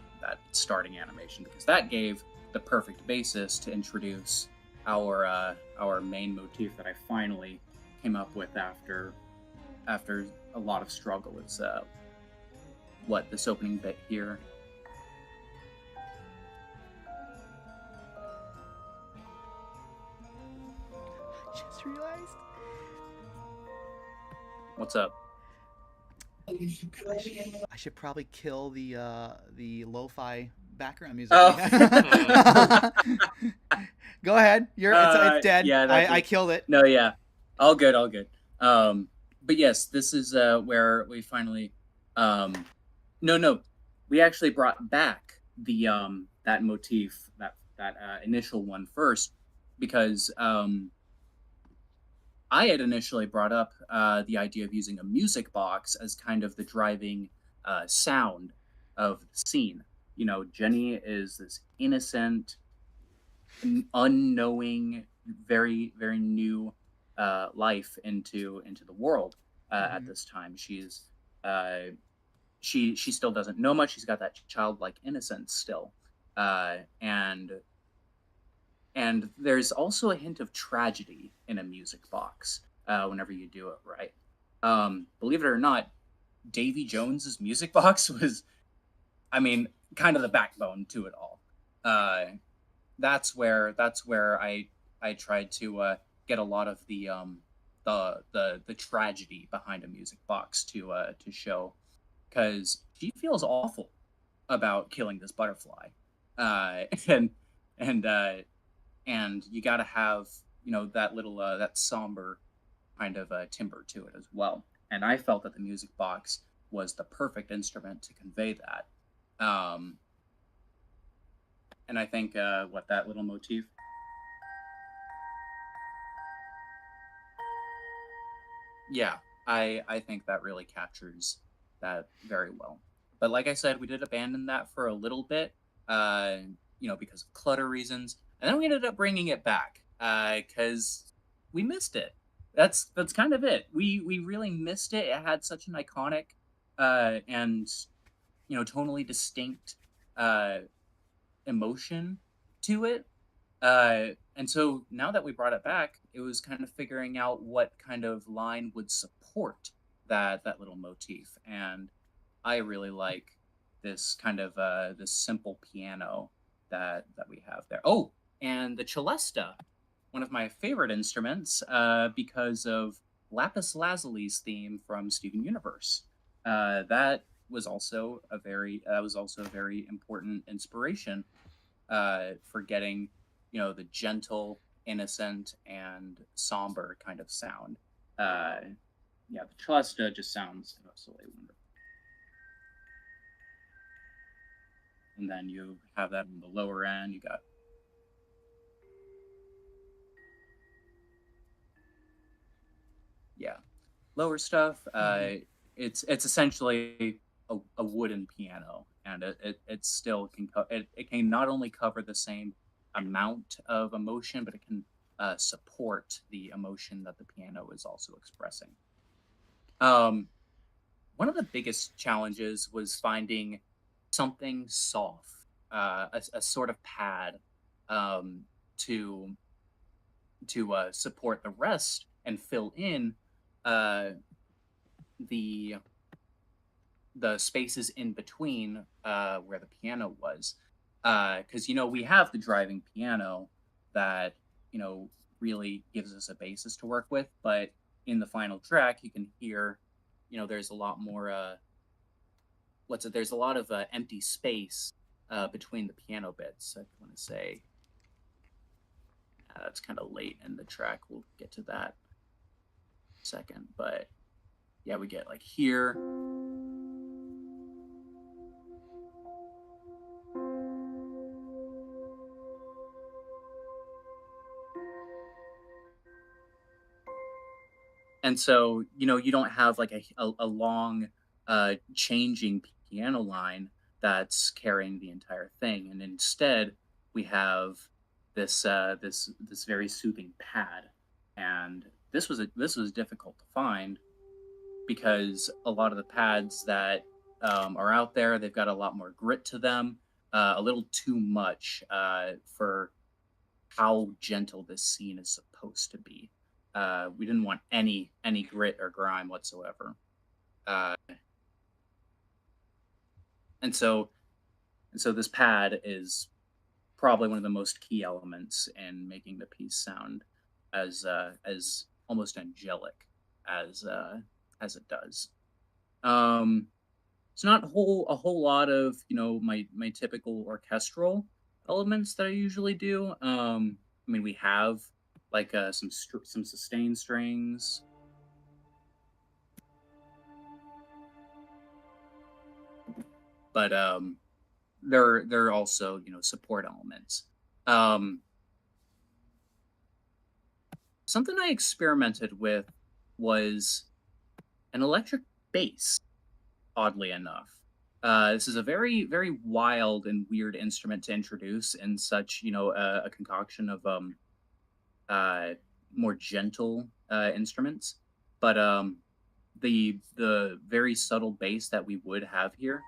starting animation, because that gave the perfect basis to introduce our main motif that I finally came up with after after a lot of struggle is what this opening bit here. I just realized. What's up? I should probably kill the lo-fi background music. Oh. Go ahead. It's dead. Yeah, I killed it. No, yeah, all good, all good. But yes, this is where we finally, no, we actually brought back the that motif, that initial one first, because I had initially brought up the idea of using a music box as kind of the driving sound of the scene. You know, Jenny is this innocent, unknowing, very, very new life into the world at this time. She's she still doesn't know much. She's got that childlike innocence still, and there's also a hint of tragedy in a music box whenever you do it right. Believe it or not, Davy Jones's music box was, I mean, kind of the backbone to it all. That's where I tried to get a lot of the tragedy behind a music box to show, because she feels awful about killing this butterfly, and you got to have, you know, that little that somber kind of timbre to it as well. And I felt that the music box was the perfect instrument to convey that. And I think what that little motif. Yeah, I think that really captures that very well. But like I said, we did abandon that for a little bit, you know, because of clutter reasons. And then we ended up bringing it back because we missed it. That's kind of it. We really missed it. It had such an iconic and, you know, tonally distinct emotion to it. And so now that we brought it back, it was kind of figuring out what kind of line would support that little motif. And I really like this kind of this simple piano that we have there. Oh, and the celesta, one of my favorite instruments, because of Lapis Lazuli's theme from Steven Universe. That was also a very important inspiration for getting, you know, the gentle, innocent, and somber kind of sound. Yeah, the celesta just sounds absolutely wonderful. And then you have that in the lower end. You got lower stuff. It's essentially a wooden piano, and it still can it can not only cover the same amount of emotion, but it can support the emotion that the piano is also expressing. One of the biggest challenges was finding something soft, a sort of pad, to support the rest and fill in the spaces in between where the piano was, because, you know, we have the driving piano that, you know, really gives us a basis to work with, but in the final track you can hear, you know, there's a lot more there's a lot of empty space between the piano bits. I want to say that's kind of late in the track. We'll get to that in a second, but yeah, we get like here. And so, you know, you don't have like a long changing piano line that's carrying the entire thing, and instead we have this this very soothing pad. And this was difficult to find, because a lot of the pads that are out there, they've got a lot more grit to them, a little too much for how gentle this scene is supposed to be. We didn't want any grit or grime whatsoever. And so this pad is probably one of the most key elements in making the piece sound as almost angelic as it does. It's not a whole lot of my typical orchestral elements that I usually do. I mean, we have like some sustain strings. But there are also support elements. Something I experimented with was an electric bass. Oddly enough, this is a very wild and weird instrument to introduce in such a concoction of more gentle instruments. But the very subtle bass that we would have here,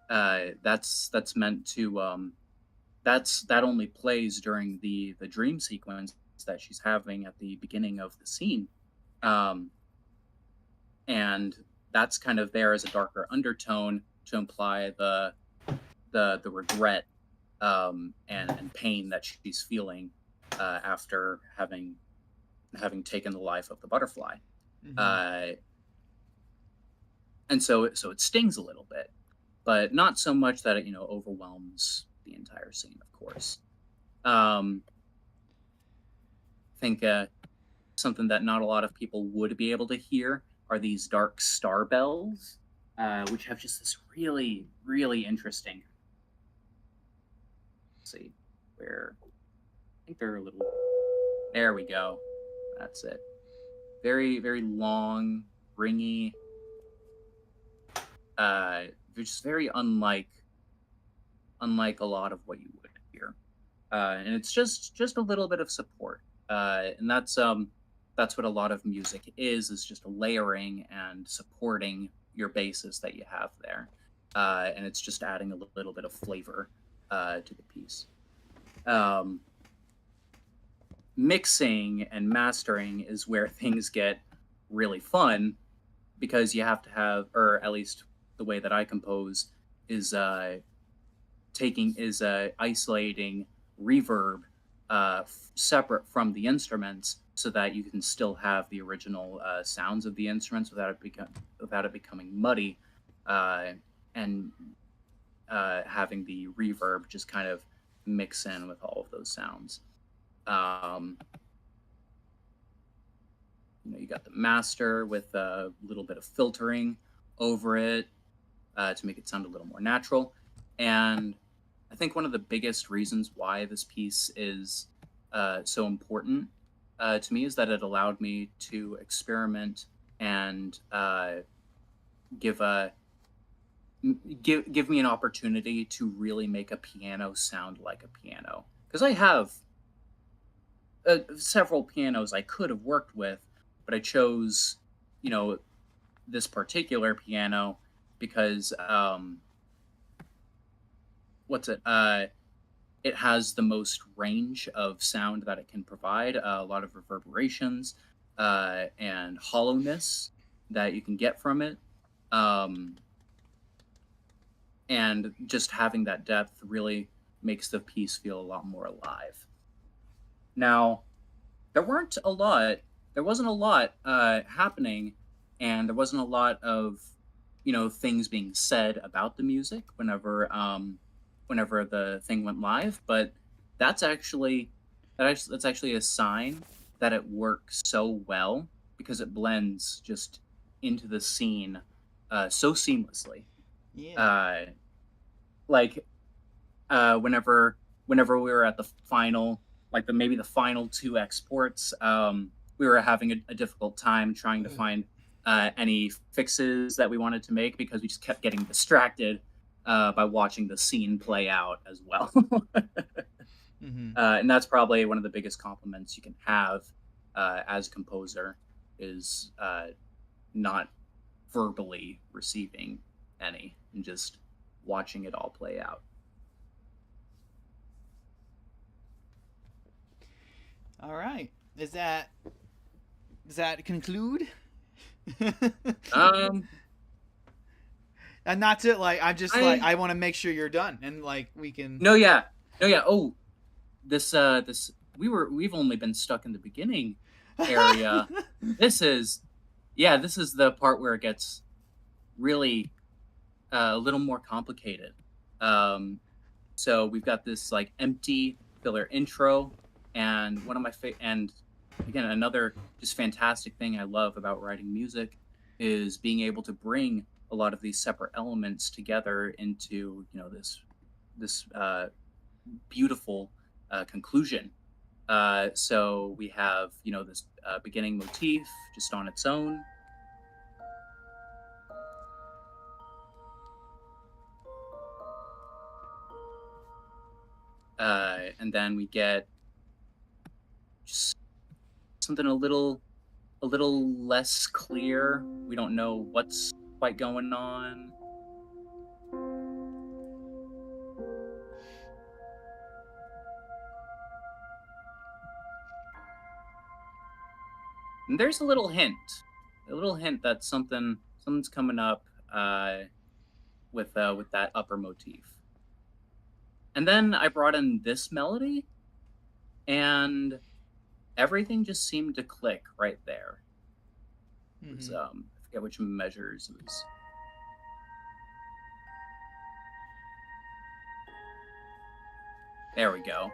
that's meant to that only plays during the dream sequence that she's having at the beginning of the scene, and that's kind of there as a darker undertone to imply the regret and pain that she's feeling after having taken the life of the butterfly. And so it stings a little bit, but not so much that it overwhelms the entire scene, of course. I think something that not a lot of people would be able to hear are these dark star bells, which have just this really interesting. Let's see where. I think they're a little. There we go. That's it. Very long, ringy. They're just very unlike a lot of what you would hear, and it's just a little bit of support, and that's what a lot of music is just layering and supporting your bases that you have there, and it's just adding a little bit of flavor to the piece. Mixing and mastering is where things get really fun, because you have to have, or at least the way that I compose is isolating reverb separate from the instruments, so that you can still have the original sounds of the instruments without it becoming muddy, and having the reverb just kind of mix in with all of those sounds. You got the master with a little bit of filtering over it to make it sound a little more natural. And I think one of the biggest reasons why this piece is so important to me is that it allowed me to experiment and give me an opportunity to really make a piano sound like a piano. Because I have several pianos I could have worked with, but I chose, this particular piano because it has the most range of sound that it can provide, a lot of reverberations and hollowness that you can get from it. And just having that depth really makes the piece feel a lot more alive. Now, there wasn't a lot happening, and there wasn't a lot of things being said about the music whenever the thing went live, but that's actually a sign that it works so well, because it blends just into the scene so seamlessly. Yeah. Whenever we were at the final, maybe the final two exports, we were having a difficult time trying to find any fixes that we wanted to make, because we just kept getting distracted by watching the scene play out as well. And that's probably one of the biggest compliments you can have as a composer, is not verbally receiving any and just watching it all play out. All right. Does that conclude? And not to like, I'm just like, I want to make sure you're done, and like we can. No, yeah. Oh, this we've only been stuck in the beginning area. This is the part where it gets really a little more complicated. So we've got this like empty filler intro, and one of my and again, another just fantastic thing I love about writing music is being able to bring a lot of these separate elements together into this beautiful conclusion. So we have this beginning motif just on its own. And then we get just something a little less clear. We don't know what's quite going on. And there's a little hint that something's coming up with that upper motif. And then I brought in this melody, and everything just seemed to click right there. It was, I forget which measures it was. There we go.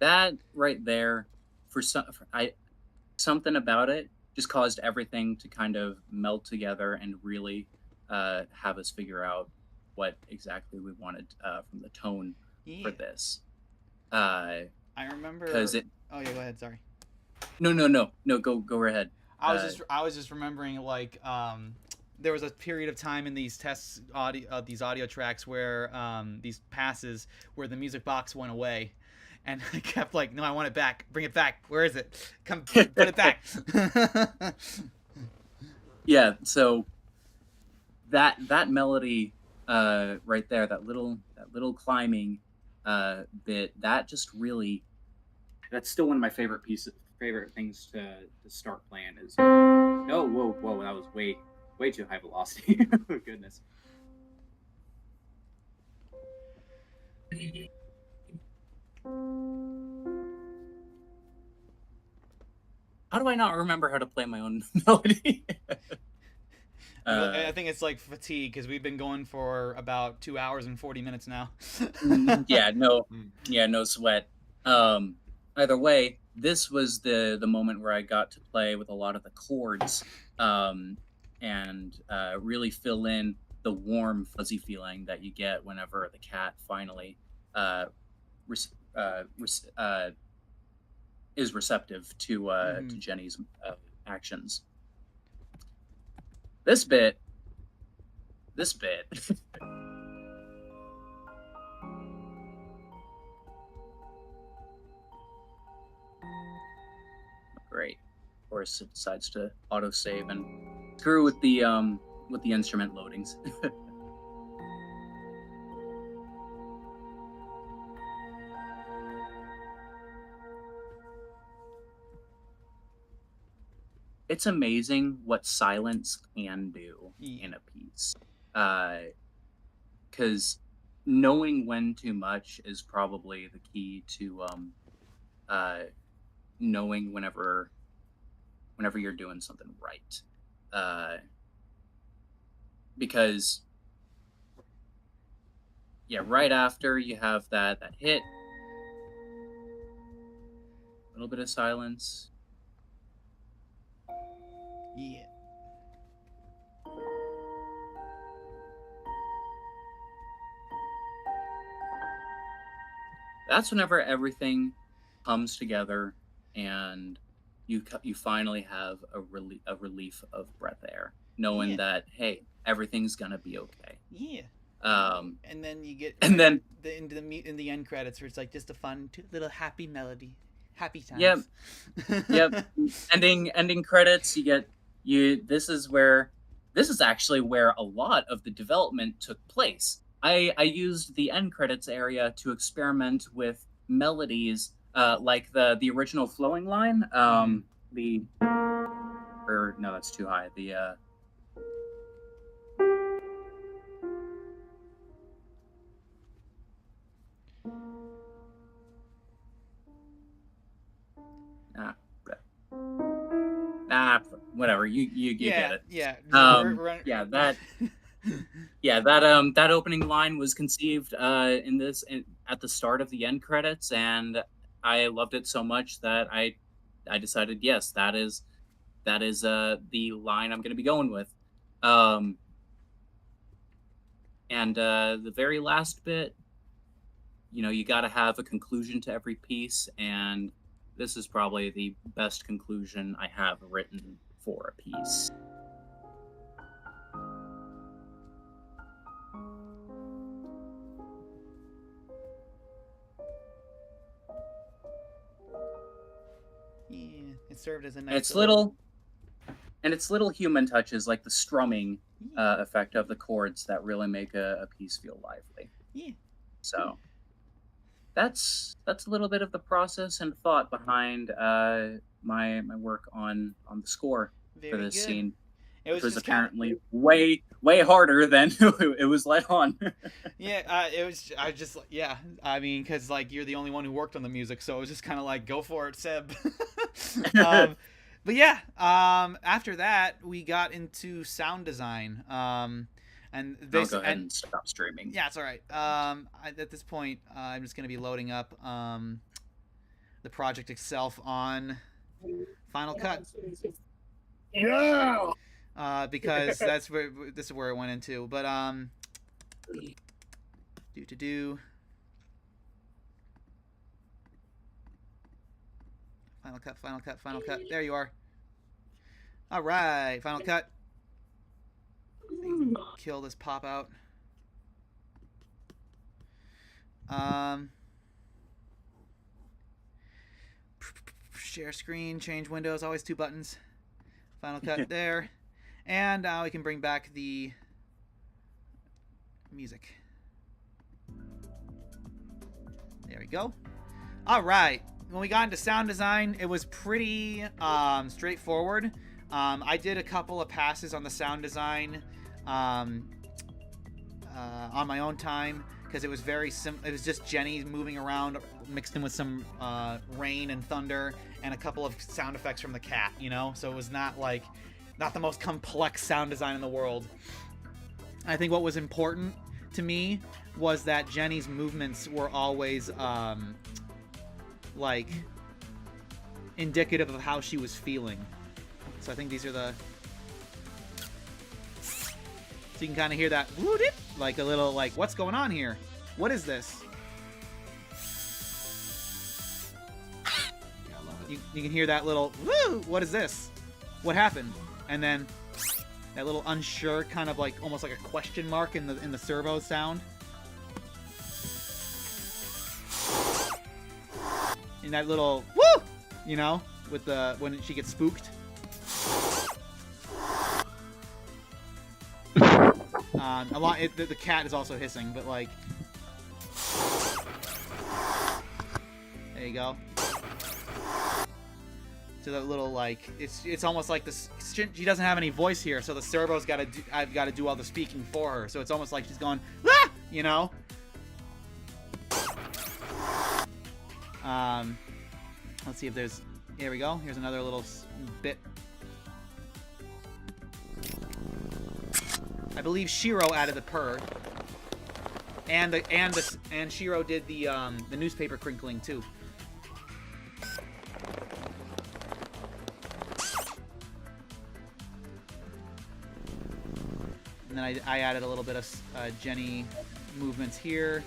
That right there, something about it just caused everything to kind of meld together and really have us figure out what exactly we wanted from the tone for this. I remember because it. Oh yeah, go ahead. Sorry. No. Go ahead. I was just remembering like there was a period of time in these these audio tracks where these passes where the music box went away. And I kept like, no, I want it back. Bring it back. Where is it? Come, put it back. Yeah. So that melody right there, that little climbing bit, that just really, that's still one of my favorite things to start playing. Is whoa, that was way too high velocity. Oh goodness. How do I not remember how to play my own melody? I think it's like fatigue because we've been going for about 2 hours and 40 minutes now. No sweat. Either way, this was the moment where I got to play with a lot of the chords and really fill in the warm, fuzzy feeling that you get whenever the cat finally is receptive to Jenny's actions. This bit. Great. Of course, it decides to autosave and screw with the instrument loadings. It's amazing what silence can do in a piece. Because knowing when too much is probably the key to knowing whenever you're doing something right. Because right after you have that hit, a little bit of silence. Yeah. That's whenever everything comes together and you finally have a relief of breath air, knowing that hey, everything's gonna be okay. Yeah. And then you get and then in the end credits where it's like just a fun little happy melody, happy times. Yep. Ending credits. This is actually where a lot of the development took place. I used the end credits area to experiment with melodies, like the original flowing line. No, that's too high. Whatever. You get it. Yeah. That opening line was conceived at the start of the end credits, and I loved it so much that I decided, yes, that is the line I'm going to be going with. And the very last bit, you got to have a conclusion to every piece, and this is probably the best conclusion I have written for a piece. Yeah, it served as a nice. And it's little human touches like the strumming effect of the chords that really make a piece feel lively. Yeah. So that's a little bit of the process and thought behind my work on the score for this scene. It was apparently way harder than it was let on. Yeah, I mean, because like you're the only one who worked on the music, so it was just kind of like, go for it, Seb. But yeah, after that we got into sound design. And I'll go ahead and stop streaming. Yeah, it's all right. At this point, I'm just gonna be loading up the project itself on Final Cut. Yeah. Because this is where it went into. But Final Cut. There you are. All right, Final Cut. Kill this pop out. Share screen, change windows, always 2 buttons. Final Cut there. And now we can bring back the music. There we go. All right. When we got into sound design, it was pretty straightforward. I did a couple of passes on the sound design on my own time because it was very it was just Jenny moving around mixed in with some rain and thunder and a couple of sound effects from the cat, so it was not the most complex sound design in the world. I think what was important to me was that Jenny's movements were always indicative of how she was feeling. So I think these are so you can kind of hear that like a little what's going on here? What is this? You can hear that little woo! What is this? What happened? And then that little unsure kind of almost like a question mark in the servo sound. And that little woo! With when she gets spooked. The cat is also hissing, but there you go. So that little it's almost like this. She doesn't have any voice here, so the servo's I've got to do all the speaking for her. So it's almost like she's going ah, Let's see if there's. Here we go. Here's another little bit. I believe Shiro added the purr, and Shiro did the newspaper crinkling too. And then I added a little bit of Jenny movements here.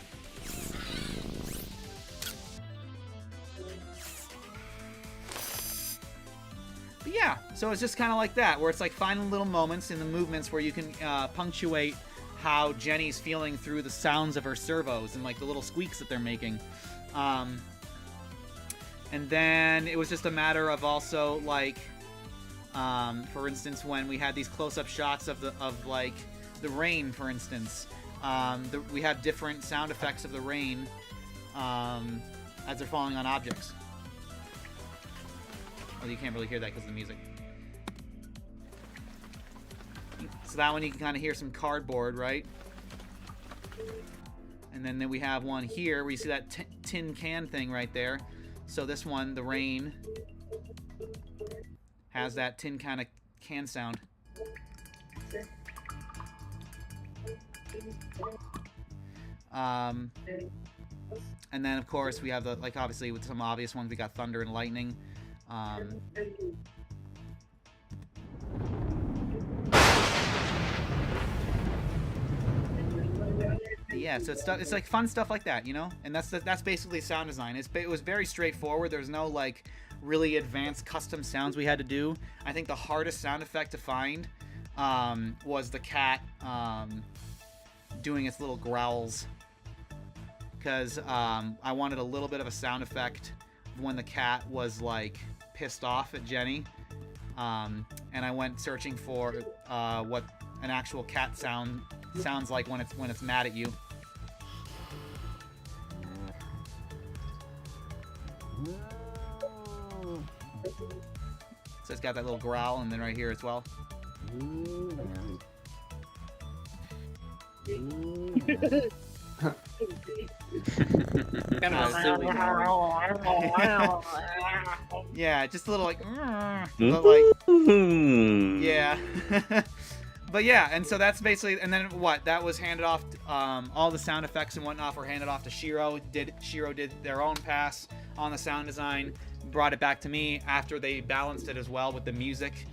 So it's just kind of like that, where it's like finding little moments in the movements where you can punctuate how Jenny's feeling through the sounds of her servos and like the little squeaks that they're making. And then it was just a matter of also like, for instance, when we had these close-up shots of like the rain, for instance, we have different sound effects of the rain as they're falling on objects. Well, you can't really hear that because of the music. So that one you can kind of hear some cardboard, right? And then we have one here where you see that tin can thing right there. So this one, the rain, has that tin kind of can sound. And then of course we have the, like, obviously with some obvious ones, we got thunder and lightning. Yeah, so it's like fun stuff like that, you know, and that's basically sound design. It was very straightforward. There's no like really advanced custom sounds we had to do. I think the hardest sound effect to find was the cat doing its little growls, because I wanted a little bit of a sound effect when the cat was like pissed off at Jenny, and I went searching for what an actual cat sounds like when it's mad at you. So it's got that little growl, and then right here as well. Kind of silly. Yeah, just a little like, but like, yeah. But yeah, and so that's basically, and then what? That was handed off. All the sound effects and whatnot were handed off to Shiro. Shiro did their own pass on the sound design, brought it back to me after they balanced it as well with the music.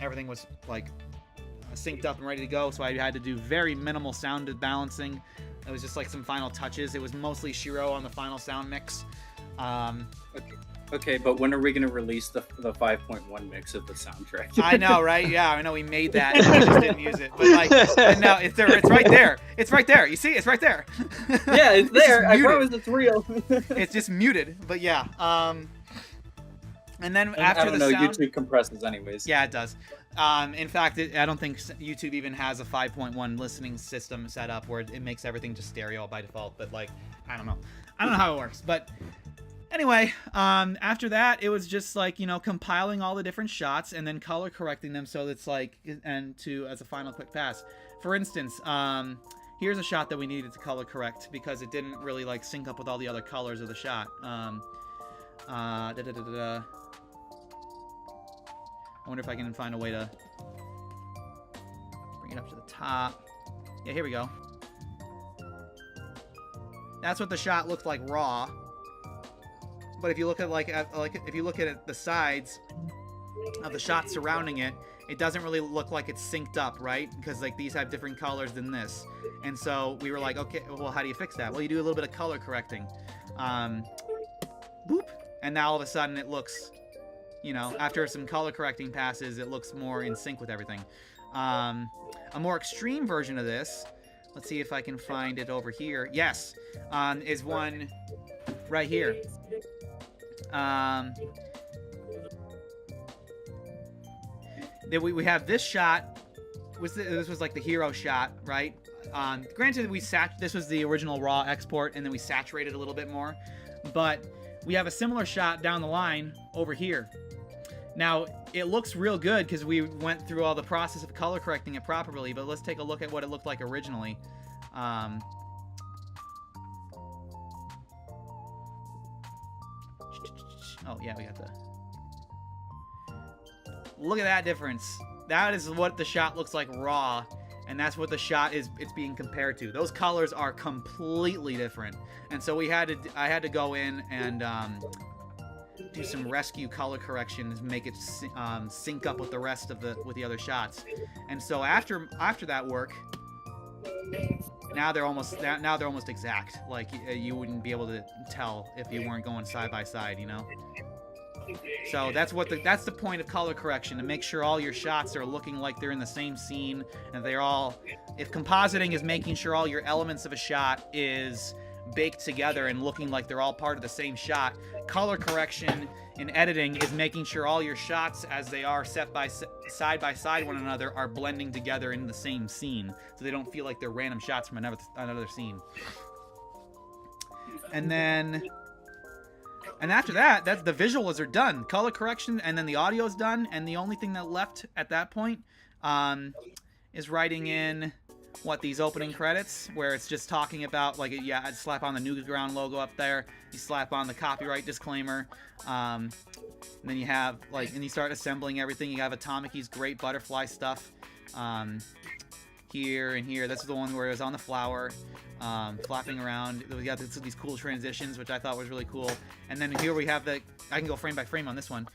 Everything was like synced up and ready to go, so I had to do very minimal sound balancing. It was just like some final touches. It was mostly Shiro on the final sound mix. Okay, but when are we going to release the 5.1 mix of the soundtrack? I know, right? Yeah, I know we made that. And we just didn't use it. But like, no, it's there. It's right there. It's right there. You see? It's right there. Yeah, it's there. I promise it's real. It's just muted. But yeah. And then I after don't the know, sound, YouTube compresses anyways. yeah, it does. In fact, I don't think YouTube even has a 5.1 listening system set up where it makes everything just stereo by default. But like, I don't know. I don't know how it works. But anyway, after that, it was just like, you know, compiling all the different shots and then color correcting them so it's like, and as a final quick pass. For instance, here's a shot that we needed to color correct because it didn't really like sync up with all the other colors of the shot. I wonder if I can find a way to bring it up to the top. Yeah, here we go. That's what the shot looked like raw. But if you look at if you look at the sides of the shot surrounding it, it doesn't really look like it's synced up, right? Because like these have different colors than this. And so we were like, okay, well, how do you fix that? Well, you do a little bit of color correcting. Boop. And now all of a sudden it looks, you know, after some color correcting passes, it looks more in sync with everything. A more extreme version of this, let's see if I can find it over here. Yes, is one right here. Then we have this shot. This was like the hero shot, right? Granted, this was the original raw export, and then we saturated a little bit more. But we have a similar shot down the line over here. Now, it looks real good because we went through all the process of color correcting it properly, but let's take a look at what it looked like originally. Oh, yeah, we got the... Look at that difference. That is what the shot looks like raw, and that's what the shot it's being compared to. Those colors are completely different. And so I had to go in and do some rescue color corrections, make it sync up with the rest of the other shots. And so after that work, now they're almost exact. Like you wouldn't be able to tell if you weren't going side by side, you know. So that's the point of color correction, to make sure all your shots are looking like they're in the same scene, and they're all. If compositing is making sure all your elements of a shot is baked together and looking like they're all part of the same shot, color correction in editing is making sure all your shots, as they are set by side by side one another, are blending together in the same scene, so they don't feel like they're random shots from another scene. And then. And after that, that's the visuals are done. Color correction, and then the audio is done. And the only thing that left at that point is writing in these opening credits, where it's just talking about, like, yeah, I'd slap on the Newground logo up there. You slap on the copyright disclaimer. And then you have, like, and you start assembling everything. You have Atomic-E's great butterfly stuff. Here and here. This is the one where it was on the flower, flapping around. We got these cool transitions, which I thought was really cool. And then here we have I can go frame by frame on this one.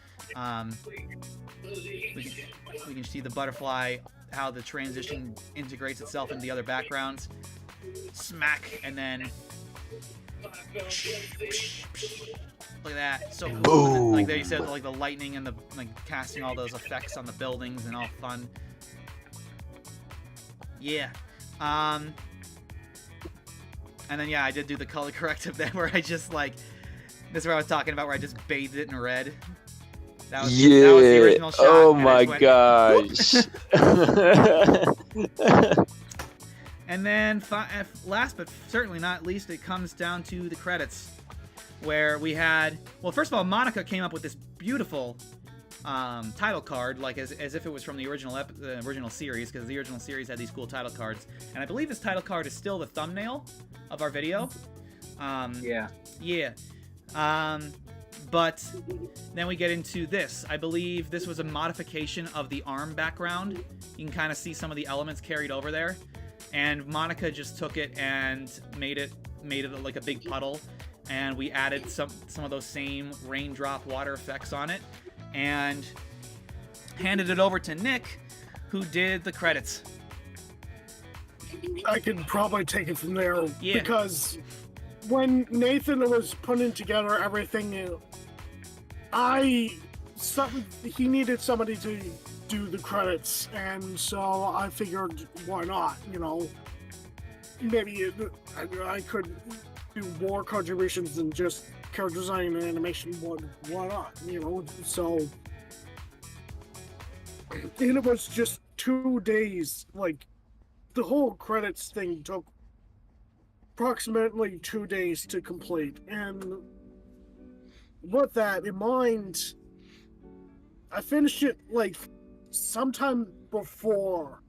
We can see the butterfly, how the transition integrates itself into the other backgrounds. Smack, and then look at that, so cool. Like there you said, like the lightning and the casting all those effects on the buildings and all fun. Yeah. And then yeah, I did do the color corrective there, where I just this is what I was talking about, where I just bathed it in red. That was the original shot. Oh my gosh. And then last but certainly not least, it comes down to the credits, where we had, well, first of all, Monica came up with this beautiful title card, like as if it was from the original series, because the original series had these cool title cards, and I believe this title card is still the thumbnail of our video. Yeah. But then we get into this. I believe this was a modification of the arm background. You can kind of see some of the elements carried over there, and Monica just took it and made it like a big puddle, and we added some of those same raindrop water effects on it, and handed it over to Nick, who did the credits. I can probably take it from there, Yeah. because when Nathan was putting together everything, he needed somebody to do the credits, and so I figured, why not? Maybe I could do more contributions than just character design and animation. Why not? So and it was just 2 days. Like, the whole credits thing took approximately 2 days to complete, and with that in mind, I finished it like sometime before,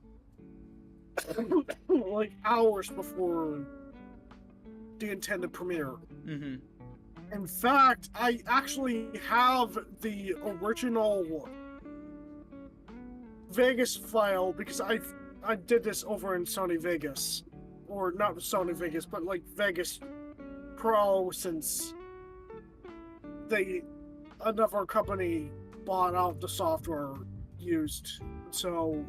like hours before the intended premiere. Mm-hmm. In fact, I actually have the original Vegas file, because I did this over in Sony Vegas, or not Sony Vegas, but like Vegas Pro, since another company bought out the software used. So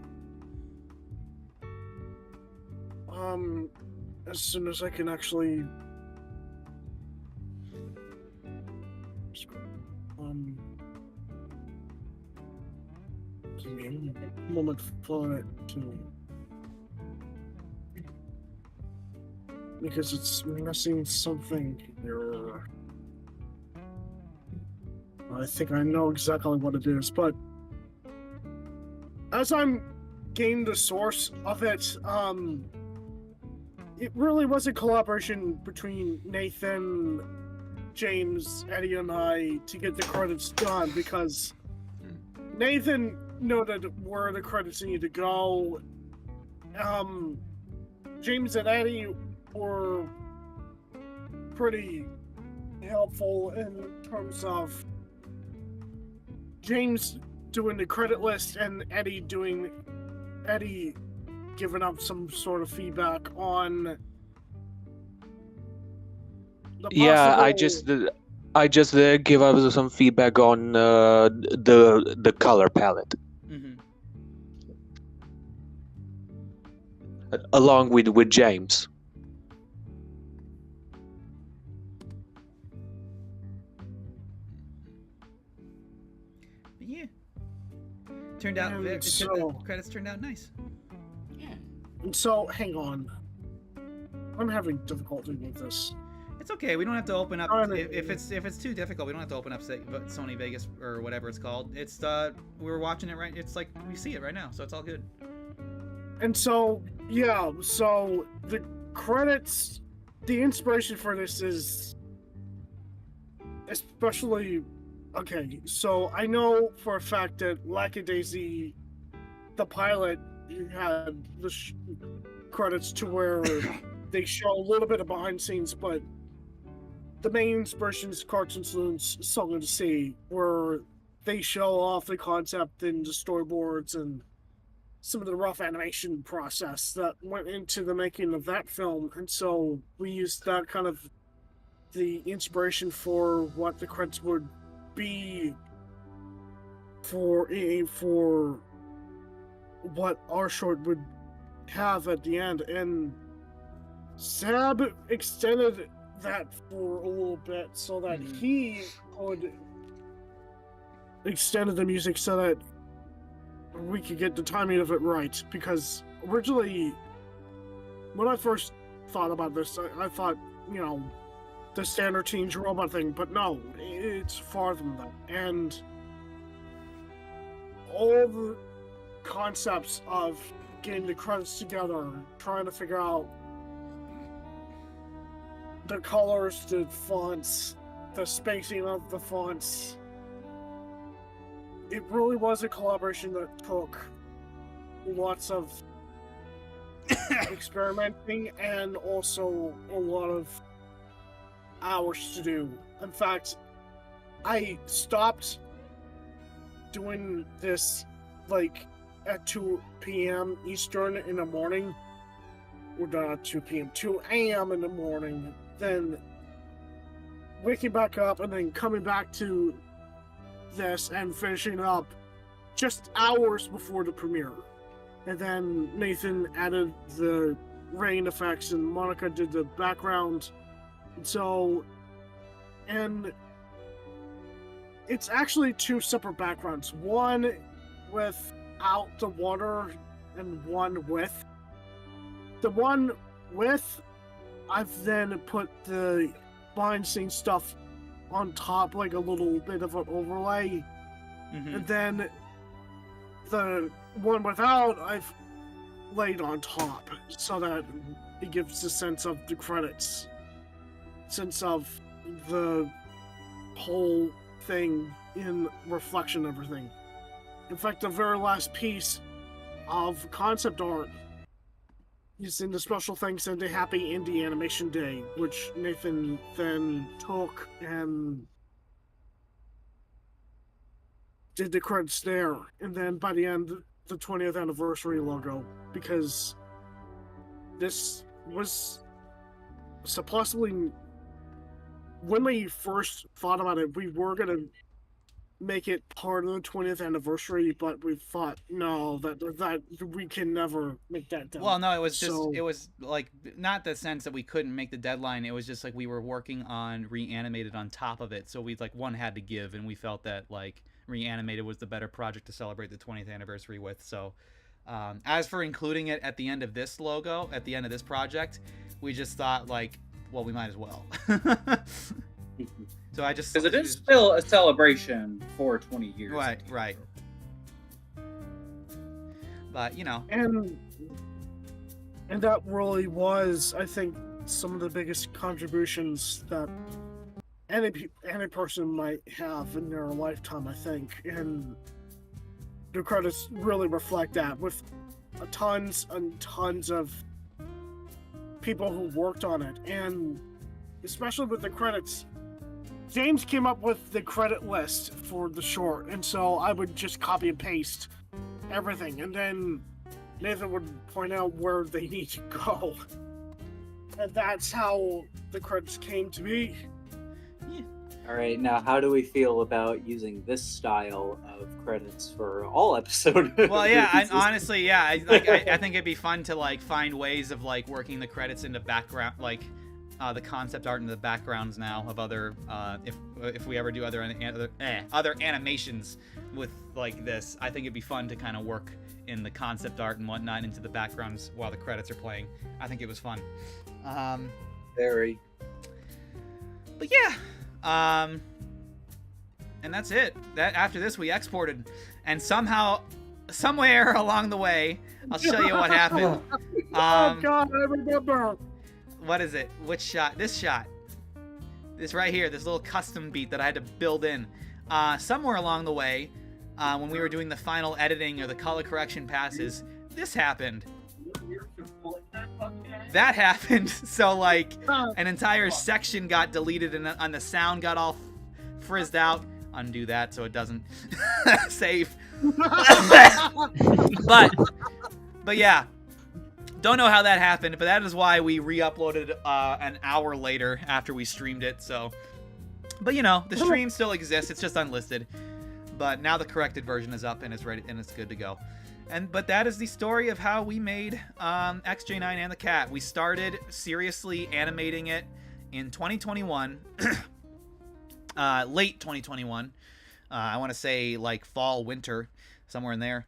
as soon as I can actually give me a moment for it to, because it's missing something here. I think I know exactly what it is, but as I'm getting the source of it, it really was a collaboration between Nathan, James, Eddie, and I to get the credits done, because Nathan noted where the credits need to go. James and Eddie were pretty helpful in terms of James doing the credit list and Eddie giving up some sort of feedback on the Yeah, I possible- just give us some feedback on the color palette, Mm-hmm. along with James. Turned out, And the so- credits turned out nice. Yeah. And so, hang on. I'm having difficulty with this. It's okay. We don't have to open up Oh, no. if it's too difficult. We don't have to open up Sony Vegas or whatever it's called. It's we were watching it right. It's like we see it right now, so it's all good. And so, yeah, so the credits, the inspiration for this is especially, okay, so I know for a fact that Lackadaisy, the pilot, had the credits to where they show a little bit of behind the scenes, but the main inspiration is Cartoon Saloon's Song of the Sea, where they show off the concept and the storyboards and some of the rough animation process that went into the making of that film. And so we used that kind of the inspiration for what the credits would be for what our short would have at the end. And Sab extended that for a little bit so that he could extend the music so that we could get the timing of it right. Because originally, when I first thought about this, I thought, you know, the standard Teenage Robot thing, but no, it's farther than that. And all the concepts of getting the credits together, trying to figure out the colors, the fonts, the spacing of the fonts, it really was a collaboration that took lots of experimenting and also a lot of hours to do. In fact, I stopped doing this like at 2 p.m. Eastern in the morning. We're done at 2 p.m. 2 a.m. in the morning, then waking back up and then coming back to this and finishing up just hours before the premiere. And then Nathan added the rain effects and Monica did the background. And it's actually two separate backgrounds. One without the water and one with. The one with, I've then put the behind the scenes stuff on top, like a little bit of an overlay. And then the one without, I've laid on top so that it gives a sense of the credits, sense of the whole thing in reflection of everything. In fact, the very last piece of concept art is in the special thanks and the Happy Indie Animation Day, which Nathan then took and did the credits there. And then by the end, the 20th anniversary logo, because this was supposedly, when we first thought about it, we were going to make it part of the 20th anniversary, but we thought, no, that we can never make that done. Well, no, it was just, it was like, not the sense that we couldn't make the deadline, it was just like we were working on Reanimated on top of it, so we, like, one had to give, and we felt that, like, Reanimated was the better project to celebrate the 20th anniversary with. So as for including it at the end of this logo, at the end of this project, we just thought, like, well, we might as well. So I just, because it is still a celebration for 20 years. Right. But, you know, and that really was, I think, some of the biggest contributions that any person might have in their lifetime, I think. And the credits really reflect that, with tons and tons of people who worked on it. And especially with the credits, James came up with the credit list for the short, and so I would just copy and paste everything, and then Nathan would point out where they need to go. And that's how the credits came to be. All right, now how do we feel about using this style of credits for all episodes? Well, yeah, honestly, yeah, I think it'd be fun to, like, find ways of, like, working the credits into background, like, the concept art in the backgrounds now of other, if we ever do other animations, with like this. I think it'd be fun to kind of work in the concept art and whatnot into the backgrounds while the credits are playing. I think it was fun. Very. But yeah, and that's it. That after this we exported, and somehow, somewhere along the way, I'll show you what happened. Oh God, I remember. What is it? Which shot? This shot. This right here. This little custom beat that I had to build in. Somewhere along the way, when we were doing the final editing or the color correction passes, this happened. That happened. So like an entire section got deleted and the sound got all frizzed out. Undo that so it doesn't save. But yeah. Don't know how that happened, but that is why we re-uploaded an hour later after we streamed it. So, but you know, the stream still exists. It's just unlisted. But now the corrected version is up and it's ready and it's good to go. But that is the story of how we made XJ9 and the Cat. We started seriously animating it in 2021, late 2021. I want to say like fall, winter, somewhere in there.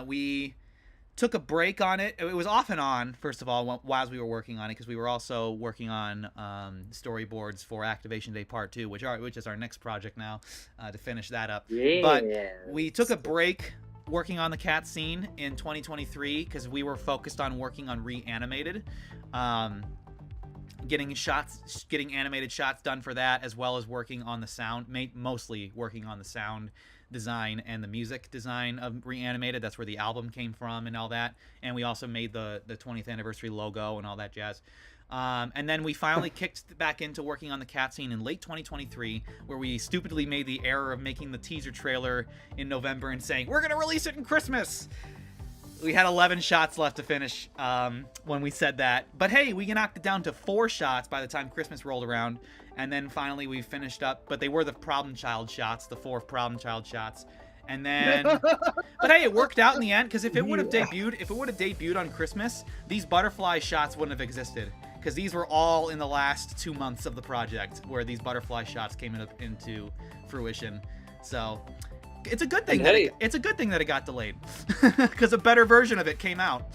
We took a break on it. It was off and on, first of all, while we were working on it, because we were also working on storyboards for Activation Day Part 2, which is our next project now, to finish that up. Yeah. But we took a break working on the cat scene in 2023 because we were focused on working on Reanimated, getting animated shots done for that, as well as working on the sound, mostly working on the sound design and the music design of Reanimated. That's where the album came from and all that. And we also made the 20th anniversary logo and all that jazz. And then we finally kicked back into working on the cat scene in late 2023, where we stupidly made the error of making the teaser trailer in November and saying, we're going to release it in Christmas. We had 11 shots left to finish when we said that. But hey, we knocked it down to 4 shots by the time Christmas rolled around. And then finally we finished up, but they were the problem child shots, the 4 problem child shots. And then, but hey, it worked out in the end, because if it would have debuted on Christmas, these butterfly shots wouldn't have existed, because these were all in the last 2 months of the project where these butterfly shots came into fruition. So it's a good thing it's a good thing that it got delayed, because a better version of it came out.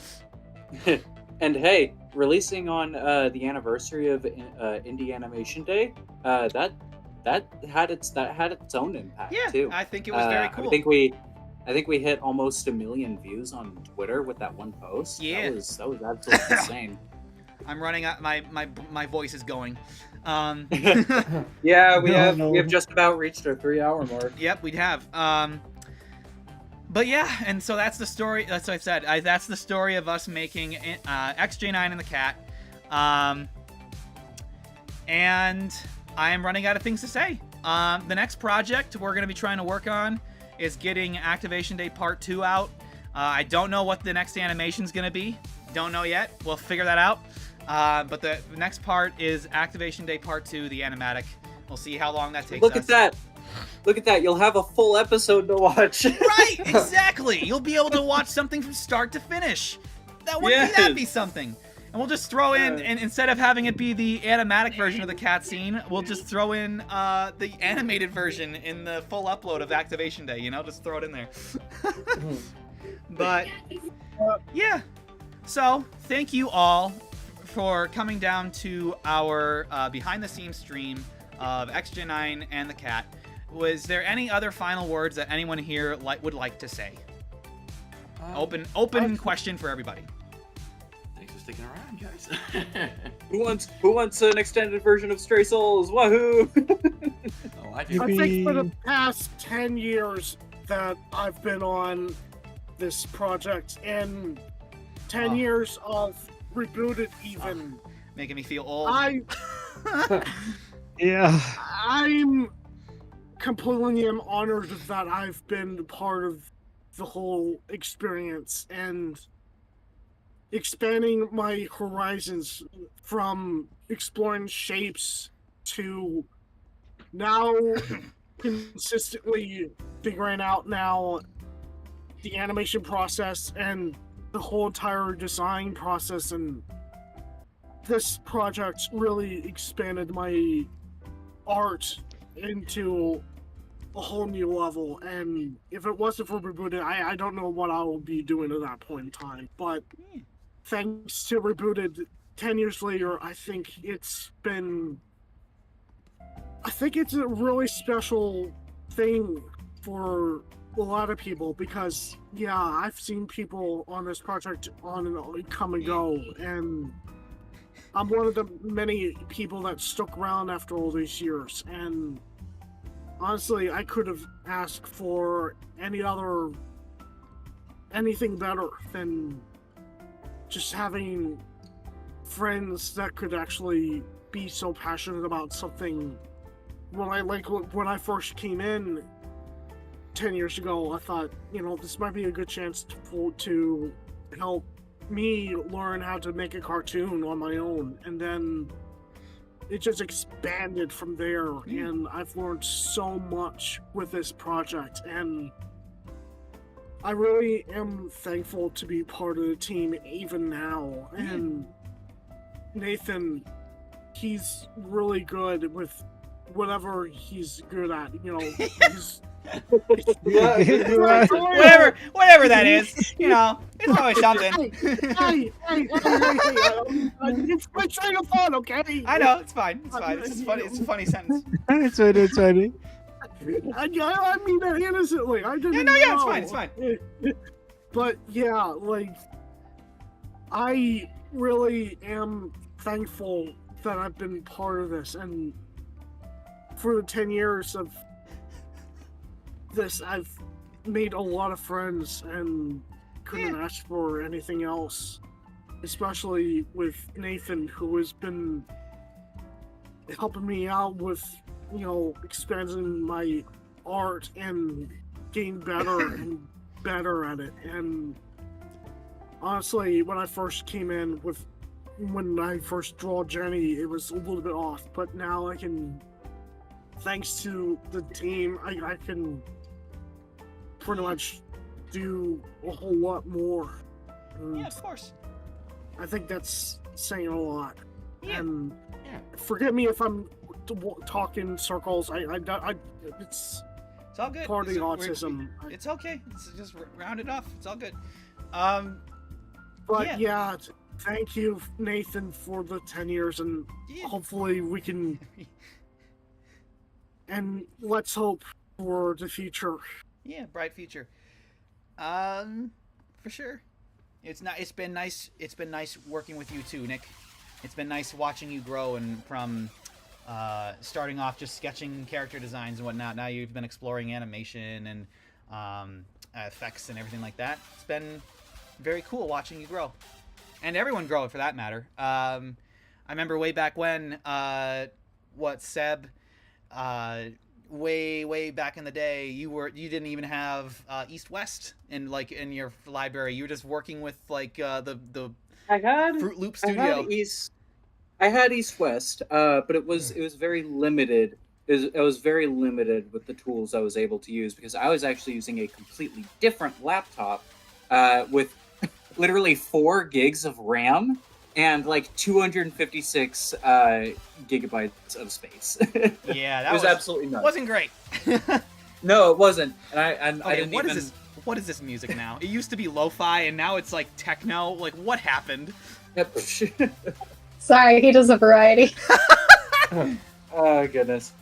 And hey, releasing on the anniversary of Indie Animation Day, that had its own impact too. I think it was very cool. I think we hit almost 1 million views on Twitter with that one post. Yeah, that was absolutely insane. I'm running out. My voice is going. Yeah, we have just about reached our 3-hour mark. Yep, we'd have. But yeah, and so that's the story. That's what I said. That's the story of us making XJ9 and the Cat. And I am running out of things to say. The next project we're going to be trying to work on is getting Activation Day Part 2 out. I don't know what the next animation is going to be. Don't know yet. We'll figure that out. But the next part is Activation Day Part 2, the animatic. We'll see how long that takes us. Look at that. You'll have a full episode to watch. Right, exactly. You'll be able to watch something from start to finish. That'd be something. And we'll just throw in, and instead of having it be the animatic version of the cat scene, we'll just throw in the animated version in the full upload of Activation Day, just throw it in there. But, yeah. So, thank you all for coming down to our behind-the-scenes stream of XJ9 and the Cat. Was there any other final words that anyone here would like to say? Open question for everybody. Thanks for sticking around, guys. Who wants an extended version of Stray Souls? Wahoo! I think for the past 10 years that I've been on this project, and 10 years of Rebooted even. Making me feel old. Yeah. I'm completely honored that I've been part of the whole experience and expanding my horizons from exploring shapes to now consistently figuring out now the animation process and the whole entire design process. And this project really expanded my art into a whole new level. And if it wasn't for Rebooted, I don't know what I would be doing at that point in time. But thanks to Rebooted, 10 years later, I think it's a really special thing for a lot of people, because yeah, I've seen people on this project on and come and go, and I'm one of the many people that stuck around after all these years. And honestly, I could have asked for anything better than just having friends that could actually be so passionate about something. When I first came in 10 years ago, I thought, this might be a good chance to help me learn how to make a cartoon on my own. And then it just expanded from there, and I've learned so much with this project, and I really am thankful to be part of the team even now. And Nathan, he's really good with whatever he's good at, he's whatever that is, it's always something. Hey, it's my train of thought, okay? I know, it's fine. It's funny. It's a funny sentence. It's funny. I mean that innocently. I didn't know. It's fine. But yeah, I really am thankful that I've been part of this, and for the 10 years of this, I've made a lot of friends and couldn't ask for anything else, especially with Nathan, who has been helping me out with, expanding my art and getting better and better at it. And honestly, when I first came in when I first draw Jenny, it was a little bit off, but now I can, thanks to the team, I can pretty much do a whole lot more. Yeah, of course. I think that's saying a lot. Yeah. And forgive me if I'm talking in circles. It's all good. Part of the autism. It's okay. It's just round it off. It's all good. But yeah, thank you, Nathan, for the 10 years, and hopefully we can. And let's hope for the future. Yeah, bright future. For sure. It's been nice. It's been nice working with you too, Nick. It's been nice watching you grow, and from starting off just sketching character designs and whatnot. Now you've been exploring animation and effects and everything like that. It's been very cool watching you grow, and everyone grow for that matter. I remember way back when, Seb, way back in the day, you didn't even have East West in your library. You were just working with the Fruit Loop Studio. I had East West, but it was very limited. I was very limited with the tools I was able to use, because I was actually using a completely different laptop with literally 4 gigs of RAM and 256 gigabytes of space. Yeah, that was absolutely nuts. Wasn't great. No, it wasn't. And I didn't even. What is this music now? It used to be lo-fi, and now it's like techno. What happened? Yep. Sorry, he does a variety. Oh goodness.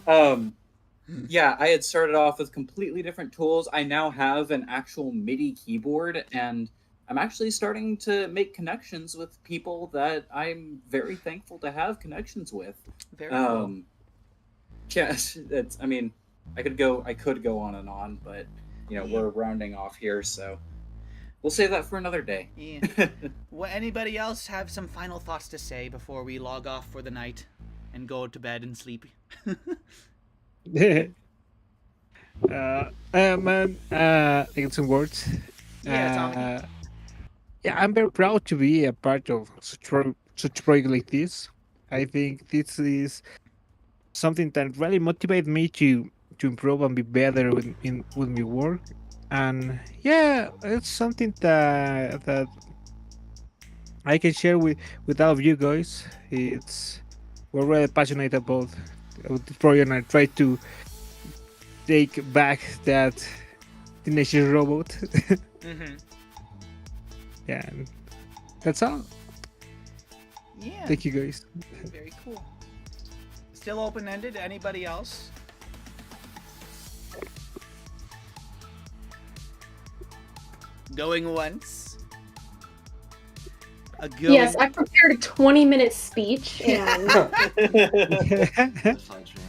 Yeah, I had started off with completely different tools. I now have an actual MIDI keyboard, and I'm actually starting to make connections with people that I'm very thankful to have connections with. Very cool. Yes, I mean, I could go on and on, but we're rounding off here, so we'll save that for another day. Yeah. Well, anybody else have some final thoughts to say before we log off for the night and go to bed and sleep? I got some words. Yeah, I'm very proud to be a part of such project like this. I think this is something that really motivates me to improve and be better with my work. And yeah, it's something that I can share with all of you guys. We're really passionate about the project, and I try to take back that Teenage Robot. Mm-hmm. Yeah, and that's all. Yeah. Thank you guys. Very cool. Still open-ended. Anybody else? Going once. A going... Yes, I prepared a 20-minute speech, and That's not true.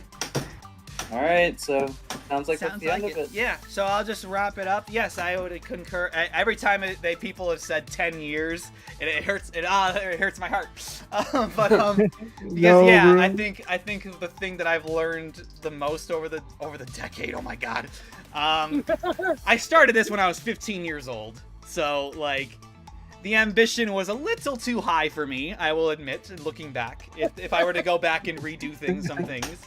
All right, so sounds like that's Sounds the end like of it. it. Yeah, so I'll just wrap it up. Yes, I would concur. Every time people have said 10 years, it hurts. It hurts my heart. Because No, yeah, bro. I think the thing that I've learned the most over the decade. Oh my god, I started this when I was 15 years old. So like, the ambition was a little too high for me. I will admit, looking back, if I were to go back and redo some things.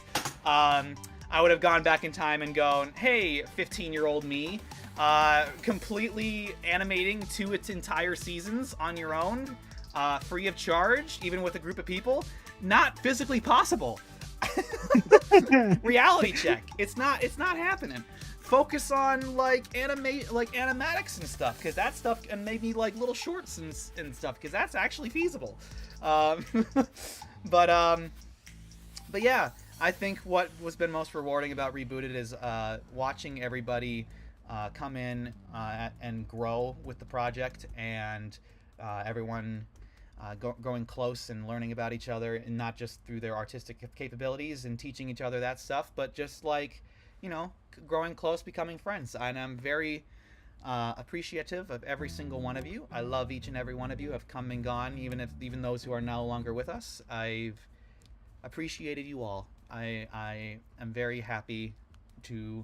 I would have gone back in time and gone, hey, 15-year-old me, completely animating 2 entire seasons on your own, free of charge, even with a group of people. Not physically possible. Reality check. It's not happening. Focus on like animatics and stuff, because that stuff, and maybe like little shorts and stuff, because that's actually feasible. But yeah. I think what has been most rewarding about Rebooted is watching everybody come in and grow with the project, and everyone growing close and learning about each other, and not just through their artistic capabilities and teaching each other that stuff, but just like, you know, growing close, becoming friends. And I'm very appreciative of every single one of you. I love each and every one of you. Have come and gone, even those who are no longer with us. I've appreciated you all. I am very happy to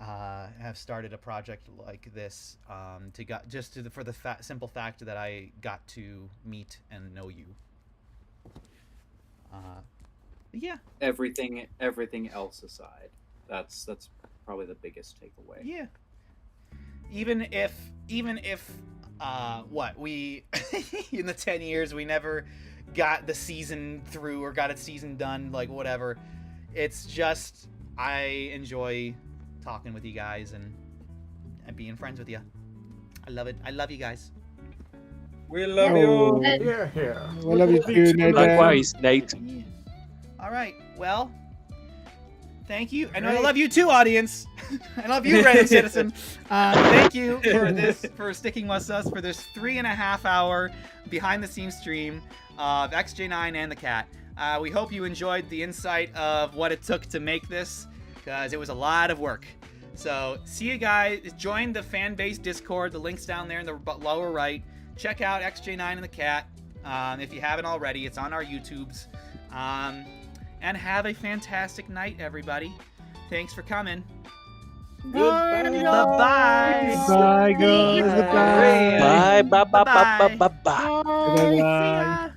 have started a project like this, for the simple fact that I got to meet and know you. Yeah. Everything else aside, that's probably the biggest takeaway. Yeah. Even if we in the 10 years we never got the season through or got a season done, like whatever, it's just I enjoy talking with you guys and being friends with you. I love it. I love you guys. We love Oh. you. Here, here. I love you too, Nathan. Likewise, Nate. Yeah. All right. Well, thank you. And I love you too, audience. I love you, Reddit citizen. Thank you for sticking with us for this 3.5-hour behind-the-scenes stream of XJ9 and the Cat. We hope you enjoyed the insight of what it took to make this, because it was a lot of work. So see you guys. Join the fan base Discord. The link's down there in the lower right. Check out XJ9 and the Cat if you haven't already. It's on our YouTubes. And have a fantastic night, everybody. Thanks for coming. Goodbye. Bye-bye. Bye, guys. Goodbye. Bye, bye, bye, bye, bye, bye, bye. Bye-bye. See ya.